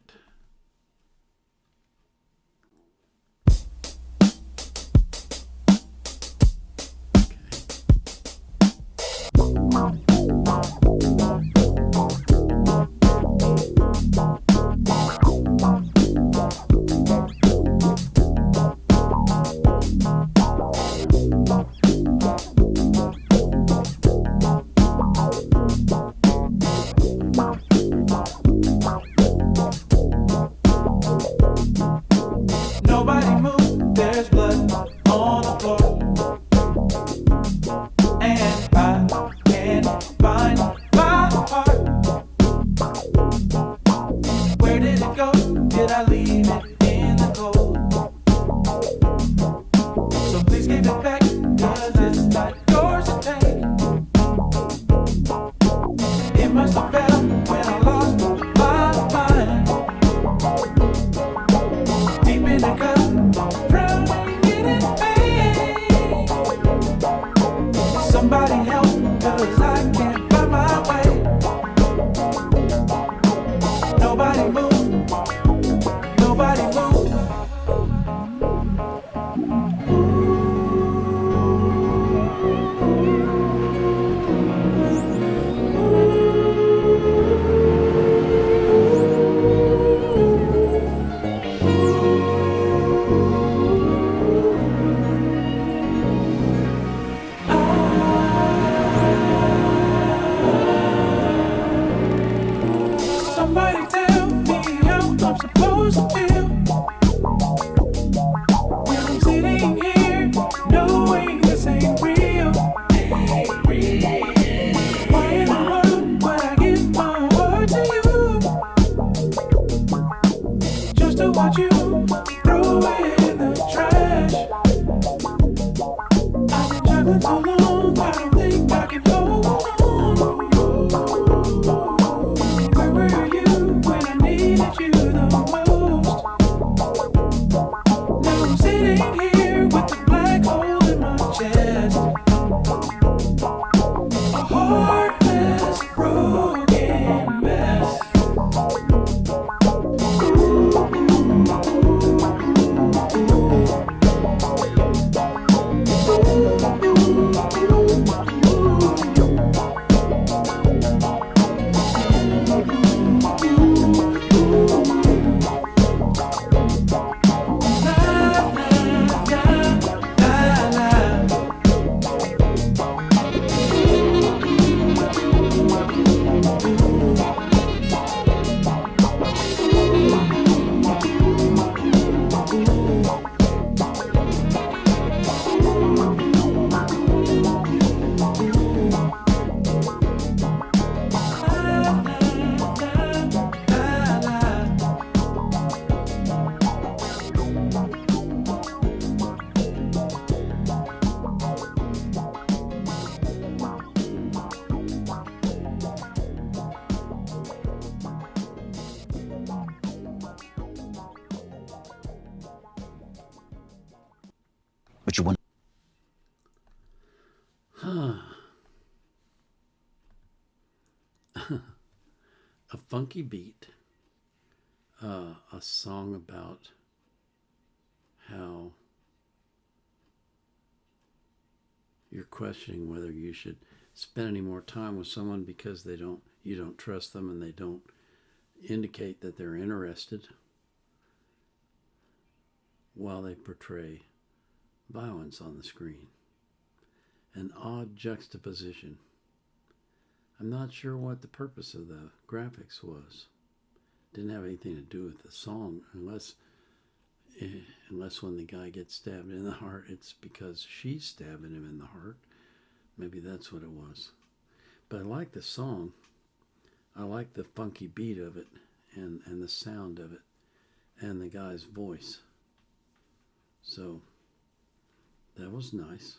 Where a funky beat, a song about how you're questioning whether you should spend any more time with someone because you don't trust them and they don't indicate that they're interested, while they portray violence on the screen. An odd juxtaposition. I'm not sure what the purpose of the graphics was. Didn't have anything to do with the song, unless when the guy gets stabbed in the heart, it's because she's stabbing him in the heart. Maybe that's what it was. But I like the song. I like the funky beat of it and the sound of it and the guy's voice. So that was nice.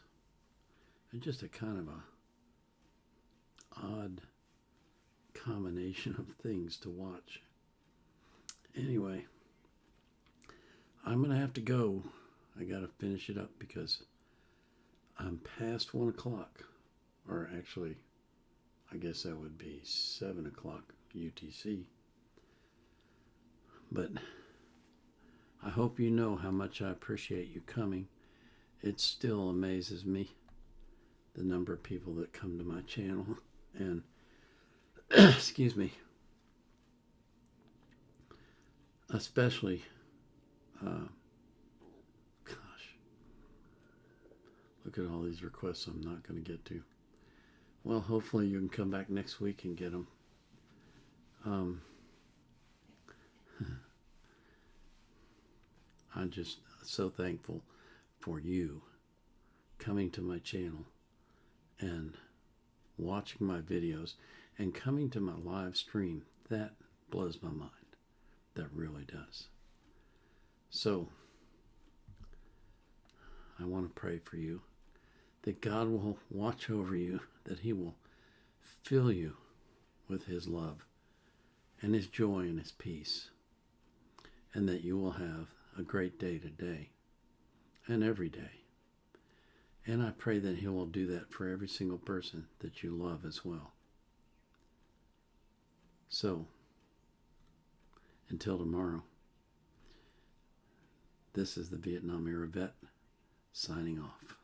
And just a kind of a odd combination of things to watch. Anyway, I'm going to have to go. I got to finish it up because I'm past 1 o'clock. Or actually, I guess that would be 7 o'clock UTC. But I hope you know how much I appreciate you coming. It still amazes me, the number of people that come to my channel. And, excuse me, especially, gosh, look at all these requests I'm not going to get to. Well, hopefully you can come back next week and get them. I'm just so thankful for you coming to my channel and watching my videos and coming to my live stream. That blows my mind. That really does. So, I want to pray for you, that God will watch over you, that He will fill you with His love and His joy and His peace, and that you will have a great day today and every day. And I pray that He will do that for every single person that you love as well. So, until tomorrow, this is the Vietnam Era Vet signing off.